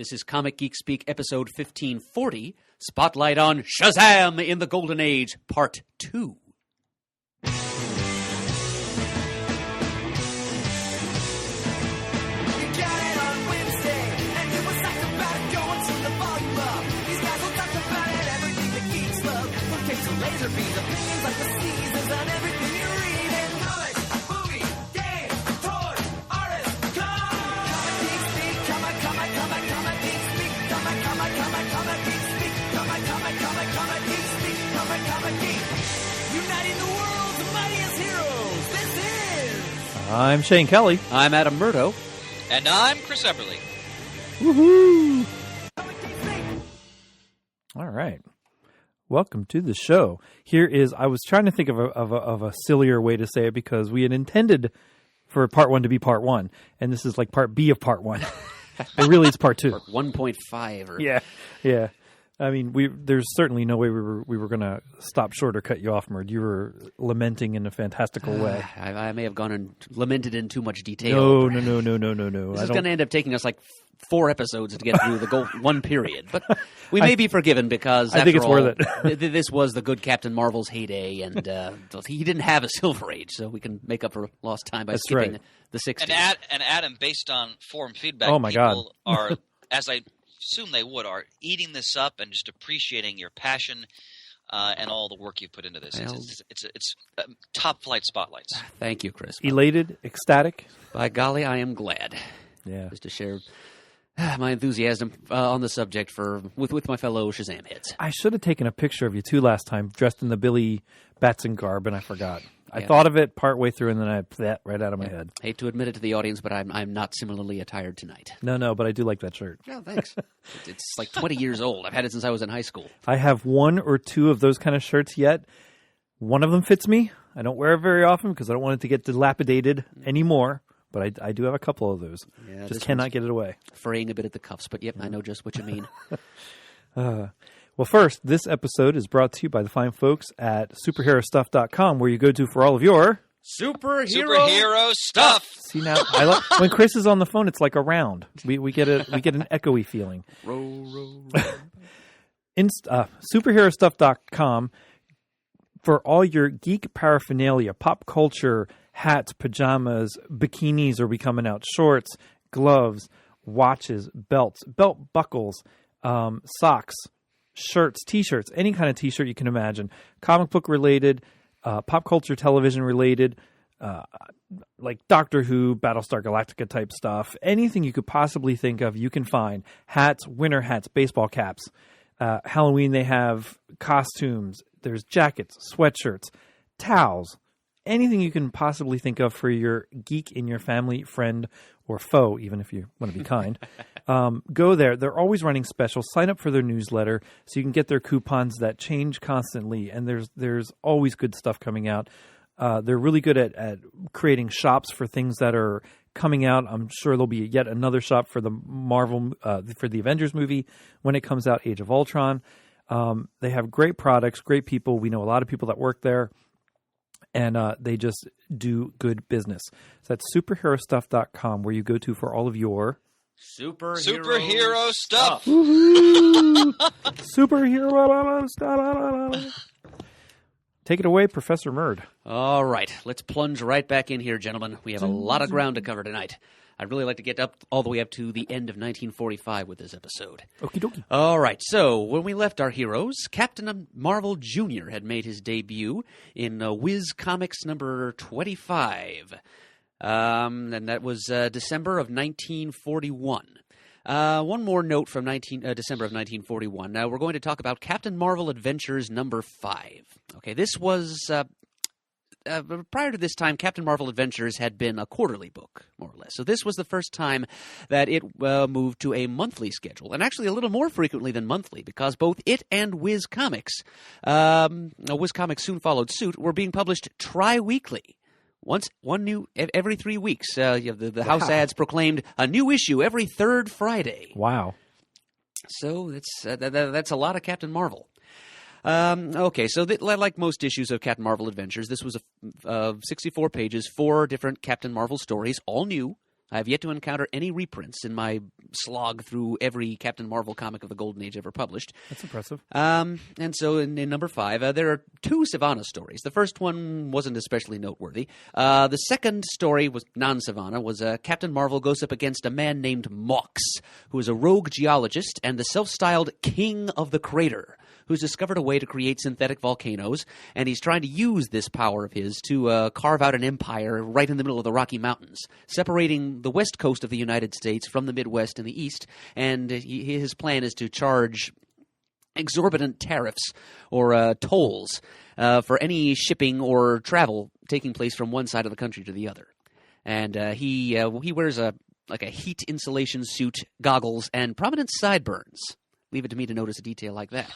This is Comic Geek Speak, episode 1540, Spotlight on SHAZAM in the Golden Age, Part 2. Laser beams, opinions like the seasons on everything you read in comics, movies, games, toys, artists, Comic Geek Speak, Comic Geek Speak, Comic Geek Speak, Comic Geek Speak, Comic Geek. Uniting the world's mightiest heroes. This is... I'm Shane Kelly. I'm Adam Murdo. And I'm Chris Eberly. Woohoo! All right. Welcome to the show. Here is, I was trying to think of a sillier way to say it because we had intended for part one to be part one, and this is like part B of part one. But really, it's part two. Part 1.5. Or... Yeah. I mean, there's certainly no way we were going to stop short or cut you off, Murd. You were lamenting in a fantastical way. I may have gone and lamented in too much detail. No. This is going to end up taking us like 4 episodes to get through the one period, but we may be forgiven because I think it's worth it. This was the good Captain Marvel's heyday, and he didn't have a Silver Age, so we can make up for lost time by skipping the 60s. And Adam, based on forum feedback, oh my people God. are, as I assume they would, are eating this up and just appreciating your passion and all the work you've put into this. Well, it's top flight spotlights. Thank you, Chris. Elated, ecstatic. By golly, I am glad. Yeah. Just to share my enthusiasm on the subject with my fellow Shazam heads. I should have taken a picture of you too last time, dressed in the Billy Batson garb, and I forgot. I Yeah. thought of it partway through, and then I put that right out of my head. Hate to admit it to the audience, but I'm not similarly attired tonight. No, but I do like that shirt. Oh, thanks. It's like 20 years old. I've had it since I was in high school. I have 1 or 2 of those kind of shirts yet. One of them fits me. I don't wear it very often because I don't want it to get dilapidated anymore. But I do have a couple of those. Yeah, just cannot get it away. Fraying a bit at the cuffs, but yep, I know just what you mean. Well, first, this episode is brought to you by the fine folks at superherostuff.com, where you go to for all of your Superhero stuff. See now, I like when Chris is on the phone. It's like a round. We get an echoey feeling. Row. Superherostuff.com for all your geek paraphernalia, pop culture, hats, pajamas, bikinis are becoming out, shorts, gloves, watches, belts, belt buckles, socks, shirts, T-shirts, any kind of T-shirt you can imagine, comic book related, pop culture, television related, like Doctor Who, Battlestar Galactica type stuff, anything you could possibly think of, you can find. Hats, winter hats, baseball caps. Halloween, they have costumes. There's jackets, sweatshirts, towels, anything you can possibly think of for your geek in your family, friend, or foe, even if you want to be kind. Go there. They're always running specials. Sign up for their newsletter so you can get their coupons that change constantly, and there's always good stuff coming out. They're really good at creating shops for things that are coming out. I'm sure there'll be yet another shop for the Marvel, for the Avengers movie when it comes out, Age of Ultron. They have great products, great people. We know a lot of people that work there, and they just do good business. So that's superherostuff.com, where you go to for all of your Superhero stuff. Superhero stuff. Take it away, Professor Murd. All right, let's plunge right back in here, gentlemen. We have a lot of ground to cover tonight. I'd really like to get up all the way up to the end of 1945 with this episode. Okie dokie. All right, so when we left our heroes, Captain Marvel Jr. had made his debut in Whiz Comics number 25, and that was December of 1941. One more note from December of 1941. Now we're going to talk about Captain Marvel Adventures number 5. Okay, this was... prior to this time, Captain Marvel Adventures had been a quarterly book, more or less. So this was the first time that it moved to a monthly schedule, and actually a little more frequently than monthly, because both it and Whiz Comics, Whiz Comics soon followed suit, were being published tri-weekly. One new every 3 weeks. The house ads proclaimed a new issue every third Friday. Wow. So that's a lot of Captain Marvel. Okay, so like most issues of Captain Marvel Adventures, this was 64 pages, 4 different Captain Marvel stories, all new, I have yet to encounter any reprints in my slog through every Captain Marvel comic of the Golden Age ever published. That's impressive. And so in number 5, there are 2 Sivana stories. The first one wasn't especially noteworthy. The second story was non-Sivana, was Captain Marvel goes up against a man named Mox, who is a rogue geologist and the self-styled King of the Crater, who's discovered a way to create synthetic volcanoes, and he's trying to use this power of his to carve out an empire right in the middle of the Rocky Mountains, separating the west coast of the United States from the Midwest and the East, and his plan is to charge exorbitant tariffs or tolls for any shipping or travel taking place from one side of the country to the other. And he wears a heat insulation suit, goggles, and prominent sideburns. Leave it to me to notice a detail like that.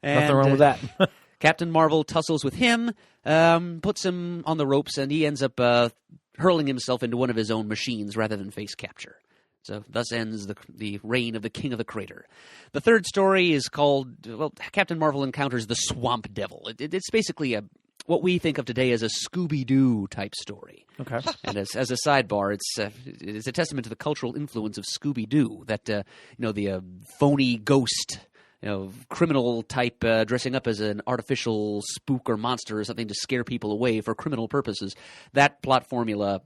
Nothing wrong with that. Captain Marvel tussles with him, puts him on the ropes, and he ends up hurling himself into one of his own machines rather than face capture. So thus ends the reign of the King of the Crater. The third story is called, Captain Marvel encounters the Swamp Devil. It's basically what we think of today as a Scooby-Doo type story. Okay. And as a sidebar, it's a testament to the cultural influence of Scooby-Doo, that the phony ghost, criminal type dressing up as an artificial spook or monster or something to scare people away for criminal purposes. That plot formula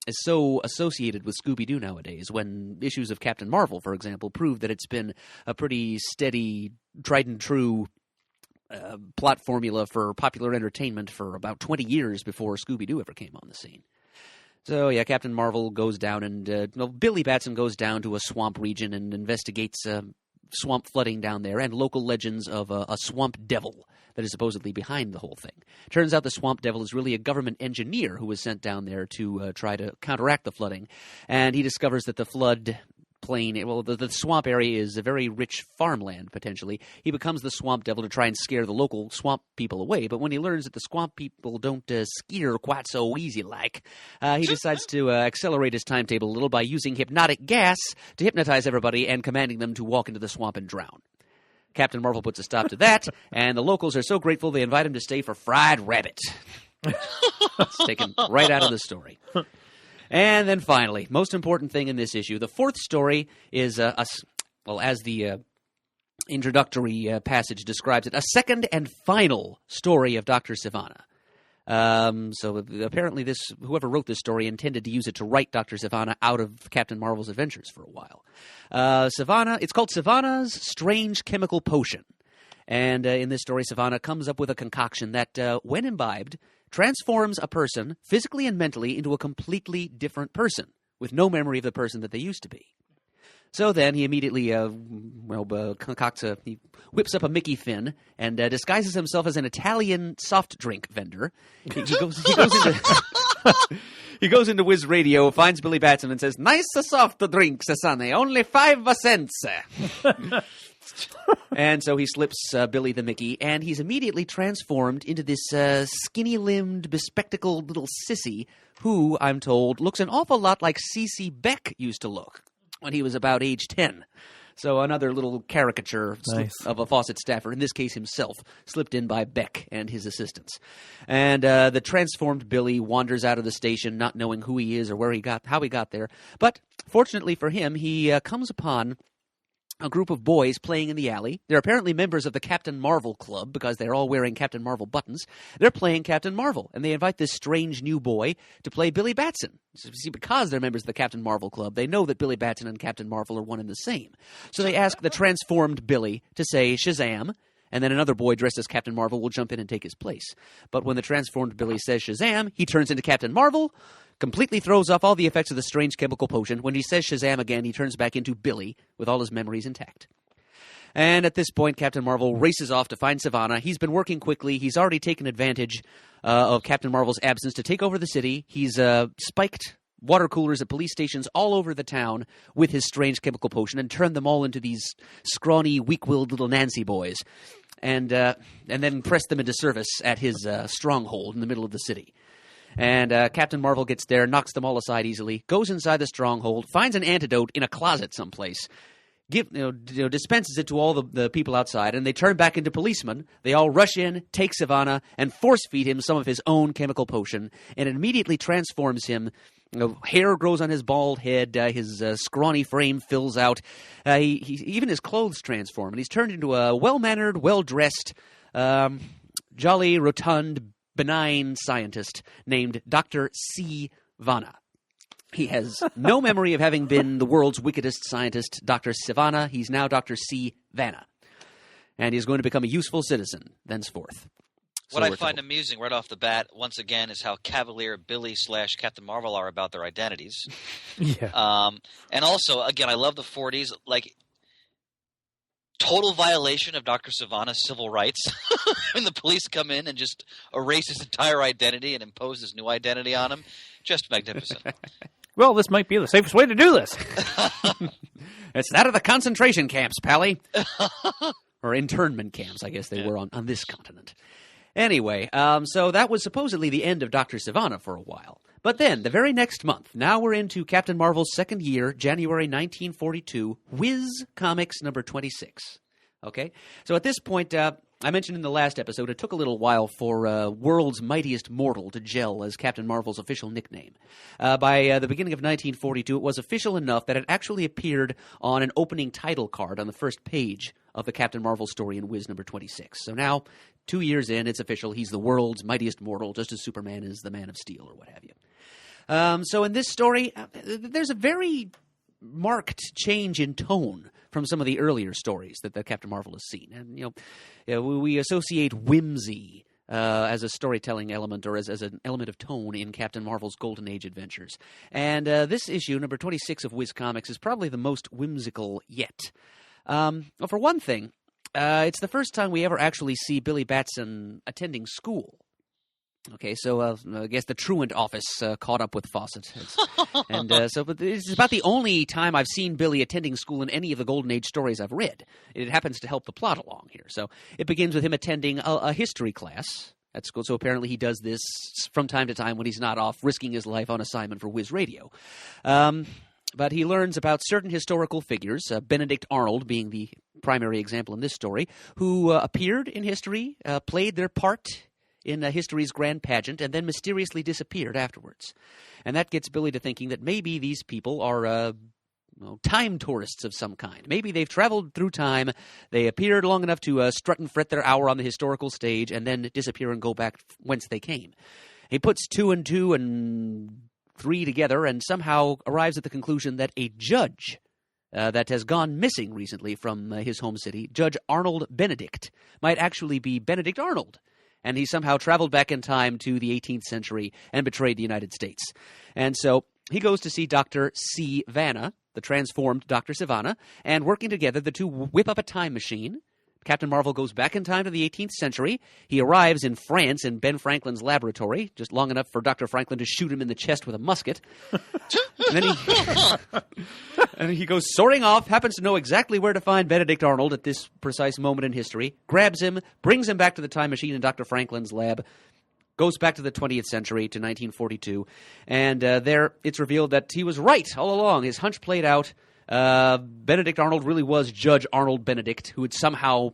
is so associated with Scooby-Doo nowadays, when issues of Captain Marvel, for example, prove that it's been a pretty steady, tried and true plot formula for popular entertainment for about 20 years before Scooby-Doo ever came on the scene. So, yeah, Captain Marvel goes down and Billy Batson goes down to a swamp region and investigates swamp flooding down there and local legends of a swamp devil that is supposedly behind the whole thing. Turns out the swamp devil is really a government engineer who was sent down there to try to counteract the flooding. And he discovers that the flood plain, the swamp area is a very rich farmland, potentially. He becomes the swamp devil to try and scare the local swamp people away, but when he learns that the swamp people don't scare quite so easy-like, he decides to accelerate his timetable a little by using hypnotic gas to hypnotize everybody and commanding them to walk into the swamp and drown. Captain Marvel puts a stop to that, and the locals are so grateful they invite him to stay for fried rabbit. It's taken right out of the story. And then finally, most important thing in this issue, the fourth story is, as the introductory passage describes it, a second and final story of Dr. Sivana. So apparently whoever wrote this story intended to use it to write Dr. Sivana out of Captain Marvel's adventures for a while. It's called Sivana's Strange Chemical Potion. And in this story, Sivana comes up with a concoction that, when imbibed, transforms a person physically and mentally into a completely different person with no memory of the person that they used to be. So then he immediately he whips up a Mickey Finn and disguises himself as an Italian soft drink vendor. He goes into Whiz Radio, finds Billy Batson and says, "Nice soft drinks, sonny, only 5 cents." And so he slips Billy the Mickey, and he's immediately transformed into this skinny-limbed, bespectacled little sissy who, I'm told, looks an awful lot like C.C. Beck used to look when he was about age 10. So another little caricature of a Fawcett staffer, in this case himself, slipped in by Beck and his assistants. And the transformed Billy wanders out of the station, not knowing who he is or how he got there. But fortunately for him, he comes upon a group of boys playing in the alley. They're apparently members of the Captain Marvel Club because they're all wearing Captain Marvel buttons. They're playing Captain Marvel, and they invite this strange new boy to play Billy Batson. See, because they're members of the Captain Marvel Club, they know that Billy Batson and Captain Marvel are one and the same. So they ask the transformed Billy to say Shazam, and then another boy dressed as Captain Marvel will jump in and take his place. But when the transformed Billy says Shazam, he turns into Captain Marvel, completely throws off all the effects of the strange chemical potion. When he says Shazam again, he turns back into Billy with all his memories intact. And at this point, Captain Marvel races off to find Sivana. He's been working quickly. He's already taken advantage of Captain Marvel's absence to take over the city. He's spiked water coolers at police stations all over the town with his strange chemical potion and turned them all into these scrawny, weak-willed little Nancy boys. And then pressed them into service at his stronghold in the middle of the city. And Captain Marvel gets there, knocks them all aside easily, goes inside the stronghold, finds an antidote in a closet someplace, dispenses it to all the people outside, and they turn back into policemen. They all rush in, take Sivana, and force-feed him some of his own chemical potion, and it immediately transforms him Hair grows on his bald head. His scrawny frame fills out. Even his clothes transform, and he's turned into a well-mannered, well-dressed, jolly, rotund, benign scientist named Dr. Sivana. He has no memory of having been the world's wickedest scientist, Dr. Sivana. He's now Dr. Sivana. And he's going to become a useful citizen thenceforth. What I find amusing right off the bat, once again, is how cavalier Billy / Captain Marvel are about their identities. Yeah. And also, again, I love the 40s. Like, total violation of Dr. Sivana's civil rights. When the police come in and just erase his entire identity and impose his new identity on him. Just magnificent. Well, this might be the safest way to do this. It's that of the concentration camps, Pally. Or internment camps, I guess they were on this continent. Anyway, so that was supposedly the end of Dr. Sivana for a while. But then, the very next month, now we're into Captain Marvel's second year, January 1942, Whiz Comics number 26. Okay? So at this point, I mentioned in the last episode, it took a little while for World's Mightiest Mortal to gel as Captain Marvel's official nickname. By the beginning of 1942, it was official enough that it actually appeared on an opening title card on the first page of the Captain Marvel story in Whiz number 26. So now, 2 years in, it's official. He's the world's mightiest mortal, just as Superman is the Man of Steel or what have you. So in this story, there's a very marked change in tone from some of the earlier stories that Captain Marvel has seen. And, we associate whimsy as a storytelling element or as an element of tone in Captain Marvel's Golden Age adventures. And this issue, number 26 of Whiz Comics, is probably the most whimsical yet. Well, for one thing, it's the first time we ever actually see Billy Batson attending school. Okay, so I guess the truant office caught up with Fawcett. But it's about the only time I've seen Billy attending school in any of the Golden Age stories I've read. It happens to help the plot along here. So it begins with him attending a history class at school. So apparently he does this from time to time when he's not off risking his life on assignment for Whiz Radio. But he learns about certain historical figures, Benedict Arnold being the primary example in this story, who appeared in history, played their part in history's grand pageant, and then mysteriously disappeared afterwards. And that gets Billy to thinking that maybe these people are time tourists of some kind. Maybe they've traveled through time, they appeared long enough to strut and fret their hour on the historical stage, and then disappear and go back whence they came. He puts 2 and 2 and 3 together and somehow arrives at the conclusion that a judge that has gone missing recently from his home city, Judge Arnold Benedict, might actually be Benedict Arnold. And he somehow traveled back in time to the 18th century and betrayed the United States. And so he goes to see Dr. Sivana, the transformed Dr. Sivana, and working together, the two whip up a time machine. Captain Marvel goes back in time to the 18th century. He arrives in France in Ben Franklin's laboratory, just long enough for Dr. Franklin to shoot him in the chest with a musket. And he goes soaring off, happens to know exactly where to find Benedict Arnold at this precise moment in history, grabs him, brings him back to the time machine in Dr. Franklin's lab, goes back to the 20th century to 1942, and there it's revealed that he was right all along. His hunch played out. Benedict Arnold really was Judge Arnold Benedict, who had somehow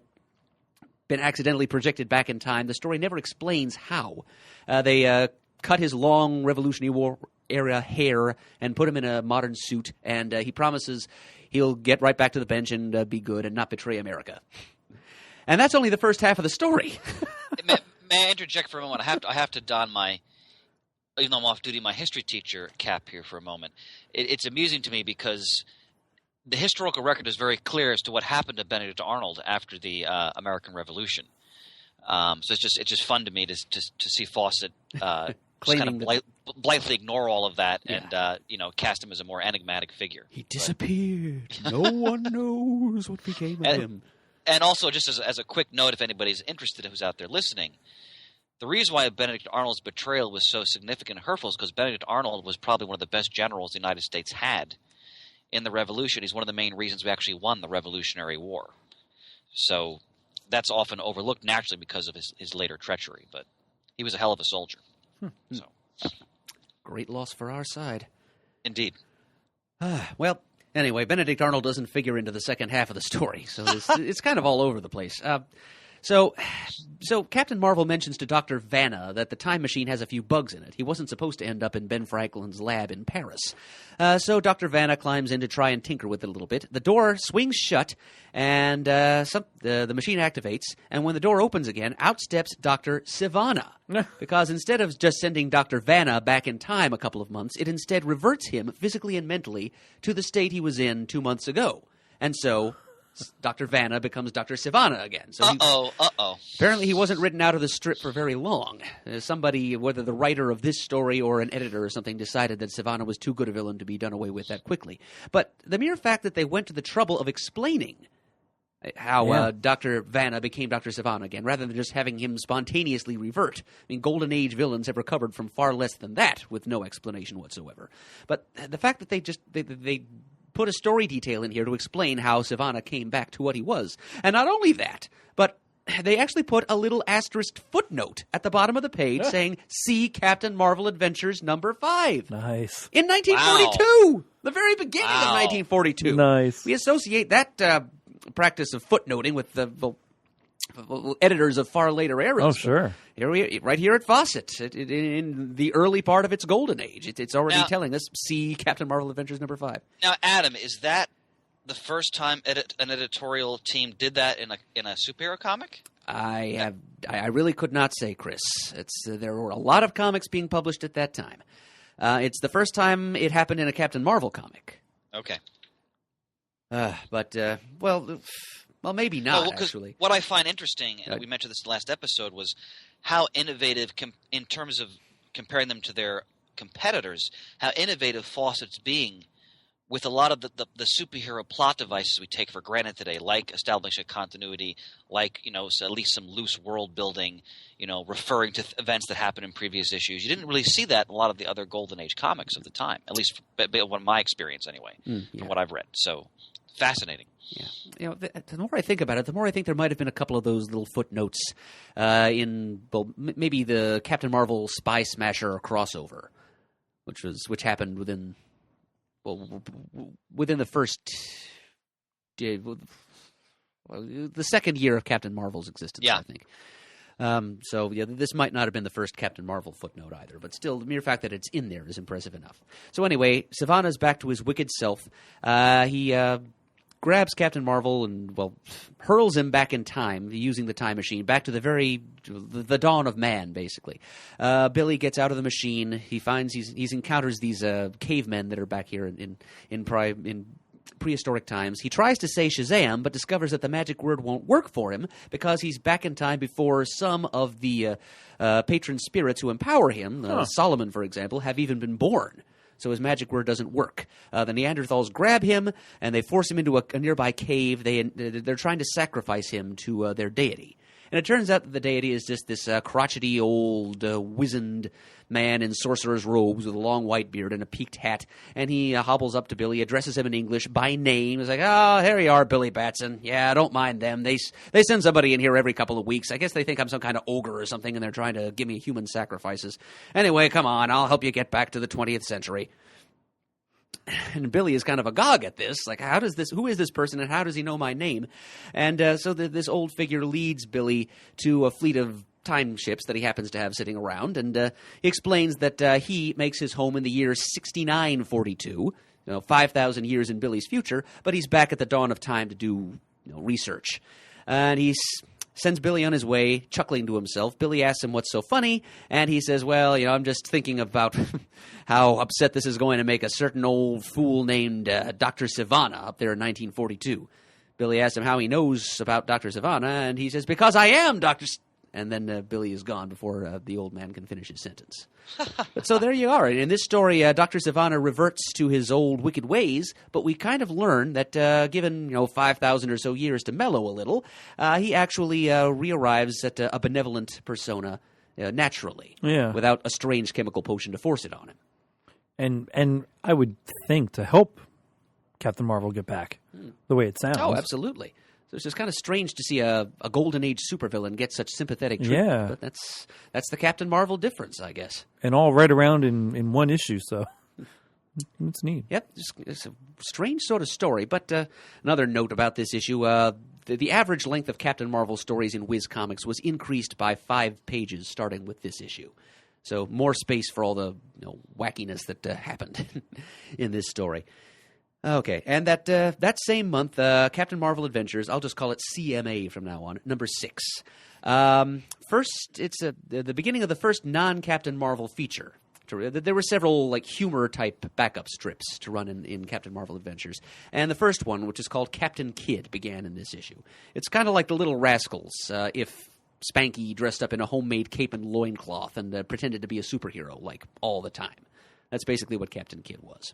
been accidentally projected back in time. The story never explains how. They cut his long Revolutionary War era hair and put him in a modern suit, and he promises he'll get right back to the bench and be good and not betray America. And that's only the first half of the story. May I interject for a moment? I have to don my, even though I'm off duty, my history teacher cap here for a moment. It's amusing to me because the historical record is very clear as to what happened to Benedict Arnold after the American Revolution. So it's just fun to me to see Fawcett just kind of blithely ignore all of that and cast him as a more enigmatic figure. He disappeared. No one knows what became of him. And also, just as a quick note, if anybody's interested who's out there listening, the reason why Benedict Arnold's betrayal was so significant and hurtful is because Benedict Arnold was probably one of the best generals the United States had in the Revolution. He's one of the main reasons we actually won the Revolutionary War. So that's often overlooked naturally because of his later treachery, but he was a hell of a soldier. So great loss for our side. Indeed. Well, anyway, Benedict Arnold doesn't figure into the second half of the story, so it's kind of all over the place. So Captain Marvel mentions to Dr. Vanna that the time machine has a few bugs in it. He wasn't supposed to end up in Ben Franklin's lab in Paris. So Dr. Vanna climbs in to try and tinker with it a little bit. The door swings shut, and the machine activates. And when the door opens again, out steps Dr. Sivana. Because instead of just sending Dr. Vanna back in time a couple of months, it instead reverts him physically and mentally to the state he was in 2 months ago. And so Dr. Vanna becomes Dr. Sivana again. So apparently he wasn't written out of the strip for very long. Somebody, whether the writer of this story or an editor or something, decided that Sivana was too good a villain to be done away with that quickly. But the mere fact that they went to the trouble of explaining how Dr. Vanna became Dr. Sivana again, rather than just having him spontaneously revert. I mean, Golden Age villains have recovered from far less than that with no explanation whatsoever. But the fact that they put a story detail in here to explain how Sivana came back to what he was. And not only that, but they actually put a little asterisk footnote at the bottom of the page saying, "See Captain Marvel Adventures number 5. Nice. In 1942! Wow. The very beginning of 1942. Nice. We associate that practice of footnoting with the editors of far later eras. Oh, sure. Right here at Fawcett, in the early part of its golden age, it's already telling us, see Captain Marvel Adventures number 5. Now, Adam, is that the first time an editorial team did that in a superhero comic? I really could not say, Chris. There were a lot of comics being published at that time. It's the first time it happened in a Captain Marvel comic. Okay. Well, maybe not, actually. What I find interesting, and we mentioned this in the last episode, was how innovative, in terms of comparing them to their competitors, how innovative Fawcett's being with a lot of the superhero plot devices we take for granted today, like establishing continuity, like, so at least some loose world building, referring to events that happened in previous issues. You didn't really see that in a lot of the other Golden Age comics of the time, at least from my experience anyway, from what I've read. So, fascinating. Yeah, the more I think about it, the more I think there might have been a couple of those little footnotes in maybe the Captain Marvel Spy Smasher crossover, which happened within the first the second year of Captain Marvel's existence. I think. This might not have been the first Captain Marvel footnote either, but still, the mere fact that it's in there is impressive enough. So anyway, Sivana's back to his wicked self. He grabs Captain Marvel and, hurls him back in time, using the time machine, back to the dawn of man, basically. Billy gets out of the machine. He finds he encounters these cavemen that are back here in prehistoric times. He tries to say SHAZAM, but discovers that the magic word won't work for him because he's back in time before some of the patron spirits who empower him, Solomon, for example, have even been born. So his magic word doesn't work. The Neanderthals grab him, and they force him into a nearby cave. They're trying to sacrifice him to their deity. And it turns out that the deity is just this crotchety old wizened man in sorcerer's robes with a long white beard and a peaked hat. And he hobbles up to Billy, addresses him in English by name. He's like, "Oh, here you are, Billy Batson. Yeah, don't mind them. They send somebody in here every couple of weeks. I guess they think I'm some kind of ogre or something, and they're trying to give me human sacrifices. Anyway, come on. I'll help you get back to the 20th century." And Billy is kind of agog at this. Like, who is this person, and how does he know my name? And so this old figure leads Billy to a fleet of time ships that he happens to have sitting around. And he explains that he makes his home in the year 6942, 5,000 years in Billy's future, but he's back at the dawn of time to do research. And he sends Billy on his way, chuckling to himself. Billy asks him what's so funny, and he says, "Well, I'm just thinking about how upset this is going to make a certain old fool named Dr. Sivana up there in 1942. Billy asks him how he knows about Dr. Sivana, and he says, "Because I am Dr. And then Billy is gone before the old man can finish his sentence. But so there you are. In this story, Dr. Sivana reverts to his old wicked ways, but we kind of learn that given 5,000 or so years to mellow a little, he actually re-arrives at a benevolent persona naturally, without a strange chemical potion to force it on him. And I would think to help Captain Marvel get back the way it sounds. Oh, absolutely. So it's just kind of strange to see a Golden Age supervillain get such sympathetic treatment. But that's the Captain Marvel difference, I guess. And all right around in one issue, so it's neat. Yep, it's a strange sort of story. But another note about this issue, the average length of Captain Marvel stories in Whiz Comics was increased by 5 pages starting with this issue. So more space for all the wackiness that happened in this story. Okay, and that same month, Captain Marvel Adventures, I'll just call it CMA from now on, number 6. First, it's the beginning of the first non-Captain Marvel feature. There were several humor-type backup strips to run in Captain Marvel Adventures. And the first one, which is called Captain Kidd, began in this issue. It's kind of like the Little Rascals, if Spanky dressed up in a homemade cape and loincloth and pretended to be a superhero, all the time. That's basically what Captain Kidd was.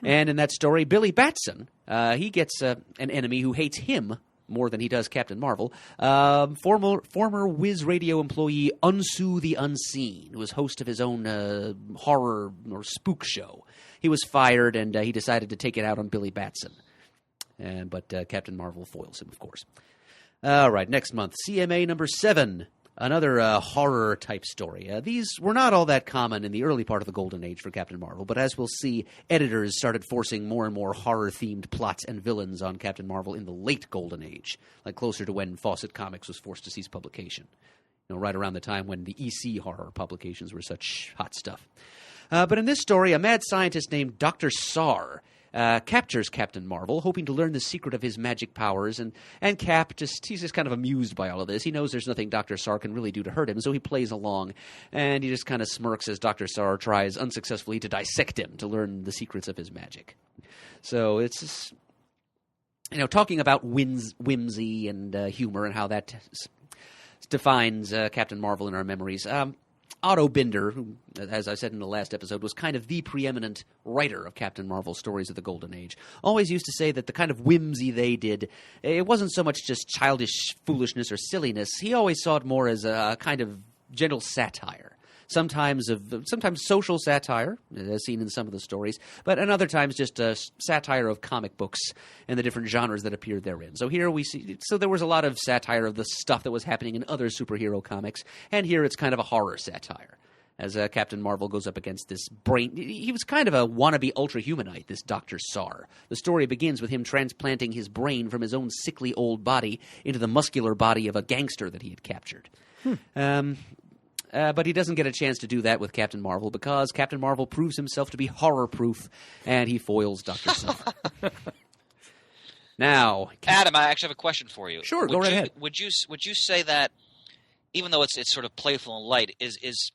And in that story, Billy Batson, he gets an enemy who hates him more than he does Captain Marvel. Former Whiz Radio employee Unsu the Unseen, who was host of his own horror or spook show. He was fired, and he decided to take it out on Billy Batson. But Captain Marvel foils him, of course. All right, next month, CMA number 7. Another horror-type story. These were not all that common in the early part of the Golden Age for Captain Marvel, but as we'll see, editors started forcing more and more horror-themed plots and villains on Captain Marvel in the late Golden Age, closer to when Fawcett Comics was forced to cease publication. Right around the time when the EC horror publications were such hot stuff. But in this story, a mad scientist named Dr. Sar captures Captain Marvel, hoping to learn the secret of his magic powers, and Cap he's just kind of amused by all of this. He knows there's nothing Dr. Sar can really do to hurt him, so he plays along, and he just kind of smirks as Dr. Sar tries unsuccessfully to dissect him to learn the secrets of his magic. So it's just, talking about whimsy and humor and how that defines Captain Marvel in our memories. Otto Binder, who, as I said in the last episode, was kind of the preeminent writer of Captain Marvel stories of the Golden Age, always used to say that the kind of whimsy they did, it wasn't so much just childish foolishness or silliness. He always saw it more as a kind of gentle satire. Sometimes social satire, as seen in some of the stories, but in other times just a satire of comic books and the different genres that appeared therein. So here we see, there was a lot of satire of the stuff that was happening in other superhero comics, and here it's kind of a horror satire. As Captain Marvel goes up against this brain. He was kind of a wannabe ultra-humanite, this Dr. Sar. The story begins with him transplanting his brain from his own sickly old body into the muscular body of a gangster that he had captured. But he doesn't get a chance to do that with Captain Marvel because Captain Marvel proves himself to be horror-proof, and he foils Dr. Sar. Now, Adam, I actually have a question for you. Sure, go right ahead. Would you say that, even though it's sort of playful and light, is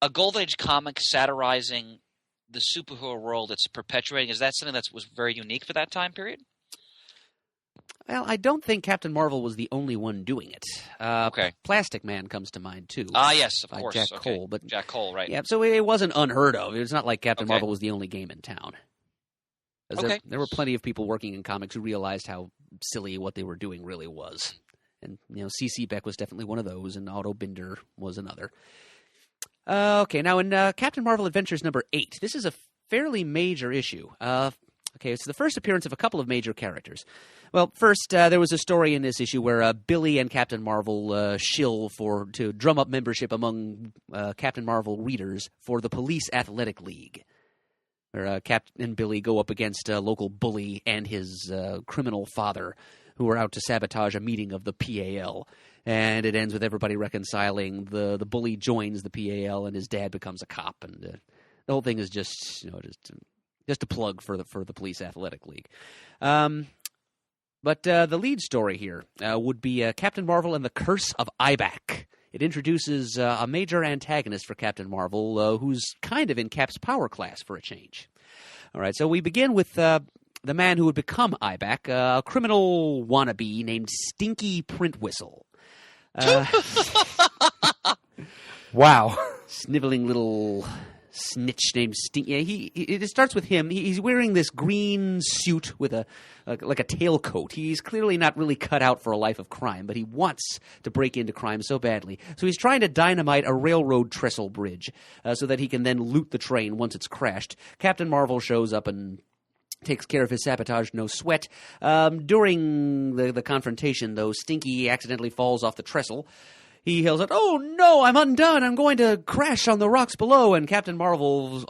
a Golden Age comic satirizing the superhero world it's perpetuating? Is that something that was very unique for that time period? Well, I don't think Captain Marvel was the only one doing it. Okay. Plastic Man comes to mind, too. Yes, of course. Jack Cole. But, Jack Cole, right. Yeah, so it wasn't unheard of. It's not like Captain Marvel was the only game in town. There were plenty of people working in comics who realized how silly what they were doing really was. And, C.C. Beck was definitely one of those, and Otto Binder was another. Okay, now in Captain Marvel Adventures number 8, this is a fairly major issue. It's the first appearance of a couple of major characters. Well, first, there was a story in this issue where Billy and Captain Marvel shill to drum up membership among Captain Marvel readers for the Police Athletic League, where Captain and Billy go up against a local bully and his criminal father, who are out to sabotage a meeting of the PAL. And it ends with everybody reconciling. The bully joins the PAL, and his dad becomes a cop, and the whole thing is just a plug for the Police Athletic League. But the lead story here would be Captain Marvel and the Curse of Ibac. It introduces a major antagonist for Captain Marvel who's kind of in Cap's power class for a change. All right, so we begin with the man who would become Ibac, a criminal wannabe named Stinky Print Whistle. Wow. Sniveling little snitch named Stinky. It starts with him. He's wearing this green suit with a tailcoat. He's clearly not really cut out for a life of crime, but he wants to break into crime so badly. So he's trying to dynamite a railroad trestle bridge so that he can then loot the train once it's crashed. Captain Marvel shows up and takes care of his sabotage, no sweat. During the confrontation, though, Stinky accidentally falls off the trestle. He yells out, "Oh no, I'm undone! I'm going to crash on the rocks below!" And Captain Marvel's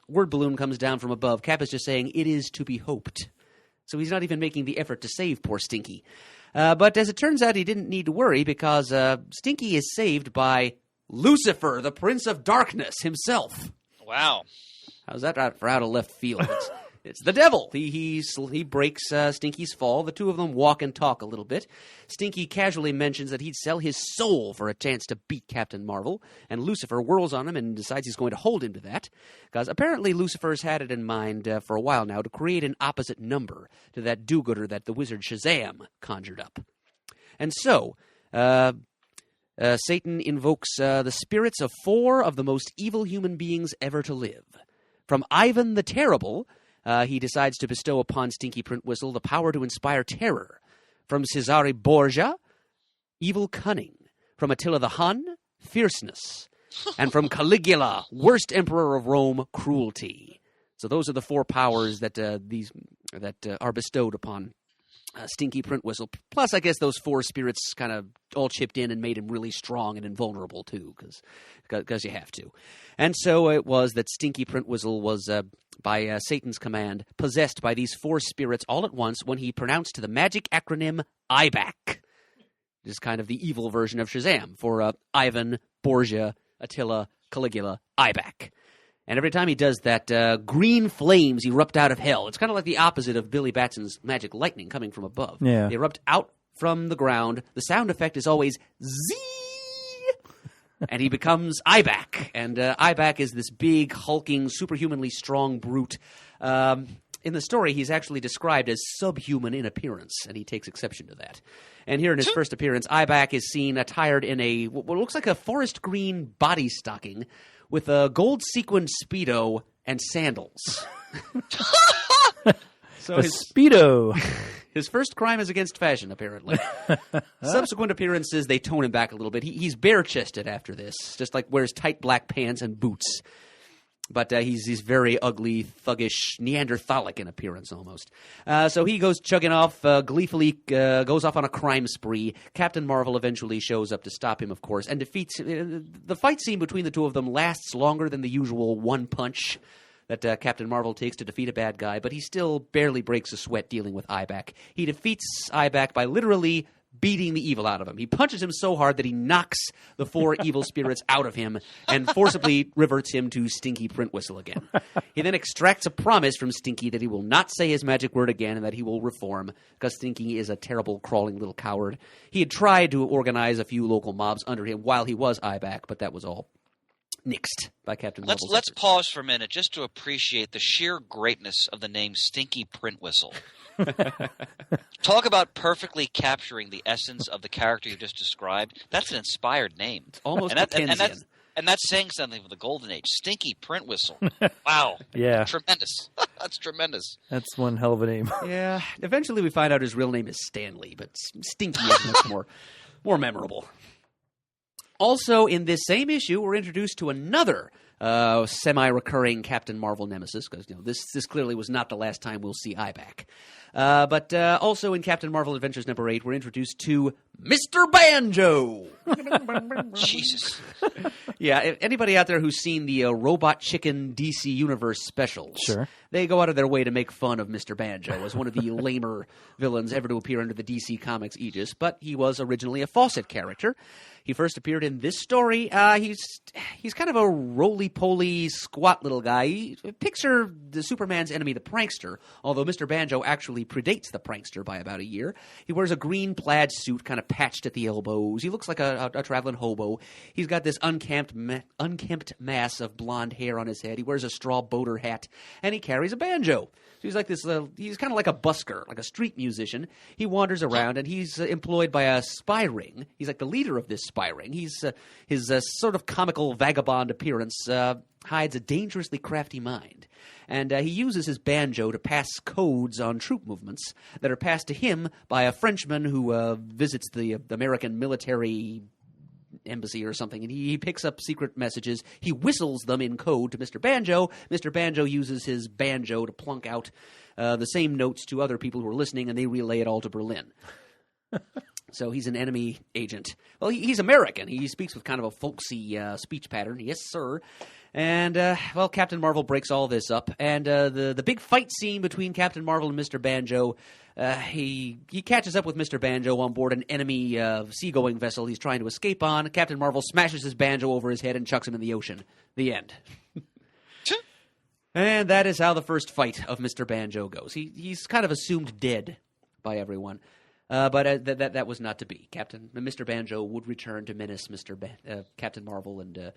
word balloon comes down from above. Cap is just saying, "It is to be hoped." So he's not even making the effort to save poor Stinky. But as it turns out, he didn't need to worry because Stinky is saved by Lucifer, the Prince of Darkness himself. Wow. How's that for out of left field? It's the devil. He breaks Stinky's fall. The two of them walk and talk a little bit. Stinky casually mentions that he'd sell his soul for a chance to beat Captain Marvel, and Lucifer whirls on him and decides he's going to hold him to that, because apparently Lucifer's had it in mind for a while now to create an opposite number to that do-gooder that the wizard SHAZAM conjured up. And so, Satan invokes the spirits of 4 of the most evil human beings ever to live. From Ivan the Terrible, he decides to bestow upon Stinky Printwhistle the power to inspire terror. From Cesare Borgia, evil cunning. From Attila the Hun, fierceness. And from Caligula, worst emperor of Rome, cruelty. So those are the 4 powers that are bestowed upon Stinky Printwhistle. Plus, I guess those 4 spirits kind of all chipped in and made him really strong and invulnerable, too, because you have to. And so it was that Stinky Printwhistle was, by Satan's command, possessed by these 4 spirits all at once when he pronounced the magic acronym Ibac. It is kind of the evil version of SHAZAM for Ivan, Borgia, Attila, Caligula, Ibac. And every time he does that, green flames erupt out of hell. It's kind of like the opposite of Billy Batson's magic lightning coming from above. Yeah. They erupt out from the ground. The sound effect is always zee, and he becomes Ibac. And Ibac is this big, hulking, superhumanly strong brute. In the story, he's actually described as subhuman in appearance, and he takes exception to that. And here in his first appearance, Ibac is seen attired in what looks like a forest green body stocking with a gold sequined Speedo and sandals. So Speedo. His first crime is against fashion, apparently. Subsequent appearances, they tone him back a little bit. He's bare-chested after this, just like wears tight black pants and boots. But he's very ugly, thuggish, Neanderthalic in appearance almost. So he goes chugging off, gleefully goes off on a crime spree. Captain Marvel eventually shows up to stop him, of course, and defeats the fight scene between the two of them lasts longer than the usual one punch that Captain Marvel takes to defeat a bad guy, but he still barely breaks a sweat dealing with Ibac. He defeats Ibac by literally beating the evil out of him. He punches him so hard that he knocks the 4 evil spirits out of him and forcibly reverts him to Stinky Printwhistle again. He then extracts a promise from Stinky that he will not say his magic word again and that he will reform, because Stinky is a terrible, crawling little coward. He had tried to organize a few local mobs under him while he was Ibac, but that was all nixed by Captain Marvel's Let's efforts. pause for a minute just to appreciate the sheer greatness of the name Stinky Printwhistle. Talk about perfectly capturing the essence of the character you just described. That's an inspired name. It's almost Dickensian. And that's saying something for the golden age. Stinky Printwhistle. Wow. Yeah. Tremendous. That's tremendous. That's one hell of a name. Yeah. Eventually we find out his real name is Stanley, but Stinky is much more memorable. Also, in this same issue, we're introduced to another semi-recurring Captain Marvel nemesis, because this clearly was not the last time we'll see Ibac. But also in Captain Marvel Adventures number 8, we're introduced to Mr. Banjo. Jesus. Yeah, if anybody out there who's seen the Robot Chicken DC Universe specials, Sure. They go out of their way to make fun of Mr. Banjo as one of the lamer villains ever to appear under the DC Comics aegis, but he was originally a Fawcett character. He first appeared in this story. He's kind of a roly-poly, squat little guy. Picture the Superman's enemy, the prankster, although Mr. Banjo actually predates the prankster by about a year. He wears a green plaid suit, kind of patched at the elbows. He looks like a traveling hobo. He's got this unkempt mass of blonde hair on his head. He wears a straw boater hat, and he carries a banjo. So he's like this. He's kind of like a busker, like a street musician. He wanders around, and he's employed by a spy ring. He's like the leader of this spy ring. His sort of comical vagabond appearance hides a dangerously crafty mind. And he uses his banjo to pass codes on troop movements that are passed to him by a Frenchman who visits the American military embassy or something, and he picks up secret messages. He whistles them in code to Mr. Banjo. Mr. Banjo uses his banjo to plunk out the same notes to other people who are listening, and they relay it all to Berlin. So he's an enemy agent. Well, he's American. He speaks with kind of a folksy speech pattern. Yes, sir. And, well, Captain Marvel breaks all this up. And the big fight scene between Captain Marvel and Mr. Banjo, he catches up with Mr. Banjo on board an enemy seagoing vessel he's trying to escape on. Captain Marvel smashes his banjo over his head and chucks him in the ocean. The end. And that is how the first fight of Mr. Banjo goes. He's kind of assumed dead by everyone. But that was not to be. Mr. Banjo would return to menace Captain Marvel and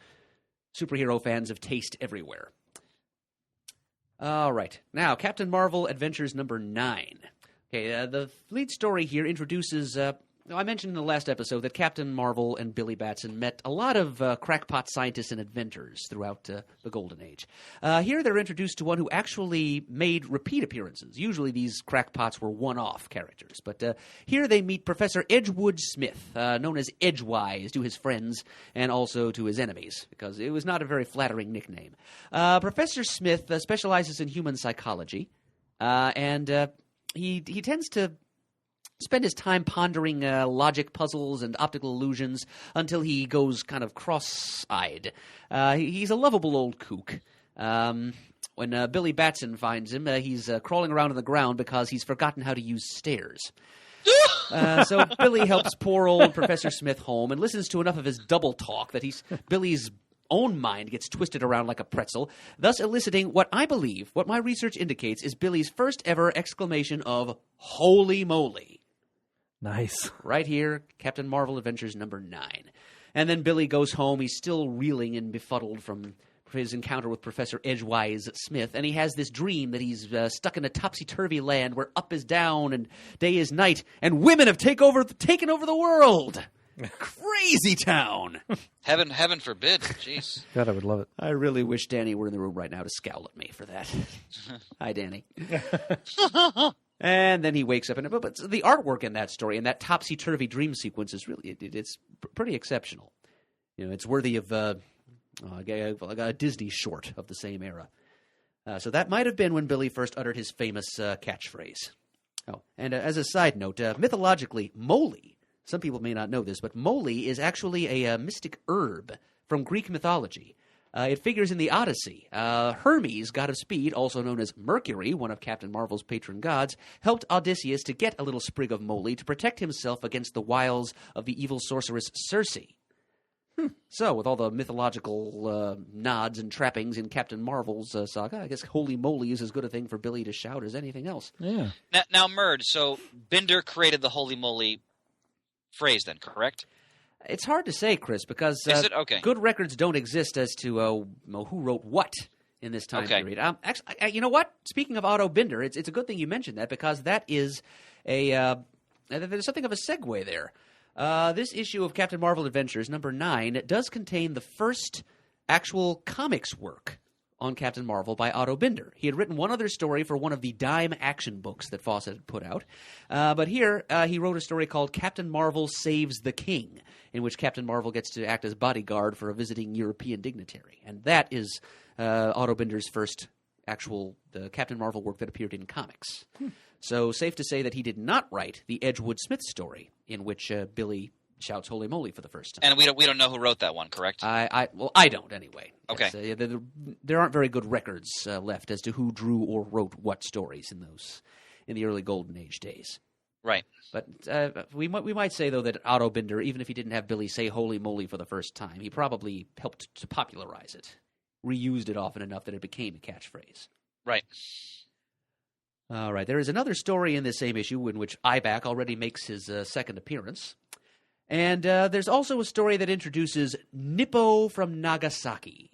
superhero fans of taste everywhere. All right. Now, Captain Marvel Adventures number 9. Okay, the lead story here introduces... I mentioned in the last episode that Captain Marvel and Billy Batson met a lot of crackpot scientists and inventors throughout the Golden Age. Here they're introduced to one who actually made repeat appearances. Usually these crackpots were one-off characters. But here they meet Professor Edgewood Smith, known as Edgewise to his friends and also to his enemies, because it was not a very flattering nickname. Professor Smith specializes in human psychology, and he tends to spend his time pondering logic puzzles and optical illusions until he goes kind of cross-eyed. He's a lovable old kook. When Billy Batson finds him, he's crawling around on the ground because he's forgotten how to use stairs. So Billy helps poor old Professor Smith home and listens to enough of his double talk that Billy's own mind gets twisted around like a pretzel, thus eliciting what my research indicates is Billy's first ever exclamation of "Holy moly!" Nice. Right here, Captain Marvel Adventures number 9. And then Billy goes home. He's still reeling and befuddled from his encounter with Professor Edgewise Smith, and he has this dream that he's stuck in a topsy-turvy land where up is down and day is night, and women have taken over the world. Crazy town. Heaven forbid. Jeez. God, I would love it. I really wish Danny were in the room right now to scowl at me for that. Hi, Danny. And then he wakes up, but the artwork in that story, and that topsy-turvy dream sequence is really, it's pretty exceptional. You know, it's worthy of a Disney short of the same era. So that might have been when Billy first uttered his famous catchphrase. Oh, and as a side note, mythologically, moly, some people may not know this, but moly is actually a mystic herb from Greek mythology. It figures in the Odyssey. Hermes, god of speed, also known as Mercury, one of Captain Marvel's patron gods, helped Odysseus to get a little sprig of moly to protect himself against the wiles of the evil sorceress Circe. So, with all the mythological nods and trappings in Captain Marvel's saga, I guess holy moly is as good a thing for Billy to shout as anything else. Yeah. Now Merd, so Binder created the holy moly phrase then, correct? It's hard to say, Chris, because Is it? Okay. good records don't exist as to who wrote what in this time period. Actually, you know what? Speaking of Otto Binder, it's a good thing you mentioned that, because that is there's something of a segue there. This issue of Captain Marvel Adventures, number 9, does contain the first actual comics work on Captain Marvel by Otto Binder. He had written one other story for one of the dime action books that Fawcett had put out. But here, he wrote a story called Captain Marvel Saves the King, in which Captain Marvel gets to act as bodyguard for a visiting European dignitary. And that is Otto Binder's first actual Captain Marvel work that appeared in comics. So safe to say that he did not write the Edgewood Smith story, in which Billy shouts "Holy moly" for the first time. And we don't know who wrote that one, correct? I don't anyway. Okay. There aren't very good records left as to who drew or wrote what stories in the early Golden Age days. Right. But we might say, though, that Otto Binder, even if he didn't have Billy say "Holy moly" for the first time, he probably helped to popularize it, reused it often enough that it became a catchphrase. Right. All right. There is another story in this same issue in which Ibac already makes his second appearance. And there's also a story that introduces Nippo from Nagasaki.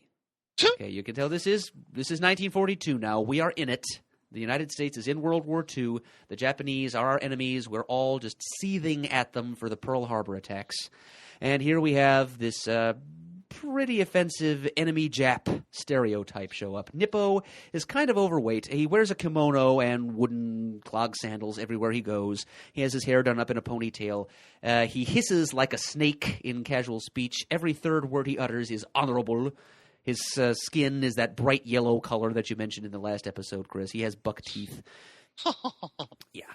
Okay, you can tell this is 1942 now. We are in it. The United States is in World War II. The Japanese are our enemies. We're all just seething at them for the Pearl Harbor attacks. And here we have this pretty offensive enemy Jap stereotype show up. Nippo is kind of overweight. He wears a kimono and wooden clog sandals everywhere he goes. He has his hair done up in a ponytail. He hisses like a snake in casual speech. Every third word he utters is honorable. His skin is that bright yellow color that you mentioned in the last episode, Chris. He has buck teeth. Yeah.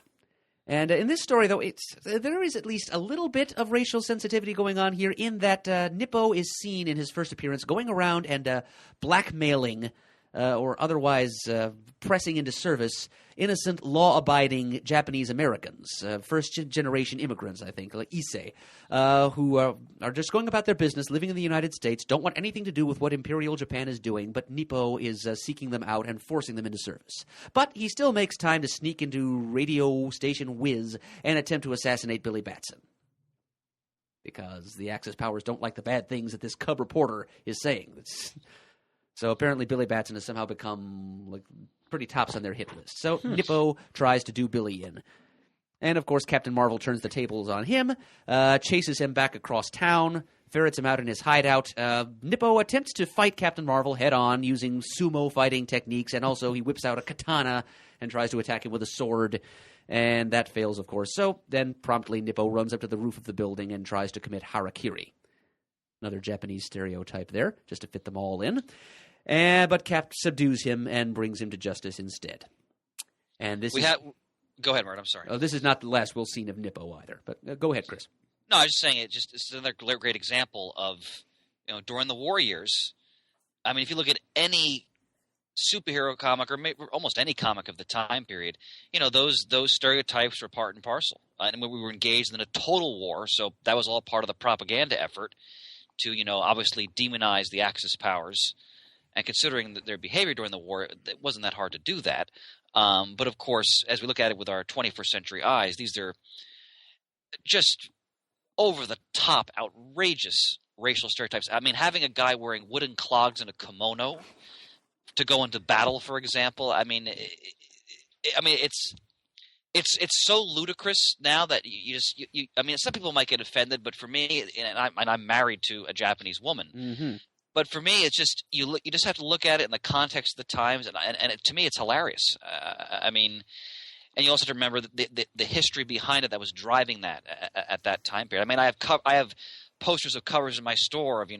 And in this story, though, there is at least a little bit of racial sensitivity going on here in that Nippo is seen in his first appearance going around and blackmailing or otherwise pressing into service innocent, law-abiding Japanese Americans, first-generation immigrants, I think, like Issei, who are just going about their business, living in the United States, don't want anything to do with what Imperial Japan is doing, but Nippo is seeking them out and forcing them into service. But he still makes time to sneak into radio station Whiz and attempt to assassinate Billy Batson. Because the Axis powers don't like the bad things that this cub reporter is saying. So apparently Billy Batson has somehow become pretty tops on their hit list. So Nippo tries to do Billy in. And, of course, Captain Marvel turns the tables on him, chases him back across town, ferrets him out in his hideout. Nippo attempts to fight Captain Marvel head-on using sumo fighting techniques, and also he whips out a katana and tries to attack him with a sword. And that fails, of course. So then promptly Nippo runs up to the roof of the building and tries to commit harakiri. Another Japanese stereotype there, just to fit them all in. But Cap subdues him and brings him to justice instead. And this Go ahead, Mert. I'm sorry. This is not the last we'll see of Nippo either. But go ahead, Chris. No, I was just saying it's another great example of, during the war years. I mean, if you look at any superhero comic or almost any comic of the time period, those stereotypes were part and parcel. And we were engaged in a total war, so that was all part of the propaganda effort to, obviously demonize the Axis powers. And considering their behavior during the war, it wasn't that hard to do that. But, of course, as we look at it with our 21st century eyes, these are just over-the-top, outrageous racial stereotypes. I mean, having a guy wearing wooden clogs and a kimono to go into battle, for example, it's so ludicrous now that some people might get offended, but for me, and I'm married to a Japanese woman. Mm-hmm. But for me, it's just you just have to look at it in the context of the times, and to me, it's hilarious. And you also have to remember the history behind it that was driving that at that time period. I mean, I have posters of covers in my store of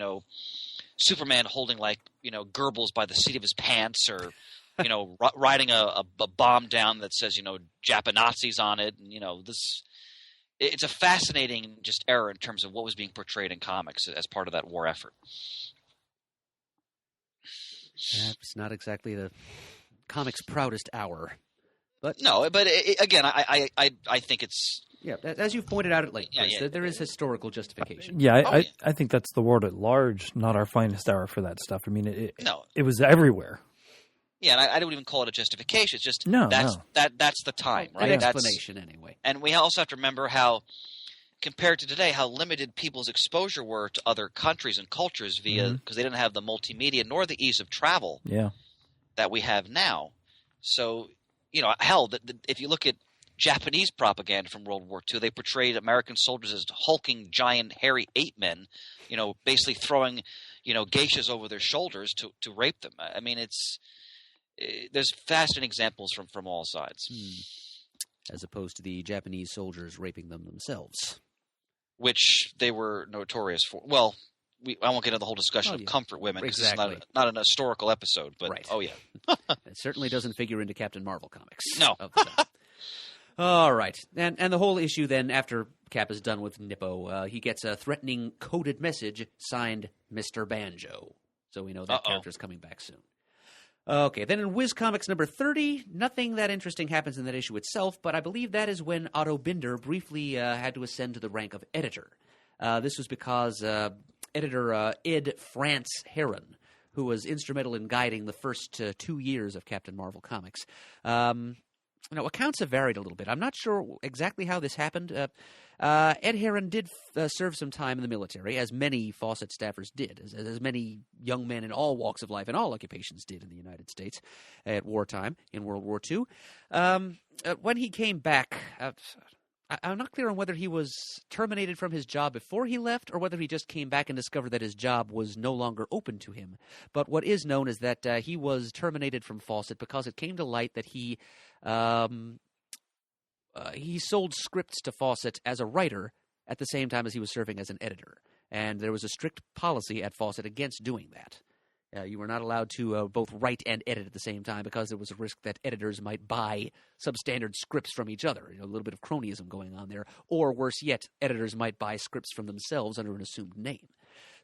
Superman holding Goebbels by the seat of his pants, or riding a bomb down that says Japanazis on it, and it's a fascinating just era in terms of what was being portrayed in comics as part of that war effort. It's not exactly the comics' proudest hour, but again, I think it's as you've pointed out at length, Chris, there is historical justification. Yeah, I think that's the world at large, not our finest hour for that stuff. I mean, it was everywhere. Yeah, and I don't even call it a justification. It's just that's the time, right? An explanation, anyway. And we also have to remember how, compared to today, how limited people's exposure were to other countries and cultures because they didn't have the multimedia nor the ease of travel that we have now. So, if you look at Japanese propaganda from World War II, they portrayed American soldiers as hulking, giant, hairy ape men, basically throwing, geishas over their shoulders to rape them. I mean, there's fascinating examples from all sides. As opposed to the Japanese soldiers raping them themselves. Which they were notorious for. Well, I won't get into the whole discussion of comfort women because it's not an historical episode. But it certainly doesn't figure into Captain Marvel comics. No. All right, and the whole issue then, after Cap is done with Nippo, he gets a threatening coded message signed Mr. Banjo. So we know that character's coming back soon. Okay, then in Whiz Comics number 30, nothing that interesting happens in that issue itself, but I believe that is when Otto Binder briefly had to ascend to the rank of editor. This was because editor Ed France Heron, who was instrumental in guiding the first 2 years of Captain Marvel comics. Accounts have varied a little bit. I'm not sure exactly how this happened. Ed Heron did serve some time in the military, as many Fawcett staffers did, as many young men in all walks of life and all occupations did in the United States at wartime in World War II. When he came back, I'm not clear on whether he was terminated from his job before he left or whether he just came back and discovered that his job was no longer open to him. But what is known is that he was terminated from Fawcett because it came to light that he sold scripts to Fawcett as a writer at the same time as he was serving as an editor. And there was a strict policy at Fawcett against doing that. You were not allowed to both write and edit at the same time because there was a risk that editors might buy substandard scripts from each other. A little bit of cronyism going on there. Or worse yet, editors might buy scripts from themselves under an assumed name.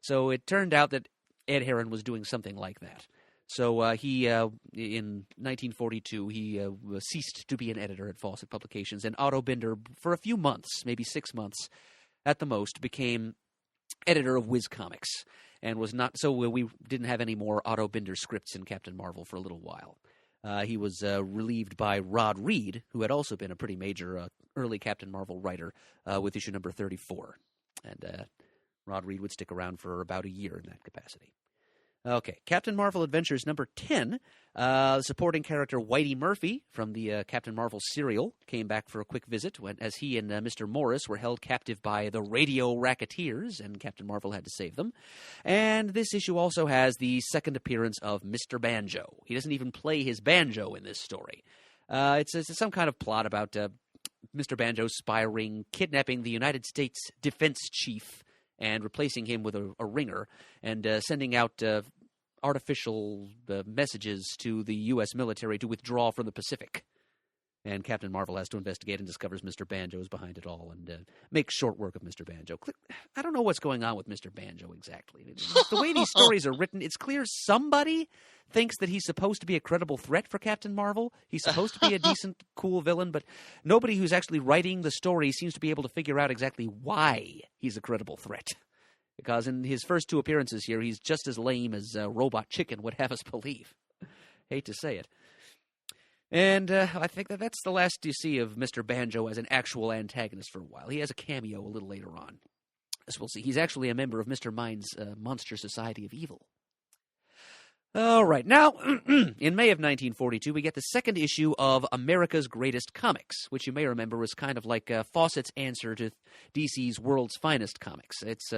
So it turned out that Ed Herron was doing something like that. So he, in 1942, he ceased to be an editor at Fawcett Publications, and Otto Binder, for a few months, maybe 6 months at the most, became editor of Whiz Comics, and was not. So we didn't have any more Otto Binder scripts in Captain Marvel for a little while. He was relieved by Rod Reed, who had also been a pretty major early Captain Marvel writer, with issue number 34, and Rod Reed would stick around for about a year in that capacity. Okay, Captain Marvel Adventures number 10. Supporting character Whitey Murphy from the Captain Marvel serial came back for a quick visit as he and Mr. Morris were held captive by the radio racketeers, and Captain Marvel had to save them. And this issue also has the second appearance of Mr. Banjo. He doesn't even play his banjo in this story. It's some kind of plot about Mr. Banjo spying, kidnapping the United States defense chief, and replacing him with a ringer, and sending out artificial messages to the U.S. military to withdraw from the Pacific. And Captain Marvel has to investigate and discovers Mr. Banjo is behind it all, and makes short work of Mr. Banjo. I don't know what's going on with Mr. Banjo exactly. The way these stories are written, it's clear somebody thinks that he's supposed to be a credible threat for Captain Marvel. He's supposed to be a decent, cool villain, but nobody who's actually writing the story seems to be able to figure out exactly why he's a credible threat. Because in his first two appearances here, he's just as lame as Robot Chicken would have us believe. Hate to say it. And I think that's the last you see of Mr. Banjo as an actual antagonist for a while. He has a cameo a little later on, as we'll see. He's actually a member of Mr. Mind's Monster Society of Evil. All right, now, in May of 1942, we get the second issue of America's Greatest Comics, which you may remember was kind of like Fawcett's answer to DC's World's Finest Comics. It's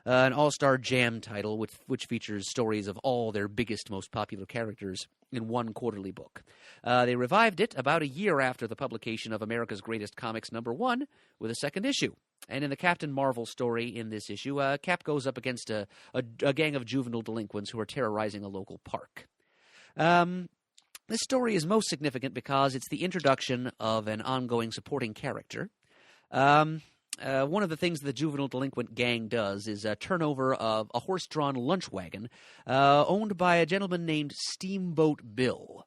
an all-star jam title which features stories of all their biggest, most popular characters in one quarterly book. They revived it about a year after the publication of America's Greatest Comics #1 with a second issue. And in the Captain Marvel story in this issue, Cap goes up against a gang of juvenile delinquents who are terrorizing a local park. This story is most significant because it's the introduction of an ongoing supporting character. One of the things the juvenile delinquent gang does is turn over a horse-drawn lunch wagon owned by a gentleman named Steamboat Bill.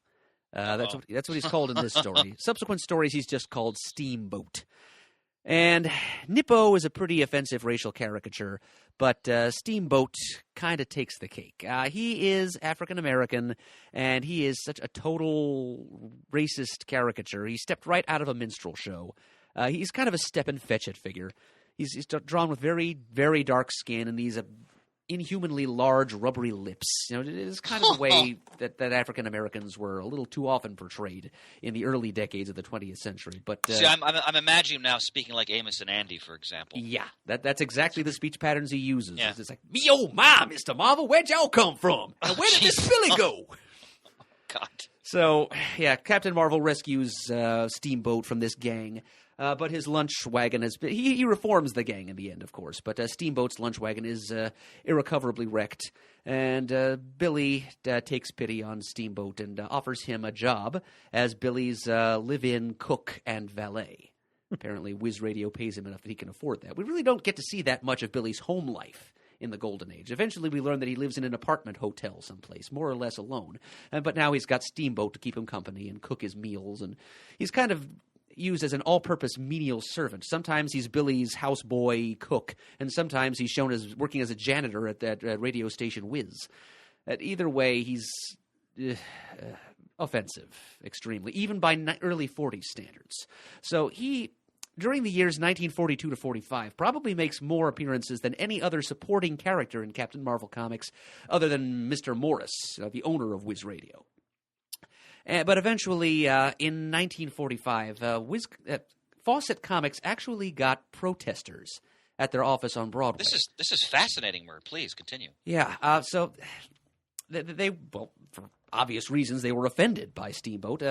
That's what he's called in this story. Subsequent stories, he's just called Steamboat. And Nippo is a pretty offensive racial caricature, but Steamboat kind of takes the cake. He is African-American, and he is such a total racist caricature. He stepped right out of a minstrel show. He's kind of a step-and-fetch-it figure. He's drawn with very, very dark skin and these inhumanly large, rubbery lips. It is kind of the way that African Americans were a little too often portrayed in the early decades of the 20th century. But see, I'm imagining him now speaking like Amos and Andy, for example. Yeah, that's exactly the speech patterns he uses. Yeah. It's like, me oh my, Mr. Marvel, where'd y'all come from? And where did this Billy go? God. So, yeah, Captain Marvel rescues Steamboat from this gang. But his lunch wagon he reforms the gang in the end, of course. But Steamboat's lunch wagon is irrecoverably wrecked. And Billy takes pity on Steamboat and offers him a job as Billy's live-in cook and valet. Apparently, Whiz Radio pays him enough that he can afford that. We really don't get to see that much of Billy's home life in the Golden Age. Eventually, we learn that he lives in an apartment hotel someplace, more or less alone. But now he's got Steamboat to keep him company and cook his meals. And he's kind of used as an all-purpose menial servant. Sometimes he's Billy's houseboy cook, and sometimes he's shown as working as a janitor at that radio station Whiz. Either way, he's offensive, extremely, even by early 40s standards. So he, during the years 1942 to 45, probably makes more appearances than any other supporting character in Captain Marvel comics, other than Mr. Morris, the owner of Whiz Radio. But eventually, in 1945, Fawcett Comics actually got protesters at their office on Broadway. This is fascinating, Murr. Please continue. Yeah, so they for obvious reasons, they were offended by Steamboat.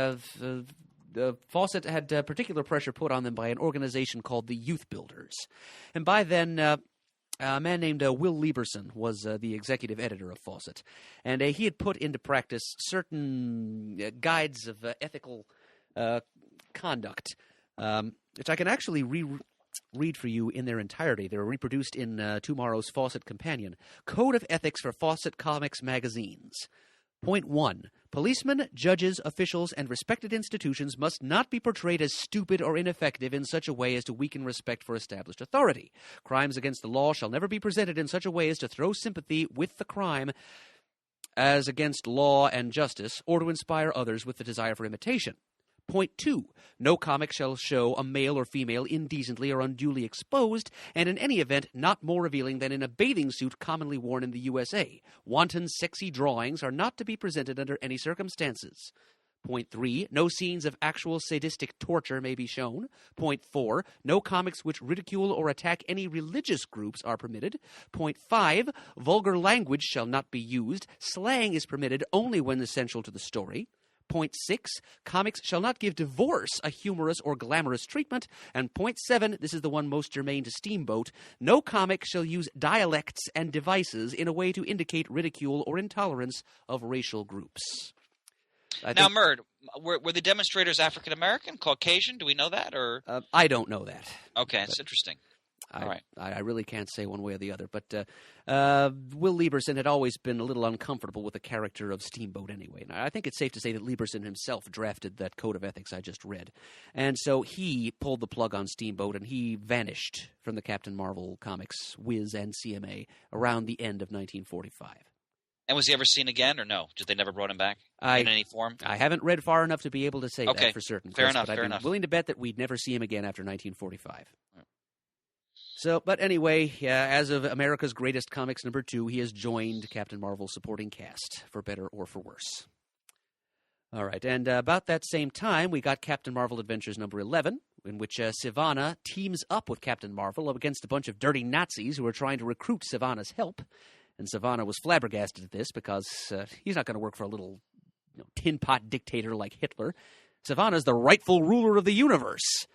Fawcett had particular pressure put on them by an organization called the Youth Builders. And by then, A man named Will Lieberson was the executive editor of Fawcett, and he had put into practice certain guides of ethical conduct, which I can actually read for you in their entirety. They're reproduced in tomorrow's Fawcett Companion. Code of Ethics for Fawcett Comics Magazines. Point 1. Policemen, judges, officials, and respected institutions must not be portrayed as stupid or ineffective in such a way as to weaken respect for established authority. Crimes against the law shall never be presented in such a way as to throw sympathy with the crime as against law and justice, or to inspire others with the desire for imitation. Point 2. No comic shall show a male or female indecently or unduly exposed, and in any event not more revealing than in a bathing suit commonly worn in the USA. Wanton, sexy drawings are not to be presented under any circumstances. Point 3. No scenes of actual sadistic torture may be shown. Point 4. No comics which ridicule or attack any religious groups are permitted. Point 5. Vulgar language shall not be used. Slang is permitted only when essential to the story. Point 6, comics shall not give divorce a humorous or glamorous treatment. And point 7, this is the one most germane to Steamboat, no comic shall use dialects and devices in a way to indicate ridicule or intolerance of racial groups. Now, Murd, were the demonstrators African American, Caucasian? Do we know that, or I don't know that. Okay, that's interesting. All right. I really can't say one way or the other, but Will Lieberson had always been a little uncomfortable with the character of Steamboat anyway. And I think it's safe to say that Lieberson himself drafted that code of ethics I just read. And so he pulled the plug on Steamboat, and he vanished from the Captain Marvel comics, Whiz and CMA, around the end of 1945. And was he ever seen again, or no? Did they never brought him back in any form? I haven't read far enough to be able to say that for certain. Fair enough, but fair I'd be enough. willing to bet that we'd never see him again after 1945. So, but anyway, as of America's Greatest Comics #2, he has joined Captain Marvel's supporting cast, for better or for worse. All right, and about that same time, we got Captain Marvel Adventures #11, in which Sivana teams up with Captain Marvel against a bunch of dirty Nazis who are trying to recruit Sivana's help. And Sivana was flabbergasted at this because he's not going to work for a little tin pot dictator like Hitler. Sivana's the rightful ruler of the universe.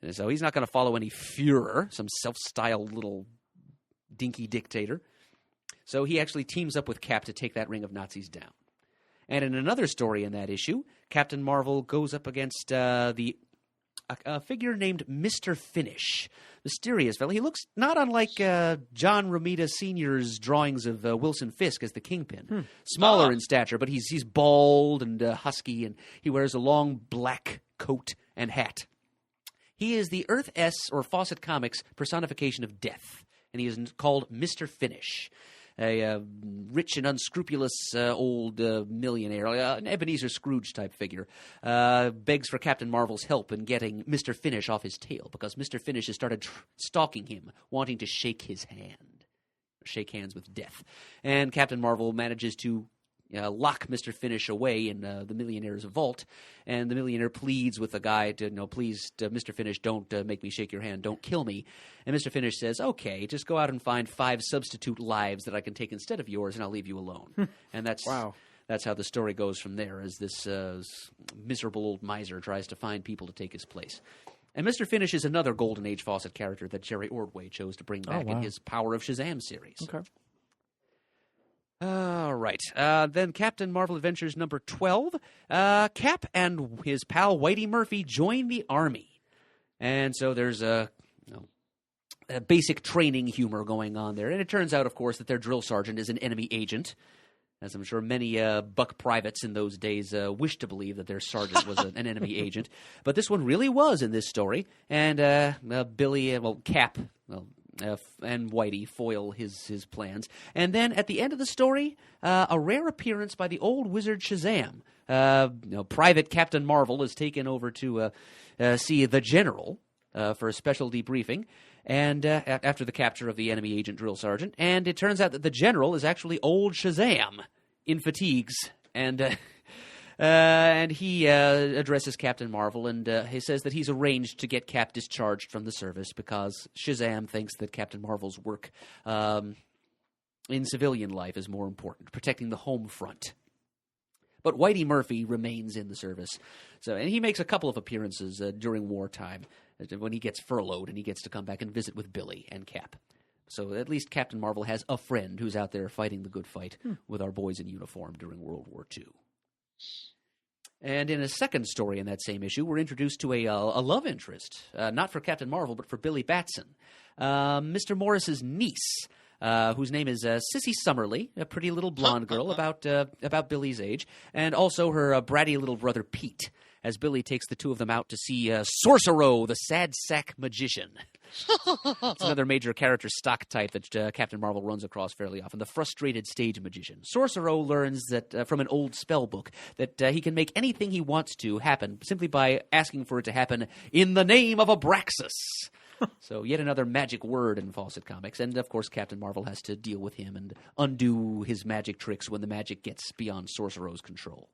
And so he's not going to follow any Führer, some self-styled little dinky dictator. So he actually teams up with Cap to take that ring of Nazis down. And in another story in that issue, Captain Marvel goes up against a figure named Mr. Finish. Mysterious fellow. He looks not unlike John Romita Sr.'s drawings of Wilson Fisk as the Kingpin. Smaller in stature, but he's bald and husky, and he wears a long black coat and hat. He is the Earth S, or Fawcett Comics, personification of death, and he is called Mr. Finish, a rich and unscrupulous old millionaire, an Ebenezer Scrooge-type figure, begs for Captain Marvel's help in getting Mr. Finish off his tail, because Mr. Finish has started stalking him, wanting to shake his hand, shake hands with death. And Captain Marvel manages to lock Mr. Finish away in the millionaire's vault, and the millionaire pleads with the guy to, please, Mr. Finish, don't make me shake your hand, don't kill me. And Mr. Finish says, okay, just go out and find 5 substitute lives that I can take instead of yours, and I'll leave you alone. And that's that's how the story goes from there, as this miserable old miser tries to find people to take his place. And Mr. Finish is another Golden Age Fawcett character that Jerry Ordway chose to bring back in his Power of Shazam series. Okay. All right. Then Captain Marvel Adventures #12. Cap and his pal Whitey Murphy join the Army. And so there's a basic training humor going on there. And it turns out, of course, that their drill sergeant is an enemy agent. As I'm sure many buck privates in those days wished to believe that their sergeant was an enemy agent. But this one really was in this story. And Cap... and Whitey foil his plans. And then at the end of the story, a rare appearance by the old wizard Shazam. Private Captain Marvel is taken over to see the General for a special debriefing, and after the capture of the enemy agent drill sergeant. And it turns out that the General is actually old Shazam in fatigues, and he addresses Captain Marvel, and he says that he's arranged to get Cap discharged from the service because Shazam thinks that Captain Marvel's work in civilian life is more important, protecting the home front. But Whitey Murphy remains in the service, and he makes a couple of appearances during wartime when he gets furloughed and he gets to come back and visit with Billy and Cap. So at least Captain Marvel has a friend who's out there fighting the good fight with our boys in uniform during World War II. And in a second story in that same issue, we're introduced to a love interest, not for Captain Marvel, but for Billy Batson, Mr. Morris's niece, whose name is Sissy Summerly, a pretty little blonde girl about Billy's age, and also her bratty little brother Pete, as Billy takes the two of them out to see Sorcero, the sad sack magician. It's another major character stock type that Captain Marvel runs across fairly often, the frustrated stage magician. Sorcero learns that from an old spell book that he can make anything he wants to happen simply by asking for it to happen in the name of Abraxas. So yet another magic word in Fawcett Comics. And, of course, Captain Marvel has to deal with him and undo his magic tricks when the magic gets beyond Sorcero's control.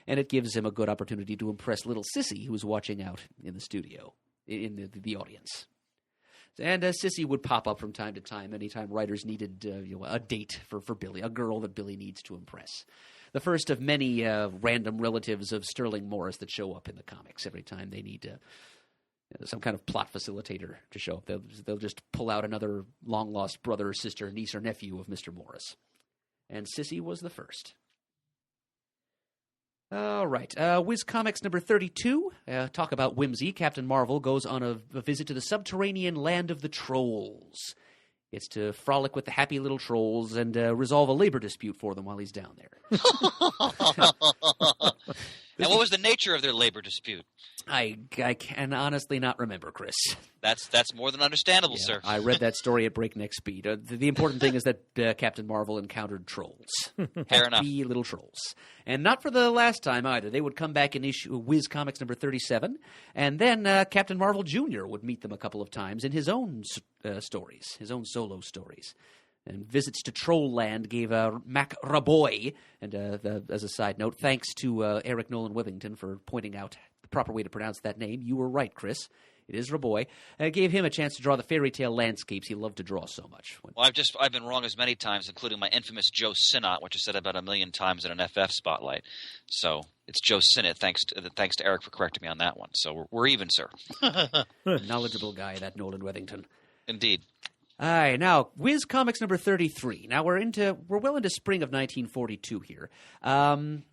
And it gives him a good opportunity to impress little Sissy, who's watching out in the studio, in the audience. And Sissy would pop up from time to time anytime writers needed a date for Billy, a girl that Billy needs to impress. The first of many random relatives of Sterling Morris that show up in the comics every time they need some kind of plot facilitator to show up. They'll just pull out another long-lost brother or sister, niece or nephew of Mr. Morris. And Sissy was the first. All right. Whiz Comics number 32. Talk about whimsy. Captain Marvel goes on a visit to the subterranean land of the trolls. It's to frolic with the happy little trolls and resolve a labor dispute for them while he's down there. And what was the nature of their labor dispute? I can honestly not remember, Chris. That's more than understandable, sir. I read that story at breakneck speed. The important thing is that Captain Marvel encountered trolls. Fair enough. Happy little trolls. And not for the last time either. They would come back in issue Whiz Comics number 37, and then Captain Marvel Jr. would meet them a couple of times in his own stories, his own solo stories. And visits to Troll Land gave Mac Raboy, and as a side note, thanks to Eric Nolan Withington for pointing out the proper way to pronounce that name. You were right, Chris. It is Raboy. Gave him a chance to draw the fairy tale landscapes he loved to draw so much. Well, I've been wrong as many times, including my infamous Joe Sinnott, which I said about 1 million times in an FF spotlight. So it's Joe Sinnott. Thanks to Eric for correcting me on that one. So we're even, sir. Knowledgeable guy, that Nolan Withington. Indeed. All right, now Whiz Comics number 33. Now we're well into spring of 1942 here, and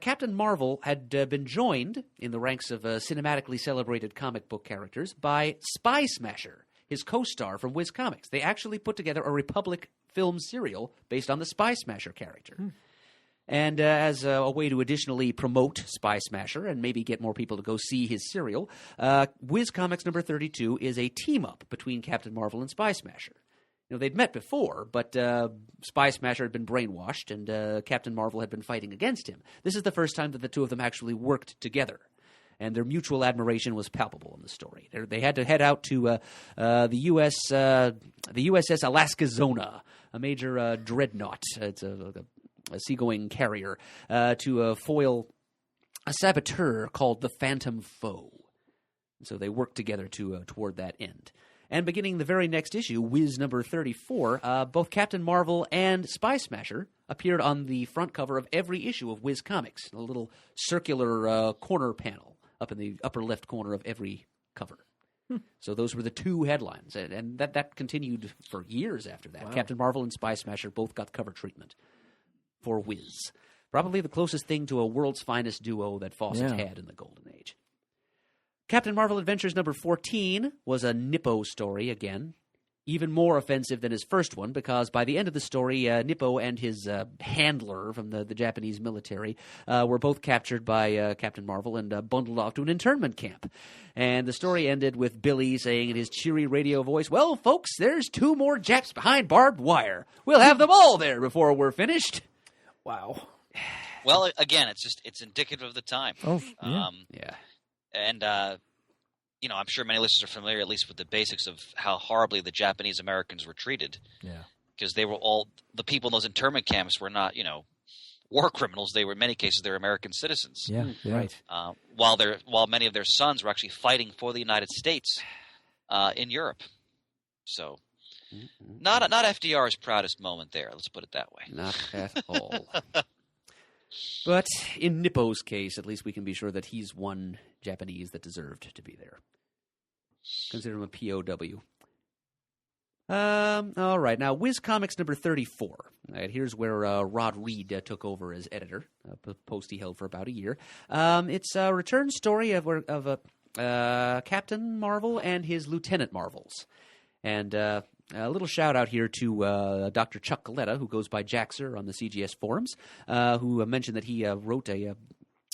Captain Marvel had been joined in the ranks of cinematically celebrated comic book characters by Spy Smasher, his co-star from Whiz Comics. They actually put together a Republic film serial based on the Spy Smasher character. And as a way to additionally promote Spy Smasher and maybe get more people to go see his serial, Whiz Comics number 32 is a team-up between Captain Marvel and Spy Smasher. You know, they'd met before, but Spy Smasher had been brainwashed and Captain Marvel had been fighting against him. This is the first time that the two of them actually worked together. And their mutual admiration was palpable in the story. They had to head out to the USS Alaska Zona, a major dreadnought. It's a seagoing carrier, to foil a saboteur called the Phantom Foe. So they worked together toward that end. And beginning the very next issue, Whiz number 34, both Captain Marvel and Spy Smasher appeared on the front cover of every issue of Whiz Comics, a little circular corner panel up in the upper left corner of every cover. So those were the two headlines, and that continued for years after that. Wow. Captain Marvel and Spy Smasher both got cover treatment for Whiz. Probably the closest thing to a world's finest duo that Fawcett had in the Golden Age. Captain Marvel Adventures number 14 was a Nippo story again. Even more offensive than his first one, because by the end of the story, Nippo and his handler from the Japanese military were both captured by Captain Marvel and bundled off to an internment camp. And the story ended with Billy saying in his cheery radio voice, "Well, folks, there's 2 more Japs behind barbed wire. We'll have them all there before we're finished." Wow. Well, again, it's indicative of the time. Oh, yeah. And I'm sure many listeners are familiar at least with the basics of how horribly the Japanese Americans were treated. Yeah. Because they were all the people in those internment camps were not, war criminals. They were in many cases they were American citizens. Yeah. Right. While many of their sons were actually fighting for the United States in Europe. So. Not FDR's proudest moment there. Let's put it that way. Not at all. But in Nippo's case, at least we can be sure that he's one Japanese that deserved to be there. Consider him a POW. All right. Now, Whiz Comics number 34. All right, here's where Rod Reed took over as editor, a post he held for about a year. It's a return story of Captain Marvel and his Lieutenant Marvels. And a little shout-out here to Dr. Chuck Coletta, who goes by Jaxer on the CGS forums, who mentioned that he wrote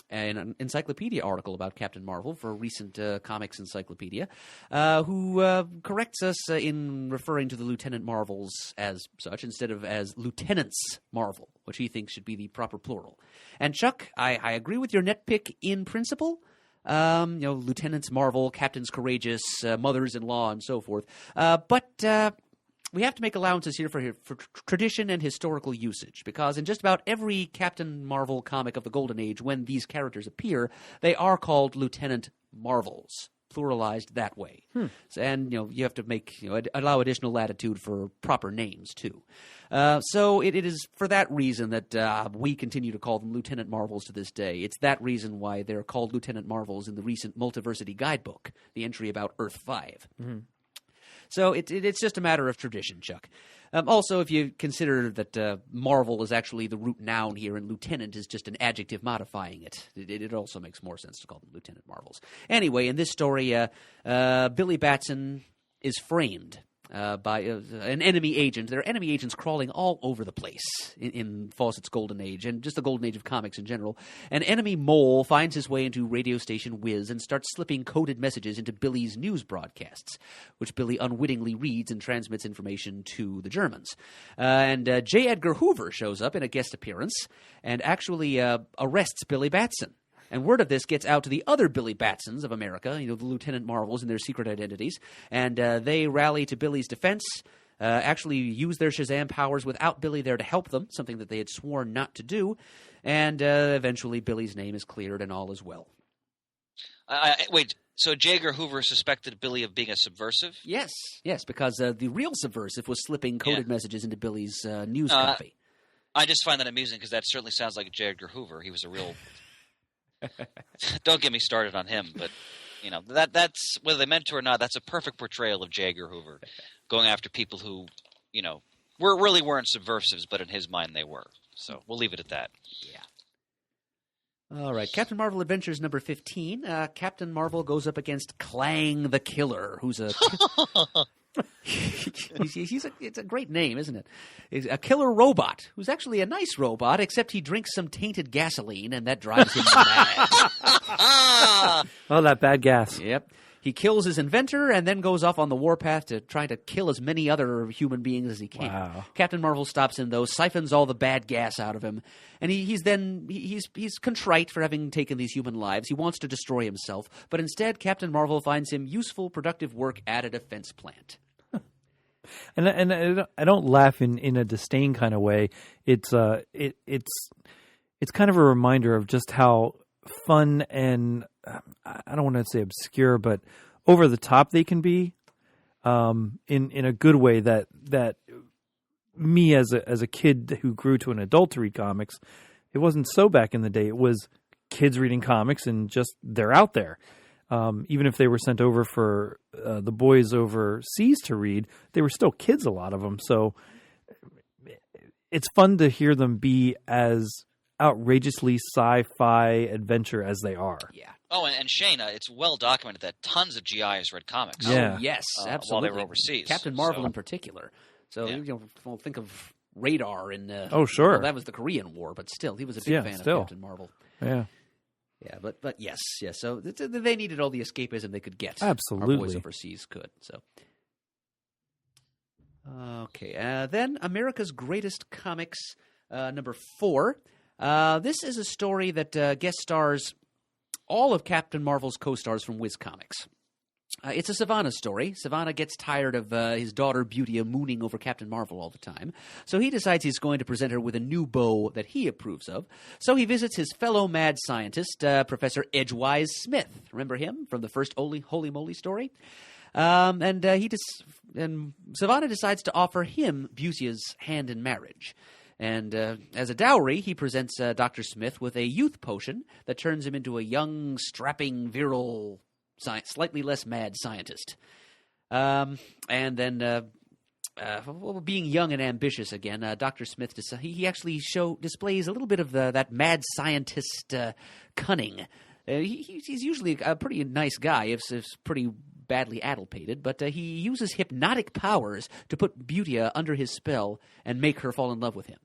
an encyclopedia article about Captain Marvel for a recent comics encyclopedia, who corrects us in referring to the Lieutenant Marvels as such instead of as Lieutenants Marvel, which he thinks should be the proper plural. And Chuck, I agree with your nitpick in principle. Lieutenants Marvel, Captains Courageous, Mothers-in-Law, and so forth. But we have to make allowances here for tradition and historical usage, because in just about every Captain Marvel comic of the Golden Age, when these characters appear, they are called Lieutenant Marvels, pluralized that way. And you have to allow additional latitude for proper names too. So it is for that reason that we continue to call them Lieutenant Marvels to this day. It's that reason why they're called Lieutenant Marvels in the recent Multiversity Guidebook, the entry about Earth 5. So it's just a matter of tradition, Chuck. Also, if you consider that Marvel is actually the root noun here and Lieutenant is just an adjective modifying it also makes more sense to call them Lieutenant Marvels. Anyway, in this story, Billy Batson is framed by an enemy agent. There are enemy agents crawling all over the place in Fawcett's Golden Age, and just the Golden Age of comics in general. An enemy mole finds his way into radio station Whiz and starts slipping coded messages into Billy's news broadcasts, which Billy unwittingly reads and transmits information to the Germans. And J. Edgar Hoover shows up in a guest appearance and actually arrests Billy Batson. And word of this gets out to the other Billy Batsons of America, the Lieutenant Marvels and their secret identities, and they rally to Billy's defense, actually use their SHAZAM powers without Billy there to help them, something that they had sworn not to do, and eventually Billy's name is cleared and all is well. Wait, so J. Edgar Hoover suspected Billy of being a subversive? Yes, because the real subversive was slipping coded messages into Billy's news copy. I just find that amusing because that certainly sounds like J. Edgar Hoover. He was a real... Don't get me started on him, but that's whether they meant to or not. That's a perfect portrayal of J. Edgar Hoover, going after people who really weren't subversives, but in his mind they were. So we'll leave it at that. Yeah. All right, Captain Marvel Adventures number 15. Captain Marvel goes up against Clang the Killer, who's a it's a great name, isn't it? He's a killer robot who's actually a nice robot, except he drinks some tainted gasoline, and that drives him mad. Oh, that bad gas. Yep. He kills his inventor and then goes off on the warpath to try to kill as many other human beings as he can. Wow. Captain Marvel stops him, though, siphons all the bad gas out of him, and he's contrite for having taken these human lives. He wants to destroy himself, but instead Captain Marvel finds him useful, productive work at a defense plant. And I don't laugh in a disdain kind of way. It's kind of a reminder of just how fun and I don't want to say obscure, but over the top they can be, in a good way. That me as a kid who grew to an adult to read comics, it wasn't so back in the day. It was kids reading comics and just they're out there. Even if they were sent over for the boys overseas to read, they were still kids, a lot of them. So it's fun to hear them be as outrageously sci-fi adventure as they are. Yeah. Oh, and Shane, it's well documented that tons of GIs read comics. Yeah. Oh, yes, absolutely. While they were overseas. Captain Marvel in particular. So, we'll think of Radar in... oh, sure. Well, that was the Korean War, but still, he was a big fan of Captain Marvel. Yeah. Yeah, but yes. So they needed all the escapism they could get. Absolutely. Our boys overseas could. So, okay. Then America's Greatest Comics, number 4. This is a story that guest stars all of Captain Marvel's co-stars from Whiz Comics. It's a Sivana story. Sivana gets tired of his daughter Beauty mooning over Captain Marvel all the time, so he decides he's going to present her with a new beau that he approves of. So he visits his fellow mad scientist, Professor Edgewise Smith. Remember him from the first Holy Moly story? And Sivana decides to offer him Beauty's hand in marriage. And as a dowry, he presents Dr. Smith with a youth potion that turns him into a young, strapping, virile, slightly less mad scientist. And then being young and ambitious again, Dr. Smith he actually displays a little bit of that mad scientist cunning. He's usually a pretty nice guy, if pretty badly addlepated, but he uses hypnotic powers to put Butia under his spell and make her fall in love with him.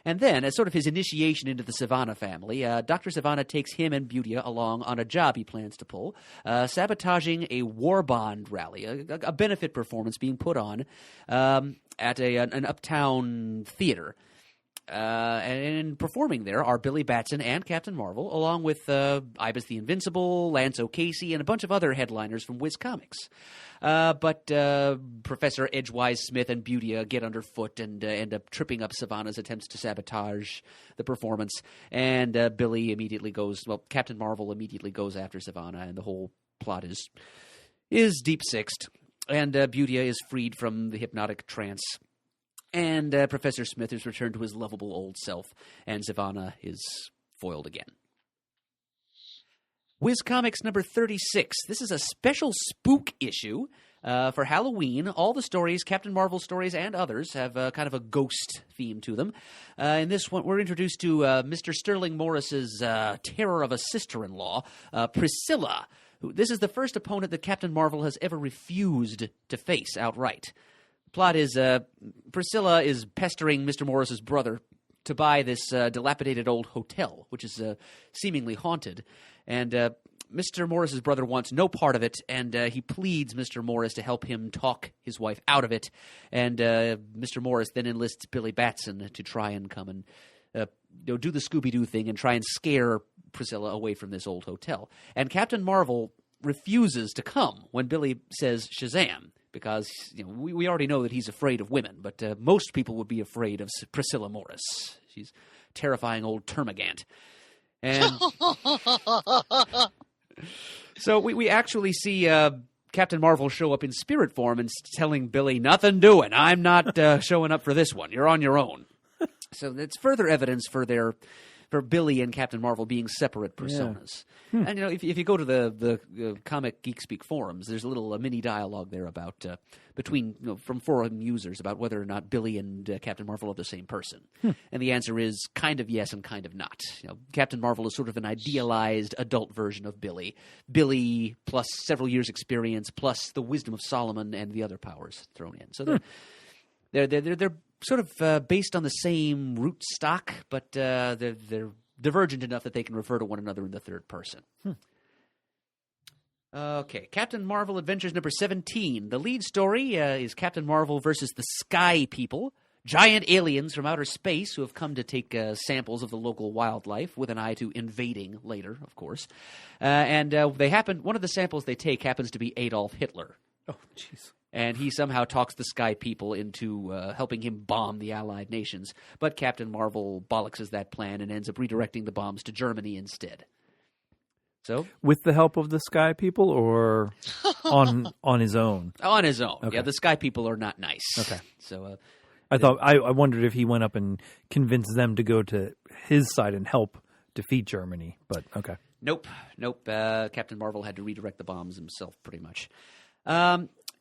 And then, as sort of his initiation into the Sivana family, Dr. Sivana takes him and Butia along on a job he plans to pull, sabotaging a war bond rally, a benefit performance being put on at an uptown theater. And performing there are Billy Batson and Captain Marvel, along with Ibis the Invincible, Lance O'Casey, and a bunch of other headliners from Whiz Comics. But Professor Edgewise Smith and Butia get underfoot and end up tripping up Sivana's attempts to sabotage the performance. And Captain Marvel immediately goes after Sivana, and the whole plot is deep sixed. And Butia is freed from the hypnotic trance. And Professor Smith is returned to his lovable old self, and Sivana is foiled again. Whiz Comics number 36. This is a special spook issue for Halloween. All the stories, Captain Marvel stories and others, have kind of a ghost theme to them. In this one, we're introduced to Mr. Sterling Morris's terror of a sister-in-law, Priscilla. This is the first opponent that Captain Marvel has ever refused to face outright. Plot is Priscilla is pestering Mr. Morris's brother to buy this dilapidated old hotel, which is seemingly haunted. And Mr. Morris's brother wants no part of it, and he pleads Mr. Morris to help him talk his wife out of it. And Mr. Morris then enlists Billy Batson to try and come and do the Scooby-Doo thing and try and scare Priscilla away from this old hotel. And Captain Marvel refuses to come when Billy says SHAZAM. Because we already know that he's afraid of women, but most people would be afraid of Priscilla Morris. She's a terrifying old termagant. And so we actually see Captain Marvel show up in spirit form and telling Billy, "Nothing doing. I'm not showing up for this one. You're on your own." So that's further evidence for Billy and Captain Marvel being separate personas. Yeah. And if you go to the Comic Geek Speak forums, there's a little mini dialogue there about from forum users about whether or not Billy and Captain Marvel are the same person. And the answer is kind of yes and kind of not. Captain Marvel is sort of an idealized adult version of Billy. Billy plus several years' experience plus the wisdom of Solomon and the other powers thrown in. So they're sort of based on the same root stock, but they're divergent enough that they can refer to one another in the third person. Okay, Captain Marvel Adventures number 17. The lead story is Captain Marvel versus the Sky People, giant aliens from outer space who have come to take samples of the local wildlife with an eye to invading later, of course. And one of the samples they take happens to be Adolf Hitler. Oh, jeez. And he somehow talks the Sky People into helping him bomb the Allied nations. But Captain Marvel bollockses that plan and ends up redirecting the bombs to Germany instead. So, with the help of the Sky People, or on his own? On his own. Okay. Yeah, the Sky People are not nice. Okay. So I wondered if he went up and convinced them to go to his side and help defeat Germany. But okay. Nope. Captain Marvel had to redirect the bombs himself, pretty much.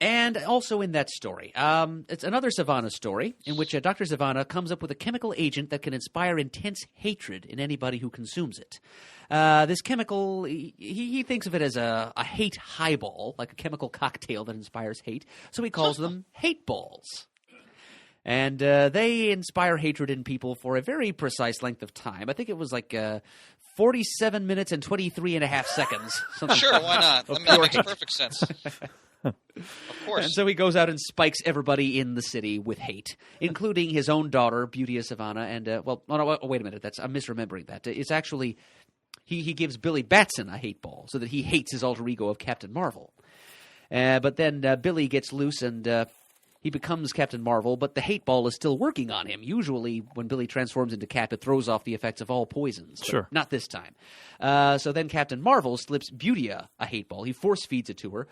And also in that story, it's another Sivana story in which Dr. Sivana comes up with a chemical agent that can inspire intense hatred in anybody who consumes it. This chemical, he thinks of it as a hate highball, like a chemical cocktail that inspires hate, so he calls them hate balls. And they inspire hatred in people for a very precise length of time. I think it was like 47 minutes and 23 and a half seconds. Sure, why not? That makes perfect sense. Of course. And so he goes out and spikes everybody in the city with hate, including his own daughter, Butia Sivana. And, wait a minute. I'm misremembering that. It's actually, he gives Billy Batson a hate ball so that he hates his alter ego of Captain Marvel. But then Billy gets loose and he becomes Captain Marvel, but the hate ball is still working on him. Usually when Billy transforms into Cap, it throws off the effects of all poisons. Sure. Not this time. So then Captain Marvel slips Butia a hate ball. He force feeds it to her.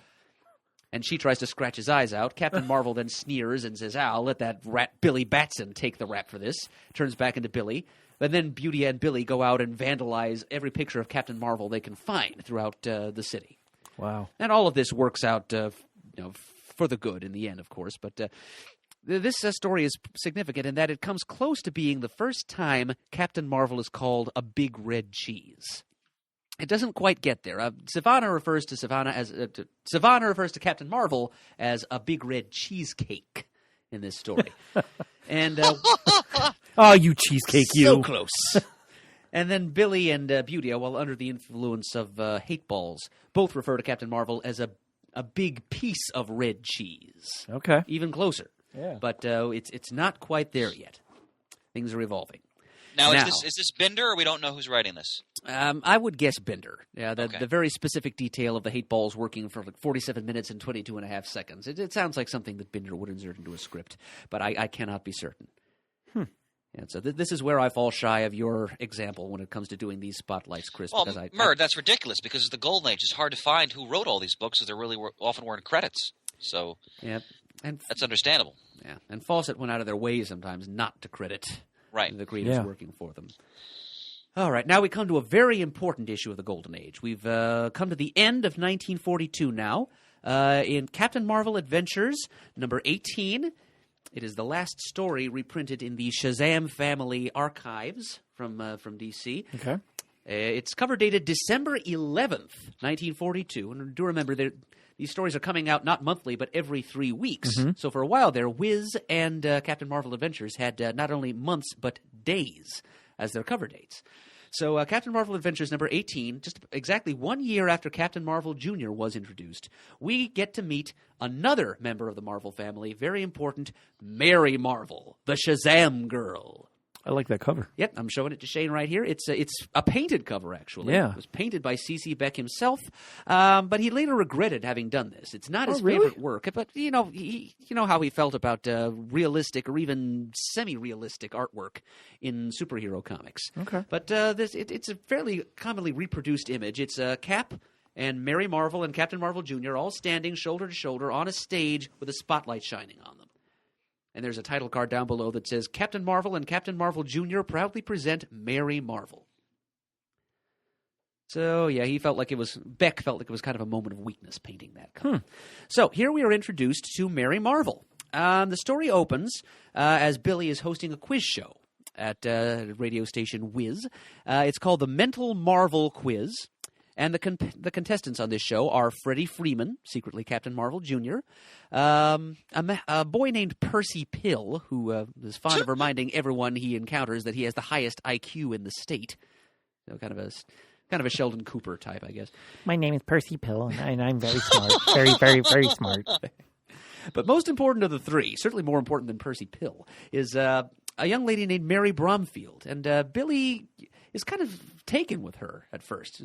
And she tries to scratch his eyes out. Captain Marvel then sneers and says, I'll let that rat Billy Batson take the rap for this. Turns back into Billy. And then Butia and Billy go out and vandalize every picture of Captain Marvel they can find throughout the city. Wow. And all of this works out for the good in the end, of course. But this story is significant in that it comes close to being the first time Captain Marvel is called a big red cheese. It doesn't quite get there. Sivana refers to Sivana refers to Captain Marvel as a big red cheesecake in this story. And oh, you cheesecake, you. So close. And then Billy and Beauty, while under the influence of hate balls, both refer to Captain Marvel as a big piece of red cheese. Okay. Even closer. Yeah. But it's not quite there yet. Things are evolving. Now, is this Bender, or we don't know who's writing this? I would guess Bender. Yeah, Okay. The very specific detail of the hate balls working for like 47 minutes and 22 and a half seconds. It sounds like something that Bender would insert into a script, but I cannot be certain. And so this is where I fall shy of your example when it comes to doing these spotlights, Chris. Well, because Murd, that's ridiculous because the Golden Age is hard to find who wrote all these books, because there really often weren't credits. So yeah, and that's understandable. Yeah, and Fawcett went out of their way sometimes not to credit the creators working for them. All right, now we come to a very important issue of the Golden Age. We've come to the end of 1942 now. In Captain Marvel Adventures, number 18, it is the last story reprinted in the SHAZAM family archives from DC. Okay. It's cover dated December 11th, 1942. And do remember, these stories are coming out not monthly, but every 3 weeks. So for a while there, Whiz and Captain Marvel Adventures had not only months, but days as their cover dates. So Captain Marvel Adventures number 18, just exactly 1 year after Captain Marvel Jr. was introduced, we get to meet another member of the Marvel family, very important, Mary Marvel, the Shazam girl. I like that cover. Yep, I'm showing it to Shane right here. It's a painted cover, actually. Yeah. It was painted by C.C. Beck himself, but he later regretted having done this. It's not his favorite work, but you know how he felt about realistic or even semi-realistic artwork in superhero comics. Okay. But it's a fairly commonly reproduced image. It's Cap and Mary Marvel and Captain Marvel Jr. all standing shoulder to shoulder on a stage with a spotlight shining on them. And there's a title card down below that says, Captain Marvel and Captain Marvel Jr. proudly present Mary Marvel. So, yeah, Beck felt like it was kind of a moment of weakness painting that cover. So, here we are introduced to Mary Marvel. The story opens as Billy is hosting a quiz show at radio station Whiz. It's called the Mental Marvel Quiz. And the contestants on this show are Freddie Freeman, secretly Captain Marvel Jr., a boy named Percy Pill, who is fond of reminding everyone he encounters that he has the highest IQ in the state. So kind of a Sheldon Cooper type, I guess. My name is Percy Pill, and I'm very smart. Very, very, very smart. But most important of the three, certainly more important than Percy Pill, is a young lady named Mary Bromfield. And Billy is kind of taken with her at first.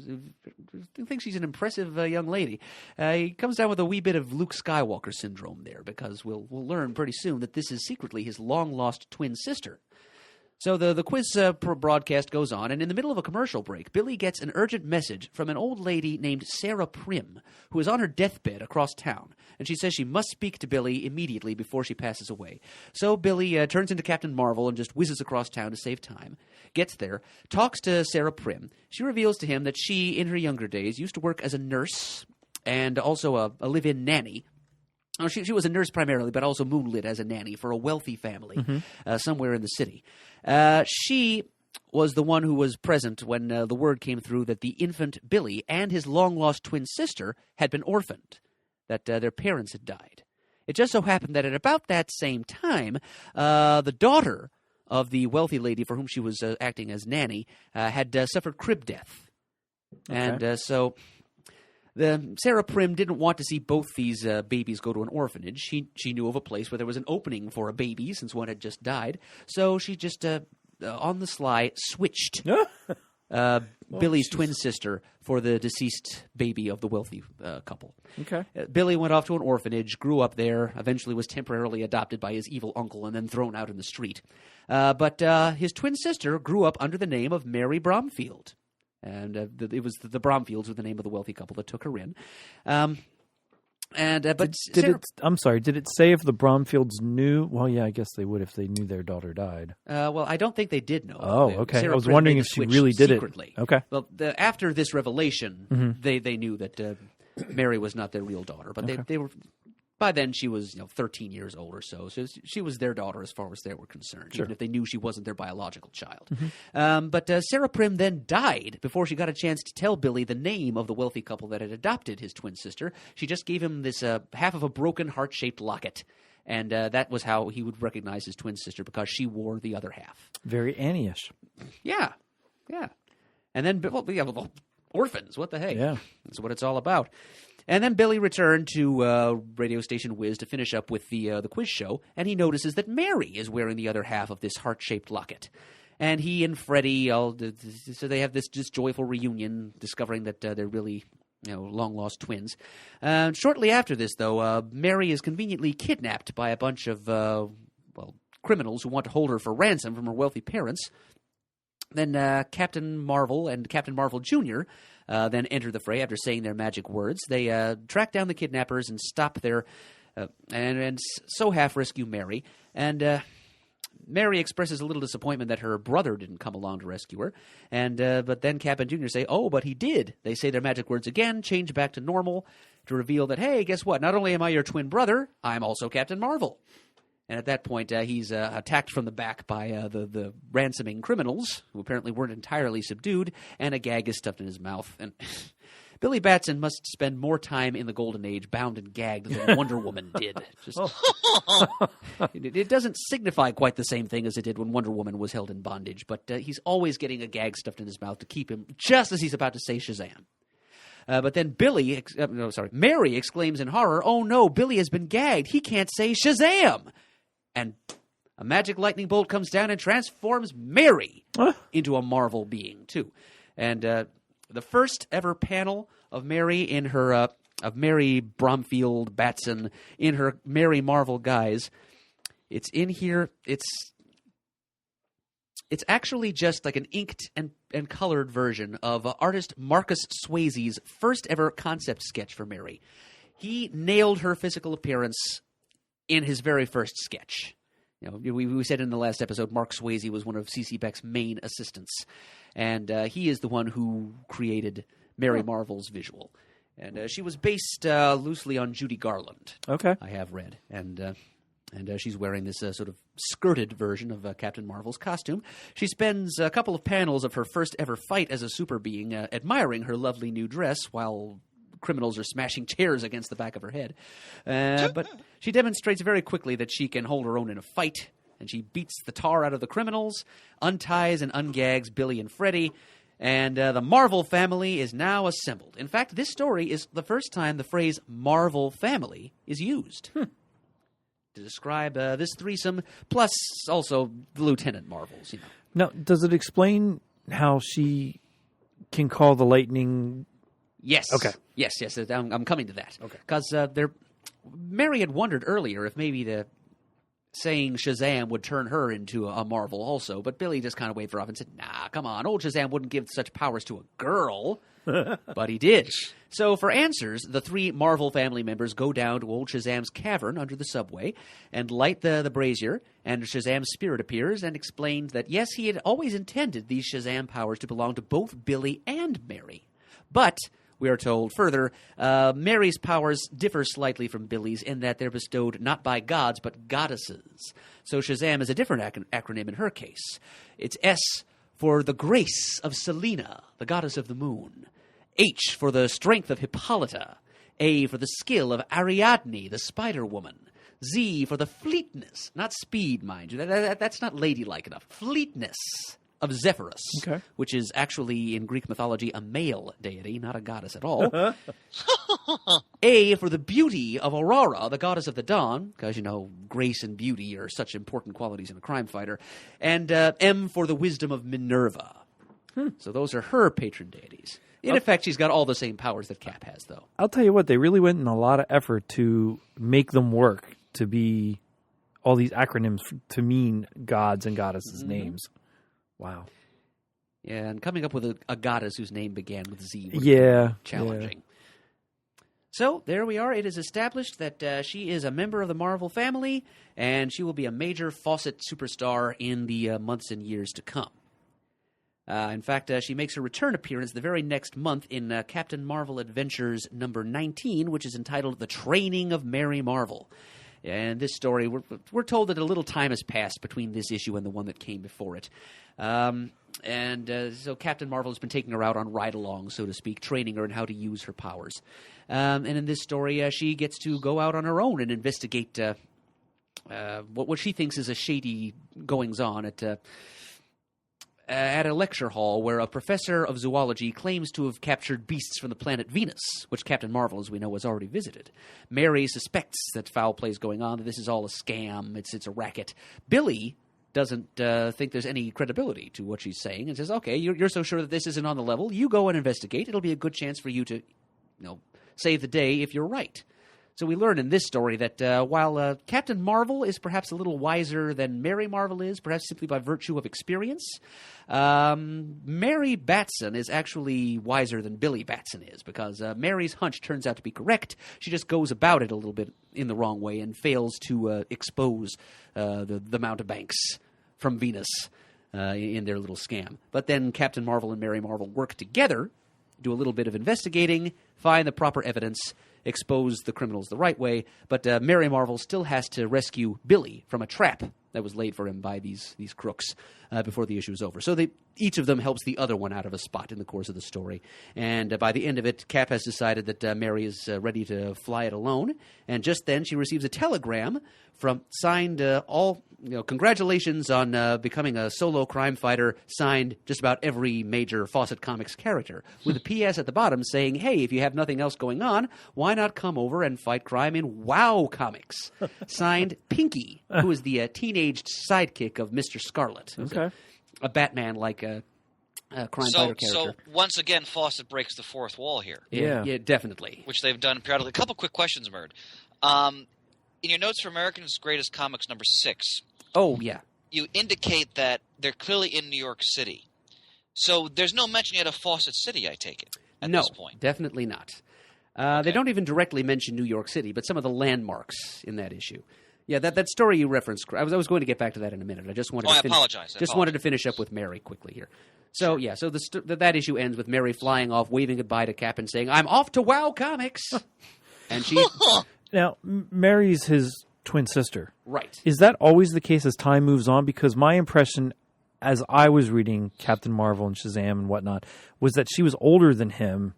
He thinks she's an impressive young lady. He comes down with a wee bit of Luke Skywalker syndrome there, because we'll learn pretty soon that this is secretly his long-lost twin sister. So the quiz broadcast goes on, and in the middle of a commercial break, Billy gets an urgent message from an old lady named Sarah Prim, who is on her deathbed across town, and she says she must speak to Billy immediately before she passes away. So Billy turns into Captain Marvel and just whizzes across town to save time, gets there, talks to Sarah Prim. She reveals to him that she, in her younger days, used to work as a nurse and also a live-in nanny. Oh, she was a nurse primarily, but also moonlit as a nanny for a wealthy family somewhere in the city. She was the one who was present when the word came through that the infant Billy and his long-lost twin sister had been orphaned, that their parents had died. It just so happened that at about that same time, the daughter of the wealthy lady for whom she was acting as nanny had suffered crib death. Okay. And so Sarah Prim didn't want to see both these babies go to an orphanage. She knew of a place where there was an opening for a baby since one had just died. So she just, on the sly, switched Billy's twin sister for the deceased baby of the wealthy couple. Okay. Billy went off to an orphanage, grew up there, eventually was temporarily adopted by his evil uncle and then thrown out in the street. But his twin sister grew up under the name of Mary Bromfield. And it was the Bromfields were the name of the wealthy couple that took her in. I'm sorry. Did it say if the Bromfields knew? Well, yeah, I guess they would if they knew their daughter died. Well, I don't think they did know. Oh, okay. Sarah I was Prim wondering made if the she switch really did secretly. it. Okay. Well, after this revelation, they knew that Mary was not their real daughter, but they were by then she was 13 years old or so. So she was their daughter as far as they were concerned, even if they knew she wasn't their biological child. But Sarah Prim then died before she got a chance to tell Billy the name of the wealthy couple that had adopted his twin sister. She just gave him this half of a broken heart-shaped locket. And that was how he would recognize his twin sister, because she wore the other half. Very Annie-ish. Yeah. And then, orphans, what the heck? Yeah. That's what it's all about. And then Billy returned to radio station Whiz to finish up with the quiz show, and he notices that Mary is wearing the other half of this heart-shaped locket. And he and Freddie, so they have this joyful reunion, discovering that they're really long-lost twins. Shortly after this, though, Mary is conveniently kidnapped by a bunch of, criminals who want to hold her for ransom from her wealthy parents. Then Captain Marvel and Captain Marvel Jr. Then enter the fray after saying their magic words. They track down the kidnappers and stop their, and so half rescue Mary. And Mary expresses a little disappointment that her brother didn't come along to rescue her. And but then Cap and Jr. say, "Oh, but he did." They say their magic words again, change back to normal, to reveal that, hey, guess what? Not only am I your twin brother, I'm also Captain Marvel. And at that point, he's attacked from the back by the ransoming criminals, who apparently weren't entirely subdued, and a gag is stuffed in his mouth. And Billy Batson must spend more time in the Golden Age bound and gagged than Wonder Woman did. It doesn't signify quite the same thing as it did when Wonder Woman was held in bondage, but he's always getting a gag stuffed in his mouth to keep him, just as he's about to say Shazam. But then Mary exclaims in horror, "Oh no, Billy has been gagged. He can't say Shazam!" And a magic lightning bolt comes down and transforms Mary into a Marvel being, too. And the first ever panel of Mary in her, of Mary Bromfield Batson in her Mary Marvel guise, it's in here. It's actually just like an inked and colored version of artist Marcus Swayze's first ever concept sketch for Mary. He nailed her physical appearance in his very first sketch. We said in the last episode, Mark Swayze was one of C.C. Beck's main assistants, and he is the one who created Mary Marvel's visual. And she was based loosely on Judy Garland. Okay, I have read, and she's wearing this sort of skirted version of Captain Marvel's costume. She spends a couple of panels of her first ever fight as a super being, admiring her lovely new dress while criminals are smashing chairs against the back of her head. But she demonstrates very quickly that she can hold her own in a fight, and she beats the tar out of the criminals, unties and ungags Billy and Freddie, and the Marvel family is now assembled. In fact, this story is the first time the phrase Marvel family is used to describe this threesome, plus also the Lieutenant Marvels. Now, does it explain how she can call the lightning? Yes. Okay. Yes. I'm coming to that. Okay. Because Mary had wondered earlier if maybe saying Shazam would turn her into a Marvel also, but Billy just kind of waved her off and said, "Nah, come on, old Shazam wouldn't give such powers to a girl." But he did. So for answers, the three Marvel family members go down to old Shazam's cavern under the subway and light the brazier, and Shazam's spirit appears and explains that, yes, he had always intended these Shazam powers to belong to both Billy and Mary. But we are told further, Mary's powers differ slightly from Billy's in that they're bestowed not by gods, but goddesses. So Shazam is a different acronym in her case. It's S for the grace of Selena, the goddess of the moon. H for the strength of Hippolyta. A for the skill of Ariadne, the Spider-Woman. Z for the fleetness, not speed, mind you. That's not ladylike enough. Fleetness of Zephyrus, which is actually in Greek mythology a male deity, not a goddess at all. A for the beauty of Aurora, the goddess of the dawn, because, grace and beauty are such important qualities in a crime fighter. And M for the wisdom of Minerva. So those are her patron deities. In effect, she's got all the same powers that Cap has, though. I'll tell you what, they really went in a lot of effort to make them work, to be all these acronyms to mean gods and goddesses' names. Wow. Yeah, and coming up with a goddess whose name began with Z would be challenging. Yeah. So, there we are. It is established that she is a member of the Marvel family, and she will be a major Fawcett superstar in the months and years to come. In fact, she makes her return appearance the very next month in Captain Marvel Adventures number 19, which is entitled The Training of Mary Marvel. And this story, we're told that a little time has passed between this issue and the one that came before it. So Captain Marvel has been taking her out on ride-alongs, so to speak, training her in how to use her powers. And in this story, she gets to go out on her own and investigate what she thinks is a shady goings-on at a lecture hall where a professor of zoology claims to have captured beasts from the planet Venus, which Captain Marvel, as we know, has already visited. Mary suspects that foul play is going on, that this is all a scam, it's a racket. Billy doesn't think there's any credibility to what she's saying and says, okay, you're so sure that this isn't on the level, you go and investigate. It'll be a good chance for you to save the day if you're right. So we learn in this story that while Captain Marvel is perhaps a little wiser than Mary Marvel is, perhaps simply by virtue of experience, Mary Batson is actually wiser than Billy Batson is, because Mary's hunch turns out to be correct. She just goes about it a little bit in the wrong way and fails to expose the mountebanks from Venus in their little scam. But then Captain Marvel and Mary Marvel work together, do a little bit of investigating, find the proper evidence, expose the criminals the right way, but Mary Marvel still has to rescue Billy from a trap that was laid for him by these crooks before the issue is over. So each of them helps the other one out of a spot in the course of the story. And by the end of it, Cap has decided that Mary is ready to fly it alone. And just then she receives a telegram signed congratulations on becoming a solo crime fighter, signed just about every major Fawcett Comics character, with a P.S. at the bottom saying, hey, if you have nothing else going on, why not come over and fight crime in WoW Comics? Signed Pinky, who is the teenaged sidekick of Mr. Scarlet. Okay. A Batman-like crime fighter character. So once again, Fawcett breaks the fourth wall here. Yeah, definitely. Which they've done periodically. A couple quick questions, Murd. In your notes for America's Greatest Comics number 6, oh, yeah, you indicate that they're clearly in New York City. So there's no mention yet of Fawcett City, I take it, at this point. No, definitely not. They don't even directly mention New York City, but some of the landmarks in that issue. Yeah, that story you referenced, I was going to get back to that in a minute. I just wanted to apologize. Wanted to finish up with Mary quickly here. So, yeah, so that issue ends with Mary flying off, waving goodbye to Cap and saying, I'm off to WoW Comics! And she... Now, Mary's his twin sister. Right. Is that always the case as time moves on? Because my impression, as I was reading Captain Marvel and SHAZAM and whatnot, was that she was older than him.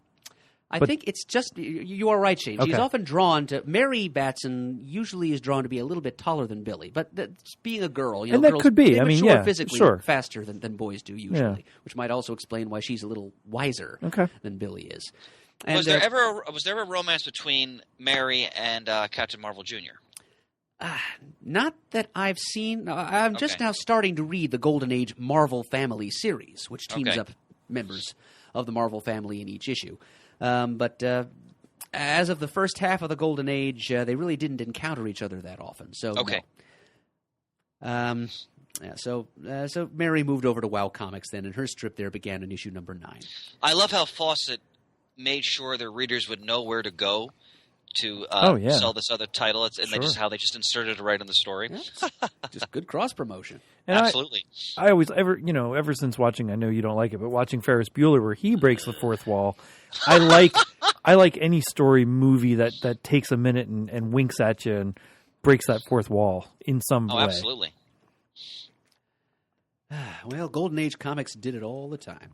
I think it's just... You are right, Shane. Okay. She's often drawn to... Mary Batson usually is drawn to be a little bit taller than Billy, but being a girl... And that girls, could be. they I mean, mature yeah, physically sure. faster than boys do usually, which might also explain why she's a little wiser than Billy is. And, was there a romance between Mary and Captain Marvel Jr.? Not that I've seen. I'm just now starting to read the Golden Age Marvel Family series, which teams up members of the Marvel family in each issue. But as of the first half of the Golden Age, they really didn't encounter each other that often. So no. So Mary moved over to WoW Comics then, and her strip there began in issue number 9. I love how Fawcett made sure their readers would know where to go to sell this other title, and how they just inserted it right in the story. Yeah, just good cross promotion. And Absolutely. I always ever since watching, I know you don't like it, but watching Ferris Bueller where he breaks the fourth wall, I like any story movie that takes a minute and winks at you and breaks that fourth wall in some way. Absolutely. Well, Golden Age Comics did it all the time.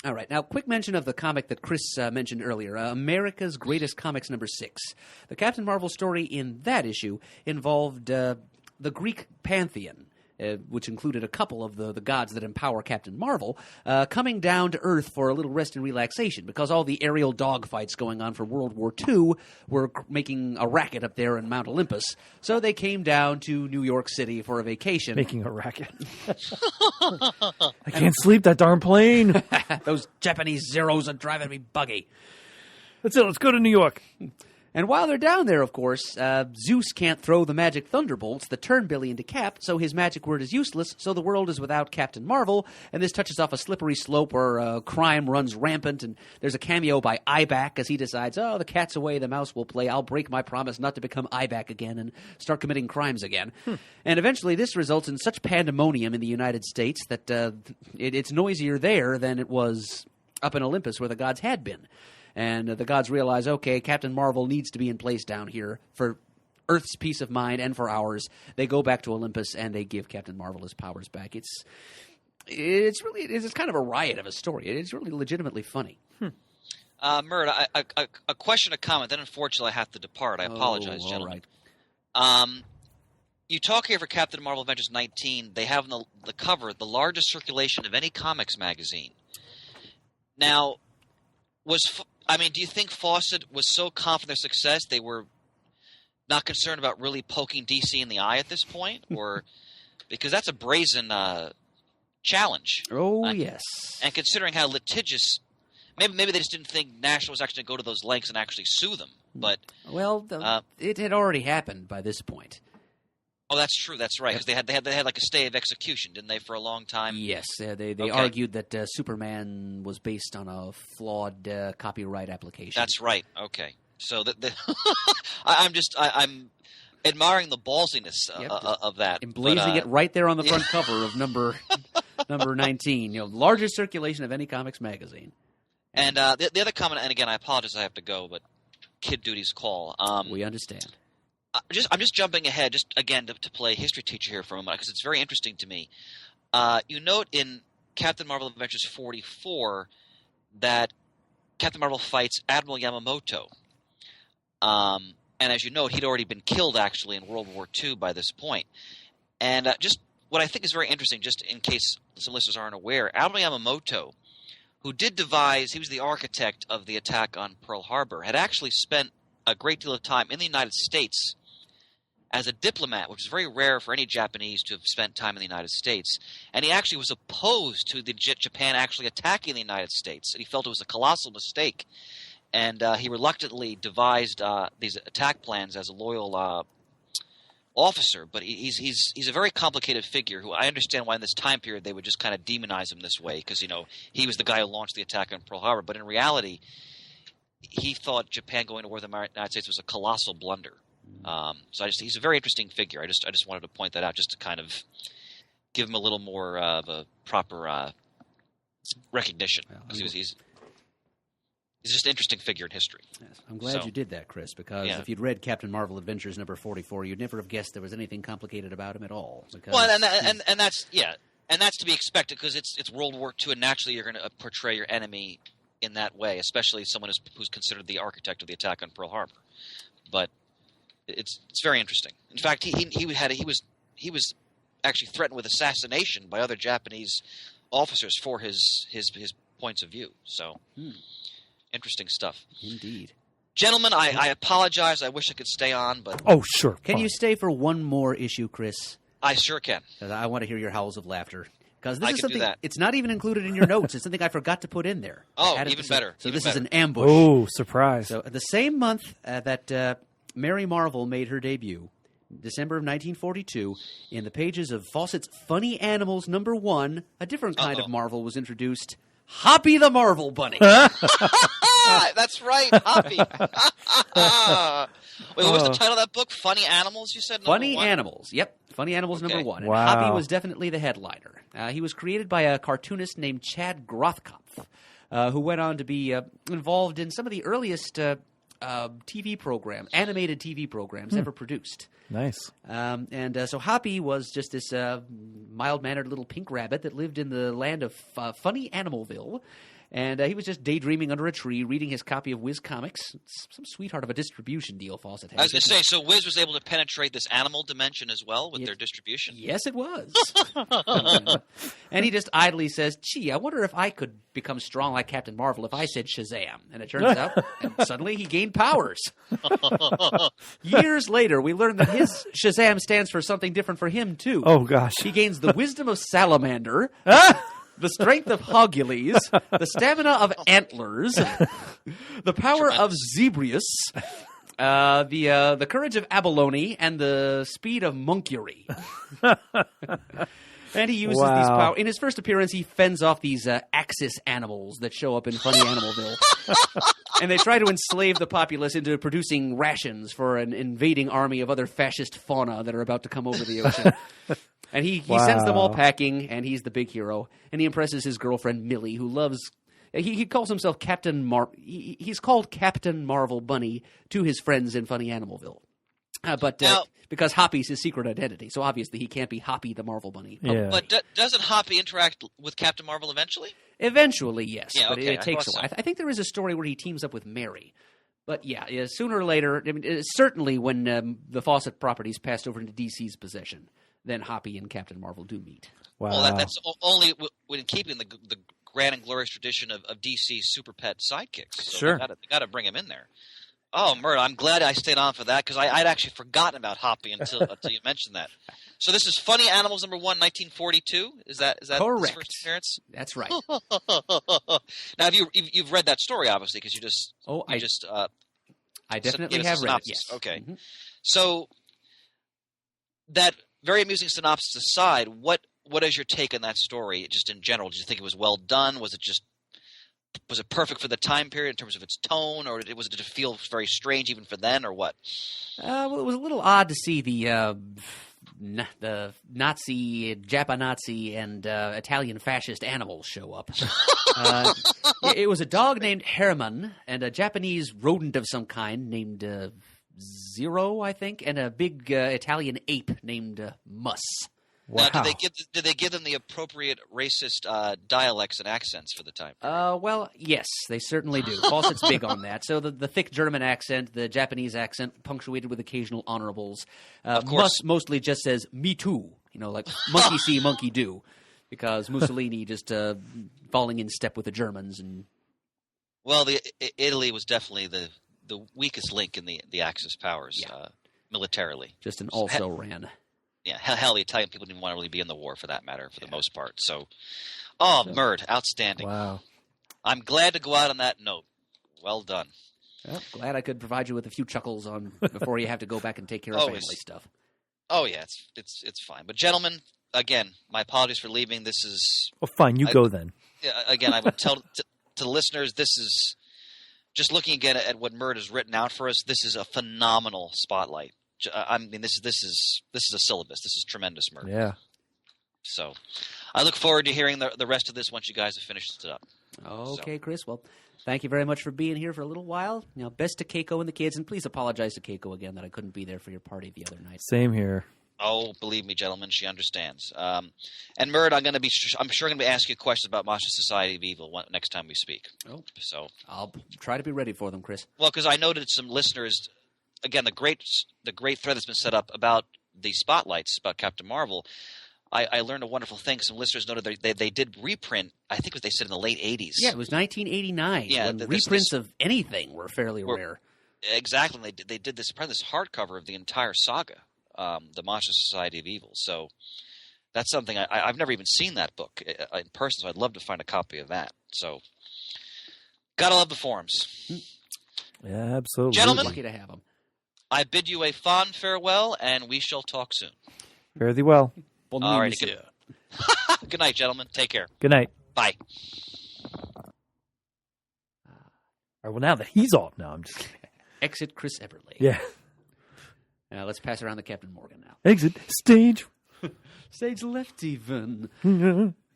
All right, now quick mention of the comic that Chris mentioned earlier, America's Greatest Comics number 6. The Captain Marvel story in that issue involved the Greek pantheon, which included a couple of the gods that empower Captain Marvel, coming down to Earth for a little rest and relaxation, because all the aerial dogfights going on for World War II were making a racket up there in Mount Olympus. So they came down to New York City for a vacation. Making a racket. I can't sleep, that darn plane. Those Japanese Zeros are driving me buggy. That's it, let's go to New York. And while they're down there, of course, Zeus can't throw the magic thunderbolts that turn Billy into Cap, so his magic word is useless, so the world is without Captain Marvel, and this touches off a slippery slope where crime runs rampant, and there's a cameo by Ibac as he decides, oh, the cat's away, the mouse will play, I'll break my promise not to become Ibac again and start committing crimes again. And eventually this results in such pandemonium in the United States that it's noisier there than it was up in Olympus where the gods had been. And the gods realize, okay, Captain Marvel needs to be in place down here for Earth's peace of mind and for ours. They go back to Olympus and they give Captain Marvel his powers back. It's kind of a riot of a story. It's really legitimately funny. Murd, a question, a comment. Then unfortunately I have to depart. I apologize, gentlemen. All right. You talk here for Captain Marvel Adventures 19. They have on the cover the largest circulation of any comics magazine. Now, do you think Fawcett was so confident of their success they were not concerned about really poking DC in the eye at this point? Or because that's a brazen challenge. Oh, yes. And considering how litigious, maybe they just didn't think National was actually going to go to those lengths and actually sue them. But it had already happened by this point. Oh, that's true. That's right. Because they had like a stay of execution, didn't they, for a long time? Yes, they argued that Superman was based on a flawed copyright application. That's right. Okay, so I'm admiring the ballsiness of that, emblazing it right there on the front cover of number 19. Largest circulation of any comics magazine. And the other comment, and again, I apologize, I have to go, but kid duty's call. We understand. I'm just jumping ahead, just again to play history teacher here for a moment, because it's very interesting to me. You note in Captain Marvel Adventures 44 that Captain Marvel fights Admiral Yamamoto. And as you note, he'd already been killed, actually, in World War II by this point. And just what I think is very interesting, just in case some listeners aren't aware, Admiral Yamamoto, who did devise, he was the architect of the attack on Pearl Harbor, had actually spent a great deal of time in the United States as a diplomat, which is very rare for any Japanese to have spent time in the United States. And he actually was opposed to Japan actually attacking the United States, and he felt it was a colossal mistake. And he reluctantly devised these attack plans as a loyal officer. But he's a very complicated figure who I understand why in this time period they would just kind of demonize him this way because, he was the guy who launched the attack on Pearl Harbor. But in reality, he thought Japan going to war with the United States was a colossal blunder. So he's a very interesting figure. I just wanted to point that out just to kind of give him a little more of a proper recognition. Because he's just an interesting figure in history. Yes, I'm glad you did that, Chris, because if you'd read Captain Marvel Adventures number 44, you'd never have guessed there was anything complicated about him at all. Well, and that's to be expected because it's World War II, and naturally you're going to portray your enemy in that way, especially someone who's considered the architect of the attack on Pearl Harbor. But it's very interesting. In fact, he was actually threatened with assassination by other Japanese officers for his points of view. So interesting stuff. Indeed. Gentlemen, I apologize. I wish I could stay on, but Sure. Can you stay for one more issue, Chris? I sure can. 'Cause I want to hear your howls of laughter. Because this I is can something, do that. it's not even included in your notes. It's something I forgot to put in there. Oh, Added even to better. So even this better. is an ambush. Oh, surprise. So the same month that Mary Marvel made her debut, December of 1942, in the pages of Fawcett's Funny Animals #1, a different kind of Marvel was introduced, Hoppy the Marvel Bunny. That's right, Hoppy. Wait, what was the title of that book? Funny Animals, you said? Funny #1? Animals, yep. Funny Animals Okay. #1. And Wow. Hoppy was definitely the headliner. He was created by a cartoonist named Chad Grothkopf, who went on to be involved in some of the earliest TV programs, animated TV programs ever produced. Nice. So Hoppy was just this mild-mannered little pink rabbit that lived in the land of Funny Animalville. And he was just daydreaming under a tree, reading his copy of Whiz Comics. It's some sweetheart of a distribution deal Fawcett had. I was going to say, so Wiz was able to penetrate this animal dimension as well with their distribution? Yes, it was. And he just idly says, gee, I wonder if I could become strong like Captain Marvel if I said Shazam. And it turns out, and suddenly he gained powers. Years later, we learn that his Shazam stands for something different for him, too. Oh, gosh. He gains the wisdom of Salamander, the strength of Hoggules, the stamina of Antlers, the power of Zebrius, The courage of abalone and the speed of monkery. And he uses these powers. In his first appearance, he fends off these Axis animals that show up in Funny Animalville. And they try to enslave the populace into producing rations for an invading army of other fascist fauna that are about to come over the ocean. And he sends them all packing, and he's the big hero. And he impresses his girlfriend, Millie, who loves... He calls himself He's called Captain Marvel Bunny to his friends in Funny Animalville. Because Hoppy's his secret identity, so obviously he can't be Hoppy the Marvel Bunny. Yeah. But doesn't Hoppy interact with Captain Marvel eventually? Eventually, yes, Yeah, but okay, it takes a I while. thought I think there is a story where he teams up with Mary. But yeah, sooner or later, I mean, certainly when the Fawcett properties passed over into DC's possession, then Hoppy and Captain Marvel do meet. Wow. Well, that's only when keeping the grand and glorious tradition of DC super pet sidekicks. So Sure. They got to bring him in there. Oh, Mert, I'm glad I stayed on for that because I'd actually forgotten about Hoppy until you mentioned that. So this is Funny Animals number 1, 1942. Is that Correct. his first appearance? That's right. Now, you've read that story obviously because I definitely gave us a have read it. synopsis. Yes. Okay. Mm-hmm. So that very amusing synopsis aside, what is your take on that story just in general? Did you think it was well done? Was it perfect for the time period in terms of its tone, or did it feel very strange even for then, or what? Well, it was a little odd to see the Nazi, Japa-Nazi, and Italian fascist animals show up. It was a dog named Herman and a Japanese rodent of some kind named Zero, I think, and a big Italian ape named Mus. Wow. Now, did they give them the appropriate racist dialects and accents for the time period? Well, yes, they certainly do. Fawcett's big on that. So the thick German accent, the Japanese accent, punctuated with occasional honorables. Of course. Mus mostly just says, me too, like monkey see, monkey do, because Mussolini just falling in step with the Germans. Well, Italy was definitely the weakest link in the Axis powers militarily. Just an also-ran. Yeah, hell, the Italian people didn't want to really be in the war for that matter, for the most part. So, Murd, outstanding. Wow. I'm glad to go out on that note. Well done. Well, glad I could provide you with a few chuckles on before you have to go back and take care of family stuff. Oh yeah, it's fine. But gentlemen, again, my apologies for leaving. This is Well, fine. You go then. again. I would tell to the listeners, this is just looking again at what Murd has written out for us. This is a phenomenal spotlight. I mean, this is a syllabus. This is tremendous, Murd. Yeah. So, I look forward to hearing the rest of this once you guys have finished it up. Okay, Chris. Well, thank you very much for being here for a little while. Best to Keiko and the kids, and please apologize to Keiko again that I couldn't be there for your party the other night. Same here. Oh, believe me, gentlemen, she understands. And Murd, I'm sure going to be asking you questions about Monster Society of Evil next time we speak. Oh, so I'll try to be ready for them, Chris. Well, because I noted some listeners. Again, the great thread that's been set up about the spotlights about Captain Marvel. I learned a wonderful thing. Some listeners noted they did reprint. I think they said in the late 80s. Yeah, it was 1989. Yeah, when reprints of anything were fairly rare. Exactly. They did this hardcover of the entire saga, the Monster Society of Evil. So that's something I've never even seen that book in person. So I'd love to find a copy of that. So gotta love the forums. Yeah, absolutely. Gentlemen, Lucky to have them. I bid you a fond farewell, and we shall talk soon. Fare thee well. All right. Good night, gentlemen. Take care. Good night. Bye. All right, well, now that he's off, no, I'm just kidding. Exit Chris Everly. Yeah. Let's pass around the Captain Morgan now. Exit stage. Stage left even.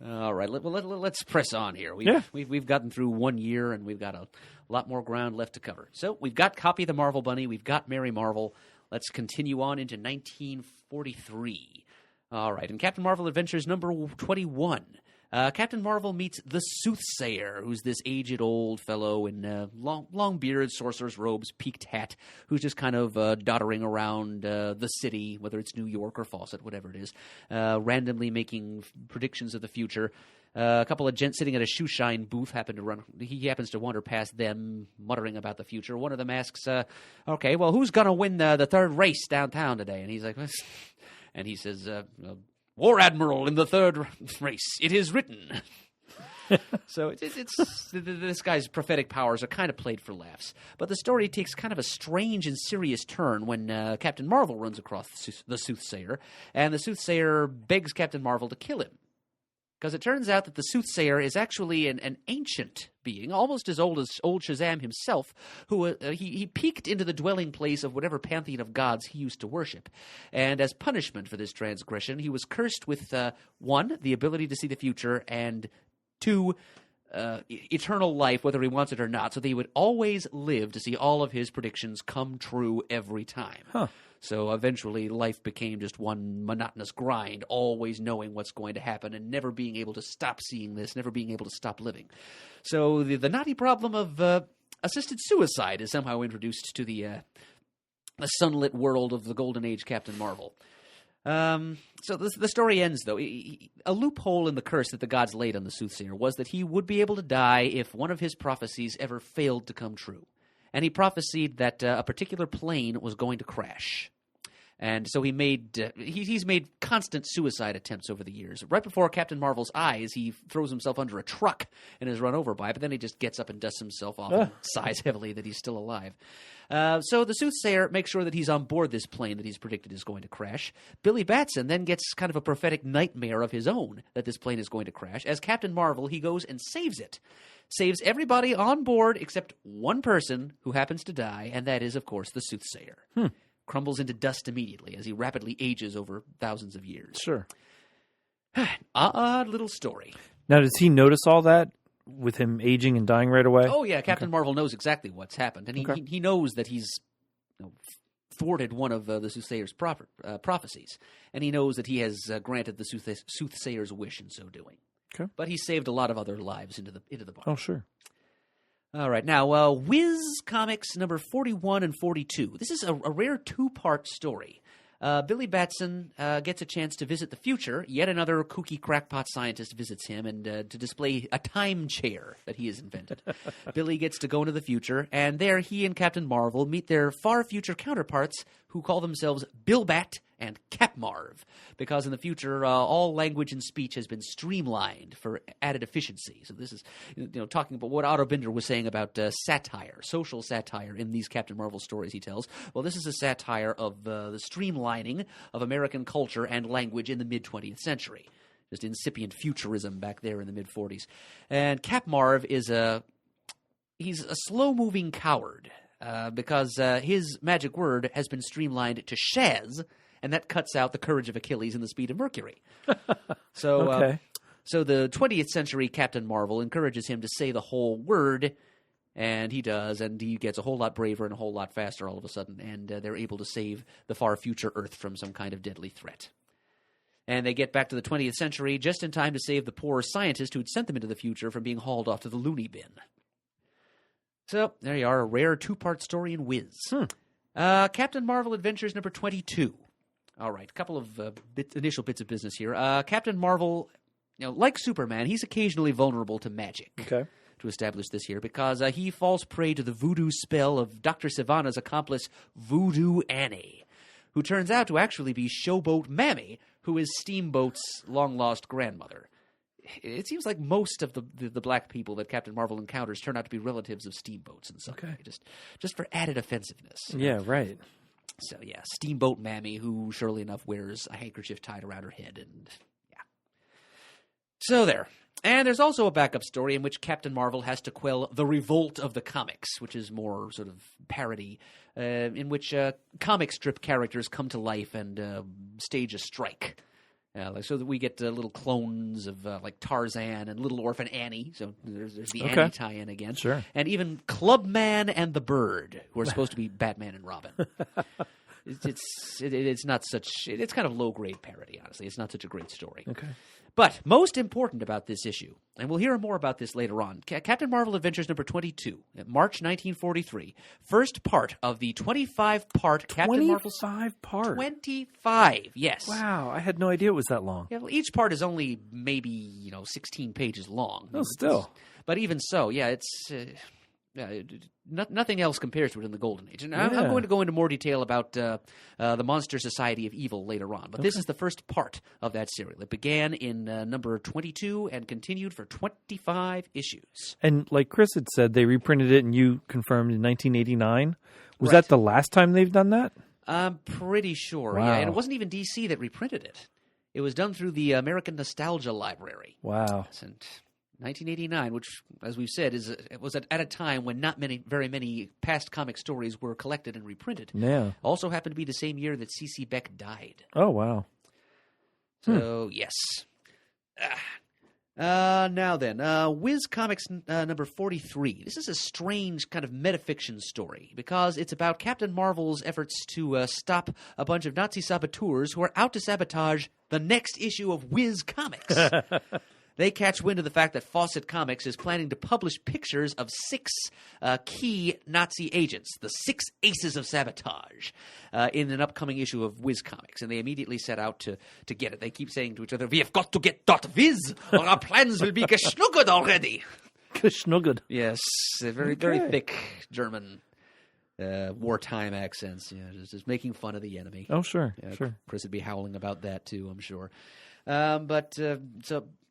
All right, let's press on here. We've gotten through 1 year, and we've got a lot more ground left to cover. So we've got Hoppy the Marvel Bunny. We've got Mary Marvel. Let's continue on into 1943. All right, in Captain Marvel Adventures number 21, Captain Marvel meets the Soothsayer, who's this aged old fellow in long beard, sorcerer's robes, peaked hat, who's just kind of doddering around the city, whether it's New York or Fawcett, whatever it is, randomly making predictions of the future. A couple of gents sitting at a shoe shine booth he happens to wander past them, muttering about the future. One of them asks, okay, well, who's going to win the third race downtown today? And he's like, and he says, War Admiral in the third race. It is written. So this guy's prophetic powers are kind of played for laughs. But the story takes kind of a strange and serious turn when Captain Marvel runs across the Soothsayer, and the Soothsayer begs Captain Marvel to kill him. Because it turns out that the Soothsayer is actually an ancient being, almost as old SHAZAM himself, who he peeked into the dwelling place of whatever pantheon of gods he used to worship. And as punishment for this transgression, he was cursed with, 1, the ability to see the future, and 2, eternal life, whether he wants it or not. So that he would always live to see all of his predictions come true every time. Huh. So eventually life became just one monotonous grind, always knowing what's going to happen and never being able to stop seeing this, never being able to stop living. So the knotty problem of assisted suicide is somehow introduced to the sunlit world of the Golden Age Captain Marvel. So the story ends, though. A loophole in the curse that the gods laid on the Soothsayer was that he would be able to die if one of his prophecies ever failed to come true. And he prophesied that a particular plane was going to crash. And so he made he's made constant suicide attempts over the years. Right before Captain Marvel's eyes, he throws himself under a truck and is run over by it, but then he just gets up and dusts himself off and sighs heavily that he's still alive. So the Soothsayer makes sure that he's on board this plane that he's predicted is going to crash. Billy Batson then gets kind of a prophetic nightmare of his own that this plane is going to crash. As Captain Marvel, he goes and saves it. Saves everybody on board except one person who happens to die, and that is, of course, the Soothsayer. Crumbles into dust immediately as he rapidly ages over thousands of years. Sure. Odd little story. Now, does he notice all that with him aging and dying right away? Oh, yeah. Captain Marvel knows exactly what's happened, and he knows that he's thwarted one of the Soothsayer's prophecies, and he knows that he has granted the Soothsayer's wish in so doing. Okay. But he saved a lot of other lives into the barn. Oh, sure. All right. Now, Whiz Comics number 41 and 42. This is a rare two-part story. Billy Batson gets a chance to visit the future. Yet another kooky crackpot scientist visits him and to display a time chair that he has invented. Billy gets to go into the future, and there he and Captain Marvel meet their far future counterparts who call themselves Billbat and Capmarv, because in the future all language and speech has been streamlined for added efficiency. So this is talking about what Otto Binder was saying about satire, social satire in these Captain Marvel stories he tells. Well, this is a satire of the streamlining of American culture and language in the mid-20th century. Just incipient futurism back there in the mid-40s. And Capmarv is he's a slow-moving coward because his magic word has been streamlined to Shaz, and that cuts out the courage of Achilles and the speed of Mercury. So, Okay. So the 20th century Captain Marvel encourages him to say the whole word, and he does, and he gets a whole lot braver and a whole lot faster all of a sudden, and they're able to save the far future Earth from some kind of deadly threat. And they get back to the 20th century just in time to save the poor scientist who'd sent them into the future from being hauled off to the loony bin. So there you are, a rare two-part story in Whiz. Captain Marvel Adventures number 22. All right, a couple of initial bits of business here. Captain Marvel, like Superman, he's occasionally vulnerable to magic. Okay. To establish this here, because he falls prey to the voodoo spell of Dr. Sivana's accomplice, Voodoo Annie, who turns out to actually be Showboat Mammy, who is Steamboat's long-lost grandmother. It seems like most of the black people that Captain Marvel encounters turn out to be relatives of Steamboats in some way, just for added offensiveness. Yeah, right. So, yeah, Steamboat Mammy, who, surely enough, wears a handkerchief tied around her head, and, yeah. So there. And there's also a backup story in which Captain Marvel has to quell the revolt of the comics, which is more sort of parody, in which comic strip characters come to life and stage a strike. So that we get little clones of like Tarzan and Little Orphan Annie. So there's the Annie tie-in again. Sure. And even Clubman and the Bird, who are supposed to be Batman and Robin. It's not such. It's kind of low-grade parody, honestly. It's not such a great story. Okay. But most important about this issue, and we'll hear more about this later on, Captain Marvel Adventures number 22, March 1943, first part of the 25-part Captain Marvel... 25 parts? 25, yes. Wow, I had no idea it was that long. Yeah, well, each part is only maybe, 16 pages long. Oh, still. But even so, yeah, nothing else compares to it in the Golden Age. And I'm going to go into more detail about the Monster Society of Evil later on. But this is the first part of that serial. It began in number 22 and continued for 25 issues. And like Chris had said, they reprinted it, and you confirmed in 1989. Was Right. that the last time they've done that? I'm pretty sure. Wow. Yeah, and it wasn't even DC that reprinted it. It was done through the American Nostalgia Library. Wow. And 1989, which, as we've said, was at a time when not very many past comic stories were collected and reprinted. Yeah. Also happened to be the same year that C.C. Beck died. Oh, wow. So, yes. Now then, Whiz Comics number 43. This is a strange kind of metafiction story because it's about Captain Marvel's efforts to stop a bunch of Nazi saboteurs who are out to sabotage the next issue of Whiz Comics. They catch wind of the fact that Fawcett Comics is planning to publish pictures of 6 key Nazi agents, the 6 aces of sabotage, in an upcoming issue of Whiz Comics. And they immediately set out to get it. They keep saying to each other, "We have got to get .viz, or our plans will be geschnuggered already." Geschnuggered. Yes, very thick German wartime accents. Yeah, just making fun of the enemy. Oh, sure. Yeah, Sure. Chris would be howling about that too, I'm sure.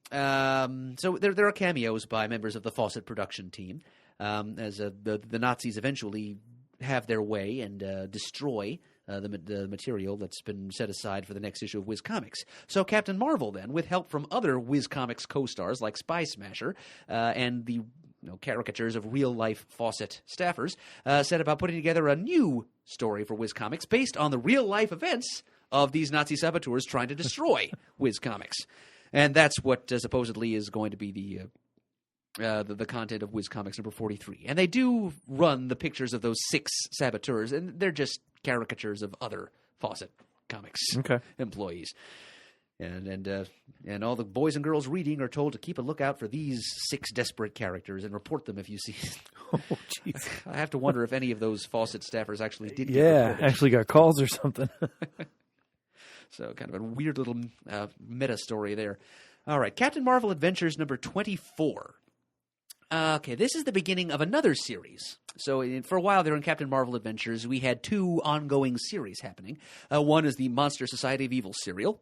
So there are cameos by members of the Fawcett production team as the Nazis eventually have their way and destroy the material that's been set aside for the next issue of Whiz Comics. So Captain Marvel then, with help from other Whiz Comics co-stars like Spy Smasher and the caricatures of real-life Fawcett staffers, set about putting together a new story for Whiz Comics based on the real-life events of these Nazi saboteurs trying to destroy Whiz Comics. And that's what supposedly is going to be the content of Whiz Comics number 43. And they do run the pictures of those 6 saboteurs, and they're just caricatures of other Fawcett Comics employees. And all the boys and girls reading are told to keep a lookout for these 6 desperate characters and report them if you see. Oh, jeez. I have to wonder if any of those Fawcett staffers actually did. Actually got calls or something. So kind of a weird little meta story there. All right, Captain Marvel Adventures number 24. Okay, this is the beginning of another series. So for a while there in Captain Marvel Adventures, we had 2 ongoing series happening. One is the Monster Society of Evil serial,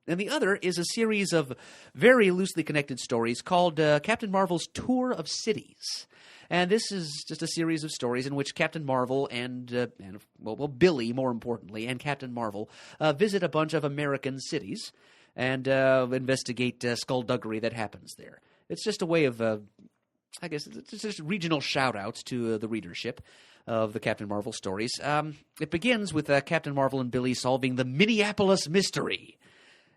and the other is a series of very loosely connected stories called Captain Marvel's Tour of Cities. And this is just a series of stories in which Captain Marvel and Billy, more importantly, and Captain Marvel visit a bunch of American cities and investigate skullduggery that happens there. It's just a way of, I guess, it's just regional shout-outs to the readership of the Captain Marvel stories. It begins with Captain Marvel and Billy solving the Minneapolis mystery.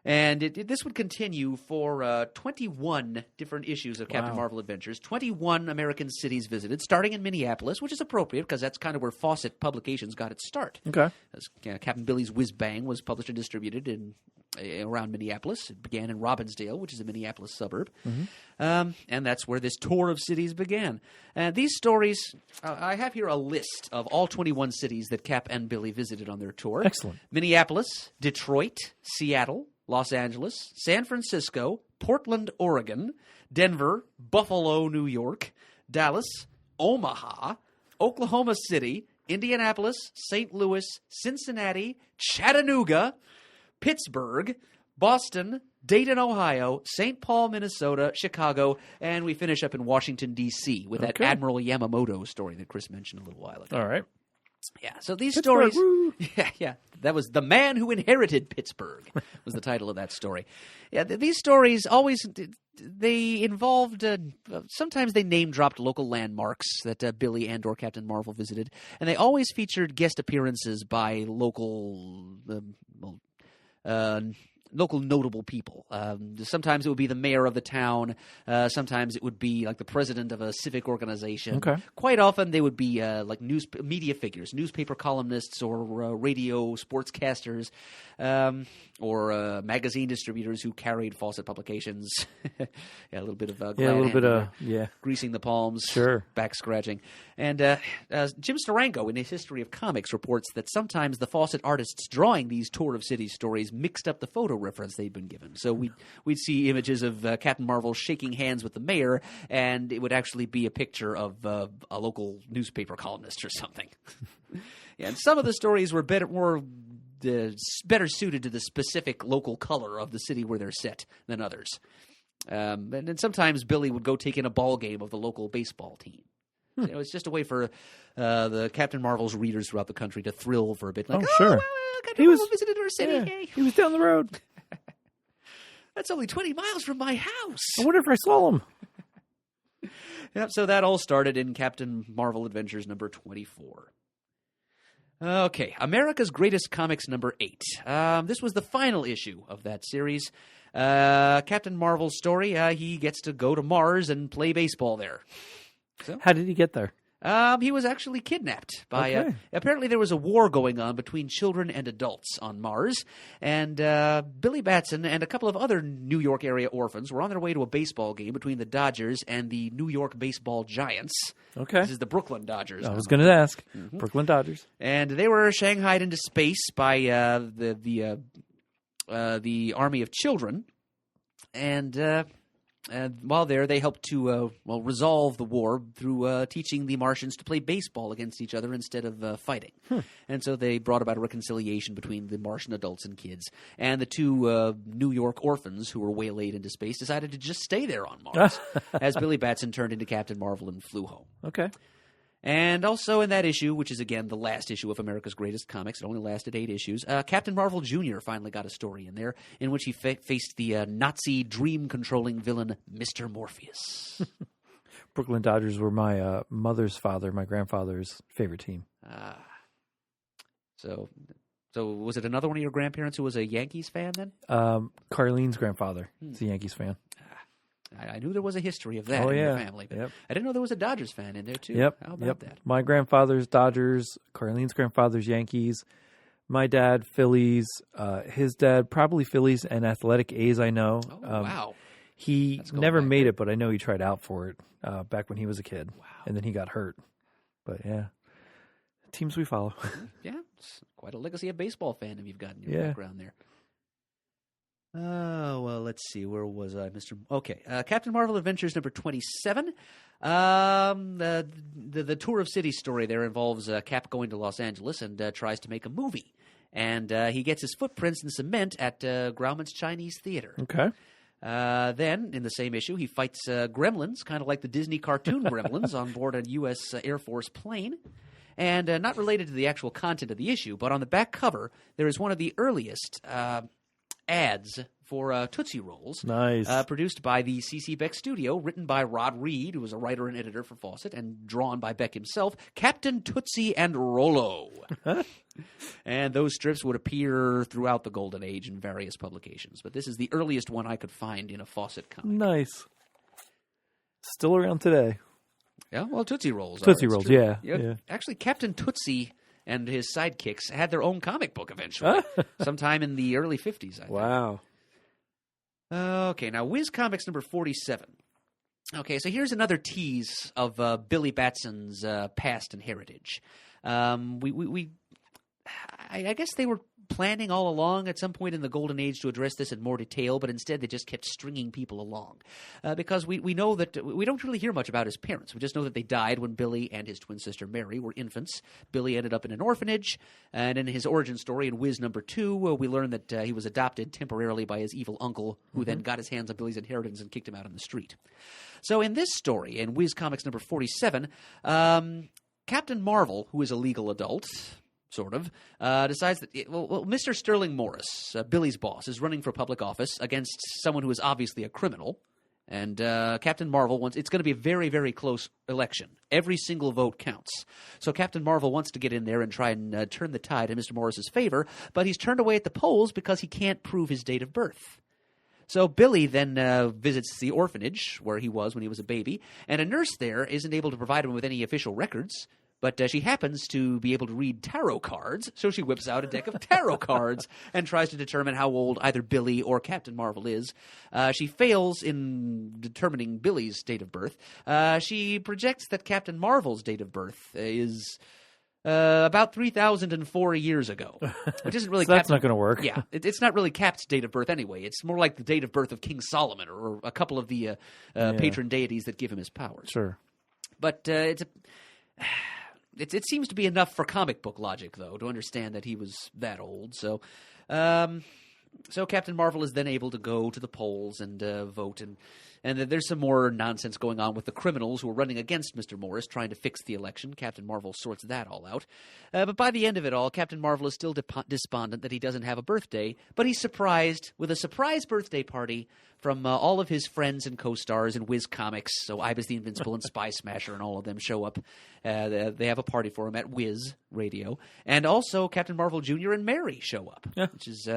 And this would continue for 21 different issues of Captain Marvel Adventures, 21 American cities visited, starting in Minneapolis, which is appropriate because that's kind of where Fawcett Publications got its start. Okay. As, Captain Billy's Whiz Bang was published and distributed around Minneapolis. It began in Robbinsdale, which is a Minneapolis suburb. And that's where this tour of cities began. And these stories, I have here a list of all 21 cities that Cap and Billy visited on their tour. Excellent. Minneapolis, Detroit, Seattle, Los Angeles, San Francisco, Portland, Oregon, Denver, Buffalo, New York, Dallas, Omaha, Oklahoma City, Indianapolis, St. Louis, Cincinnati, Chattanooga, Pittsburgh, Boston, Dayton, Ohio, St. Paul, Minnesota, Chicago, and we finish up in Washington, D.C. with that Admiral Yamamoto story that Chris mentioned a little while ago. All right. Yeah, so these Pittsburgh, stories... woo! Yeah, that was The Man Who Inherited Pittsburgh was the title of that story. Yeah, these stories always... They involved... sometimes they name-dropped local landmarks that Billy and or Captain Marvel visited, and they always featured guest appearances by local notable people. Sometimes it would be the mayor of the town. Sometimes it would be like the president of a civic organization. Okay. Quite often they would be like media figures, newspaper columnists or radio sportscasters or magazine distributors who carried Fawcett Publications. A little bit of greasing the palms, back scratching. And Jim Steranko, in his History of Comics, reports that sometimes the Fawcett artists drawing these Tour of Cities stories mixed up the photo reference they'd been given. So we'd see images of Captain Marvel shaking hands with the mayor, and it would actually be a picture of a local newspaper columnist or something. Yeah, and some of the stories were better suited to the specific local color of the city where they're set than others. And then sometimes Billy would go take in a ball game of the local baseball team. So, it's just a way for the Captain Marvel's readers throughout the country to thrill for a bit. Like, sure. Well, Captain Marvel visited our city. Yeah, Hey. he was down the road. That's only 20 miles from my house. I wonder if I saw him. Yep, so that all started in Captain Marvel Adventures number 24. Okay, America's Greatest Comics number 8. This was the final issue of that series. Captain Marvel's story, he gets to go to Mars and play baseball there. So, How did he get there? he was actually kidnapped by. Okay. Apparently, there was a war going on between children and adults on Mars, and Billy Batson and a couple of other New York area orphans were on their way to a baseball game between the Dodgers and the New York Baseball Giants. Okay. This is the Brooklyn Dodgers. I was going to ask. Brooklyn Dodgers. And they were shanghaied into space by the Army of Children, and while there, they helped to resolve the war through teaching the Martians to play baseball against each other instead of fighting. And so they brought about a reconciliation between the Martian adults and kids. And the two New York orphans who were waylaid into space decided to just stay there on Mars, as Billy Batson turned into Captain Marvel and flew home. Okay. And also in that issue, which is, again, the last issue of America's Greatest Comics, it only lasted 8 issues, Captain Marvel Jr. finally got a story in there in which he faced the Nazi dream-controlling villain, Mr. Morpheus. Brooklyn Dodgers were my mother's father, my grandfather's favorite team. So was it another one of your grandparents who was a Yankees fan then? Carlene's grandfather is a Yankees fan. I knew there was a history of that in your family, but I didn't know there was a Dodgers fan in there too. Yep. How about that? My grandfather's Dodgers, Carlene's grandfather's Yankees, my dad Phillies, his dad probably Phillies and Athletic A's. I know. Oh, wow. He That's going never back made there. it, but I know he tried out for it back when he was a kid. Wow. And then he got hurt. But yeah, teams we follow. Yeah, it's quite a legacy of baseball fandom you've got in your background there. Well, let's see. Where was I, Mr. Okay, Captain Marvel Adventures number 27. The Tour of Cities story there involves Cap going to Los Angeles and tries to make a movie. And he gets his footprints in cement at Grauman's Chinese Theater. Okay. Then, in the same issue, he fights gremlins, kind of like the Disney cartoon gremlins, on board a U.S. Air Force plane. And not related to the actual content of the issue, but on the back cover, there is one of the earliest ads for Tootsie Rolls. Nice. Produced by the C.C. Beck Studio, written by Rod Reed, who was a writer and editor for Fawcett, and drawn by Beck himself, Captain Tootsie and Rollo. And those strips would appear throughout the Golden Age in various publications. But this is the earliest one I could find in a Fawcett comic. Nice. Still around today. Yeah, well, Tootsie Rolls Tootsie are. It's Rolls, true. yeah. Actually, Captain Tootsie and his sidekicks had their own comic book eventually, sometime in the early 50s, I think. Wow. Okay, now Whiz Comics number 47. Okay, so here's another tease of Billy Batson's past and heritage. I guess they were planning all along at some point in the Golden Age to address this in more detail, but instead they just kept stringing people along. Because we know that we don't really hear much about his parents. We just know that they died when Billy and his twin sister Mary were infants. Billy ended up in an orphanage, and in his origin story in Whiz number 2, we learn that he was adopted temporarily by his evil uncle, who then got his hands on Billy's inheritance and kicked him out on the street. So in this story, in Whiz Comics number 47, Captain Marvel, who is a legal adult, sort of, decides that, Mr. Sterling Morris, Billy's boss, is running for public office against someone who is obviously a criminal. And Captain Marvel wants, it's going to be a very, very close election. Every single vote counts. So Captain Marvel wants to get in there and try and turn the tide in Mr. Morris's favor, but he's turned away at the polls because he can't prove his date of birth. So Billy then visits the orphanage where he was when he was a baby, and a nurse there isn't able to provide him with any official records. But she happens to be able to read tarot cards, so she whips out a deck of tarot cards and tries to determine how old either Billy or Captain Marvel is. She fails in determining Billy's date of birth. She projects that Captain Marvel's date of birth is About 3,004 years ago. Which isn't really So that's not going to work. Yeah, it's not really Cap's date of birth anyway. It's more like the date of birth of King Solomon or a couple of the patron deities that give him his powers. Sure. But it seems to be enough for comic book logic, though, to understand that he was that old. So Captain Marvel is then able to go to the polls and vote, and there's some more nonsense going on with the criminals who are running against Mr. Morris, trying to fix the election. Captain Marvel sorts that all out. But by the end of it all, Captain Marvel is still despondent that he doesn't have a birthday, but he's surprised with a surprise birthday party from all of his friends and co-stars in Whiz Comics. So Ibac the Invincible and Spy Smasher and all of them show up. They have a party for him at Whiz Radio. And also Captain Marvel Jr. and Mary show up, which is...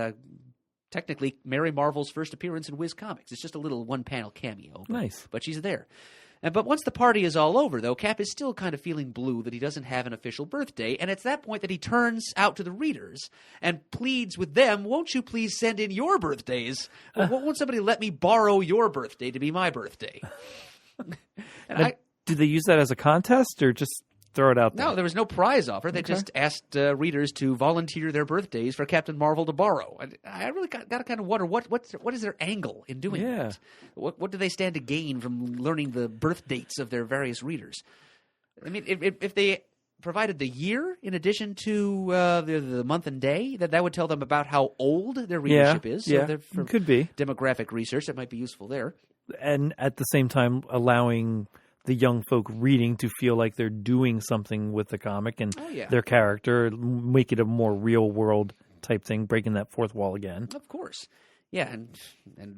technically, Mary Marvel's first appearance in Whiz Comics. It's just a little one-panel cameo. Nice. But she's there. But once the party is all over, though, Cap is still kind of feeling blue that he doesn't have an official birthday, and it's that point that he turns out to the readers and pleads with them, won't you please send in your birthdays? Won't somebody let me borrow your birthday to be my birthday? Do they use that as a contest or just throw it out there? No, there was no prize offer. They just asked readers to volunteer their birthdays for Captain Marvel to borrow. I really got to kind of wonder what is their angle in doing that? What do they stand to gain from learning the birth dates of their various readers? I mean, if they provided the year in addition to the month and day, that would tell them about how old their readership is. So it could be. Demographic research, that might be useful there. And at the same time, allowing the young folk reading to feel like they're doing something with the comic and their character, make it a more real world type thing, breaking that fourth wall again. Of course. Yeah, and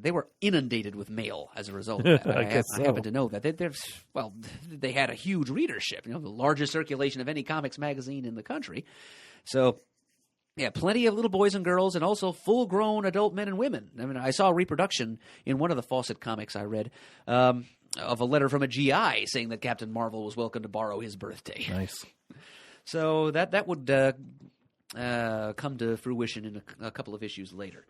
they were inundated with mail as a result of that. I happen to know that. They had a huge readership, the largest circulation of any comics magazine in the country. So, yeah, plenty of little boys and girls and also full-grown adult men and women. I mean, I saw a reproduction in one of the Fawcett comics I read of a letter from a GI saying that Captain Marvel was welcome to borrow his birthday. Nice. So that would come to fruition in a couple of issues later.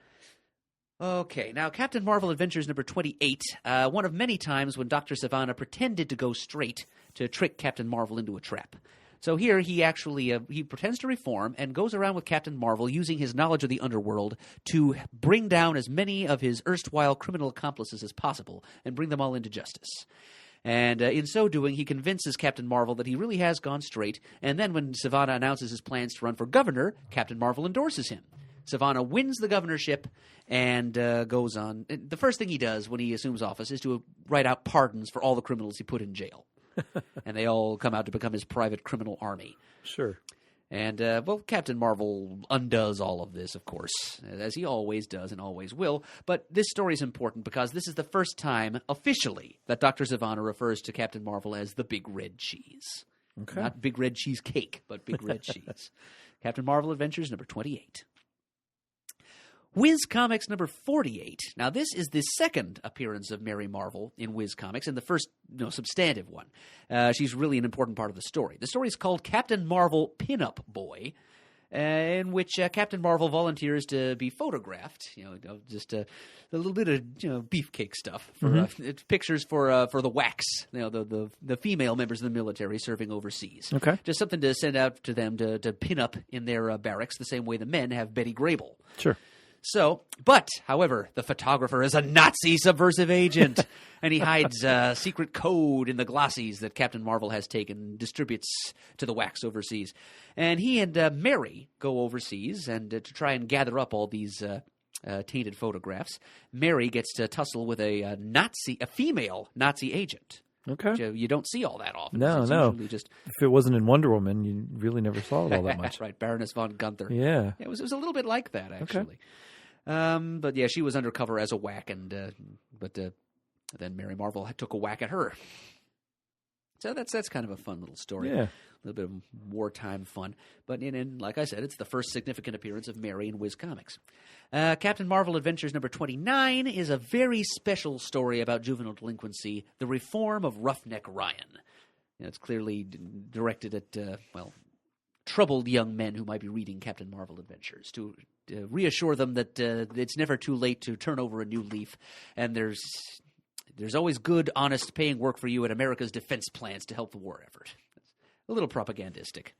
Okay, now Captain Marvel Adventures number 28, one of many times when Dr. Sivana pretended to go straight to trick Captain Marvel into a trap. So here he actually he pretends to reform and goes around with Captain Marvel using his knowledge of the underworld to bring down as many of his erstwhile criminal accomplices as possible and bring them all into justice. And in so doing, he convinces Captain Marvel that he really has gone straight, and then when Sivana announces his plans to run for governor, Captain Marvel endorses him. Sivana wins the governorship and goes on. The first thing he does when he assumes office is to write out pardons for all the criminals he put in jail. And they all come out to become his private criminal army. Sure. And, Captain Marvel undoes all of this, of course, as he always does and always will. But this story is important because this is the first time, officially, that Dr. Sivana refers to Captain Marvel as the Big Red Cheese. Okay. Not Big Red Cheese Cake, but Big Red Cheese. Captain Marvel Adventures number 28. Whiz Comics number 48. Now, this is the second appearance of Mary Marvel in Whiz Comics, and the first substantive one. She's really an important part of the story. The story is called Captain Marvel Pinup Boy, in which Captain Marvel volunteers to be photographed. Just a little bit of beefcake stuff. For, pictures for the wax. The female members of the military serving overseas. Okay. Just something to send out to them to pin up in their barracks, the same way the men have Betty Grable. Sure. So, however, the photographer is a Nazi subversive agent, and he hides a secret code in the glossies that Captain Marvel has taken and distributes to the wax overseas. And he and Mary go overseas and to try and gather up all these tainted photographs. Mary gets to tussle with a female Nazi agent. Okay. Which, you don't see all that often. No. Just... If it wasn't in Wonder Woman, you really never saw it all that much. Right, Baroness von Gunther. Yeah. It was a little bit like that, actually. Okay. But yeah, she was undercover as a whack, and then Mary Marvel took a whack at her. So that's kind of a fun little story. Yeah. A little bit of wartime fun. But like I said, it's the first significant appearance of Mary in Whiz Comics. Captain Marvel Adventures number 29 is a very special story about juvenile delinquency, the reform of Roughneck Ryan. It's clearly directed at, troubled young men who might be reading Captain Marvel Adventures to reassure them that it's never too late to turn over a new leaf, and there's always good, honest, paying work for you at America's defense plans to help the war effort. A little propagandistic.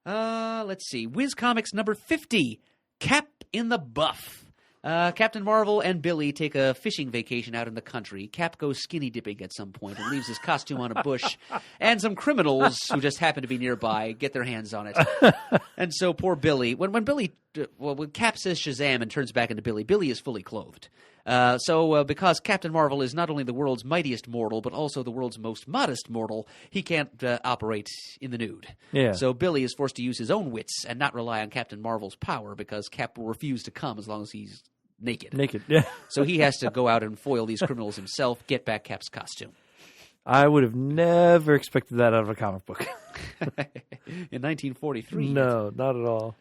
Let's see. Whiz Comics number 50, Cap in the Buff. Captain Marvel and Billy take a fishing vacation out in the country. Cap goes skinny dipping at some point and leaves his costume on a bush. And some criminals who just happen to be nearby get their hands on it. And so poor Billy, when Cap says Shazam and turns back into Billy, Billy is fully clothed. Because Captain Marvel is not only the world's mightiest mortal, but also the world's most modest mortal, he can't operate in the nude. Yeah. So Billy is forced to use his own wits and not rely on Captain Marvel's power because Cap will refuse to come as long as he's naked. Naked, yeah. So he has to go out and foil these criminals himself, get back Cap's costume. I would have never expected that out of a comic book. In 1943. No, not at all.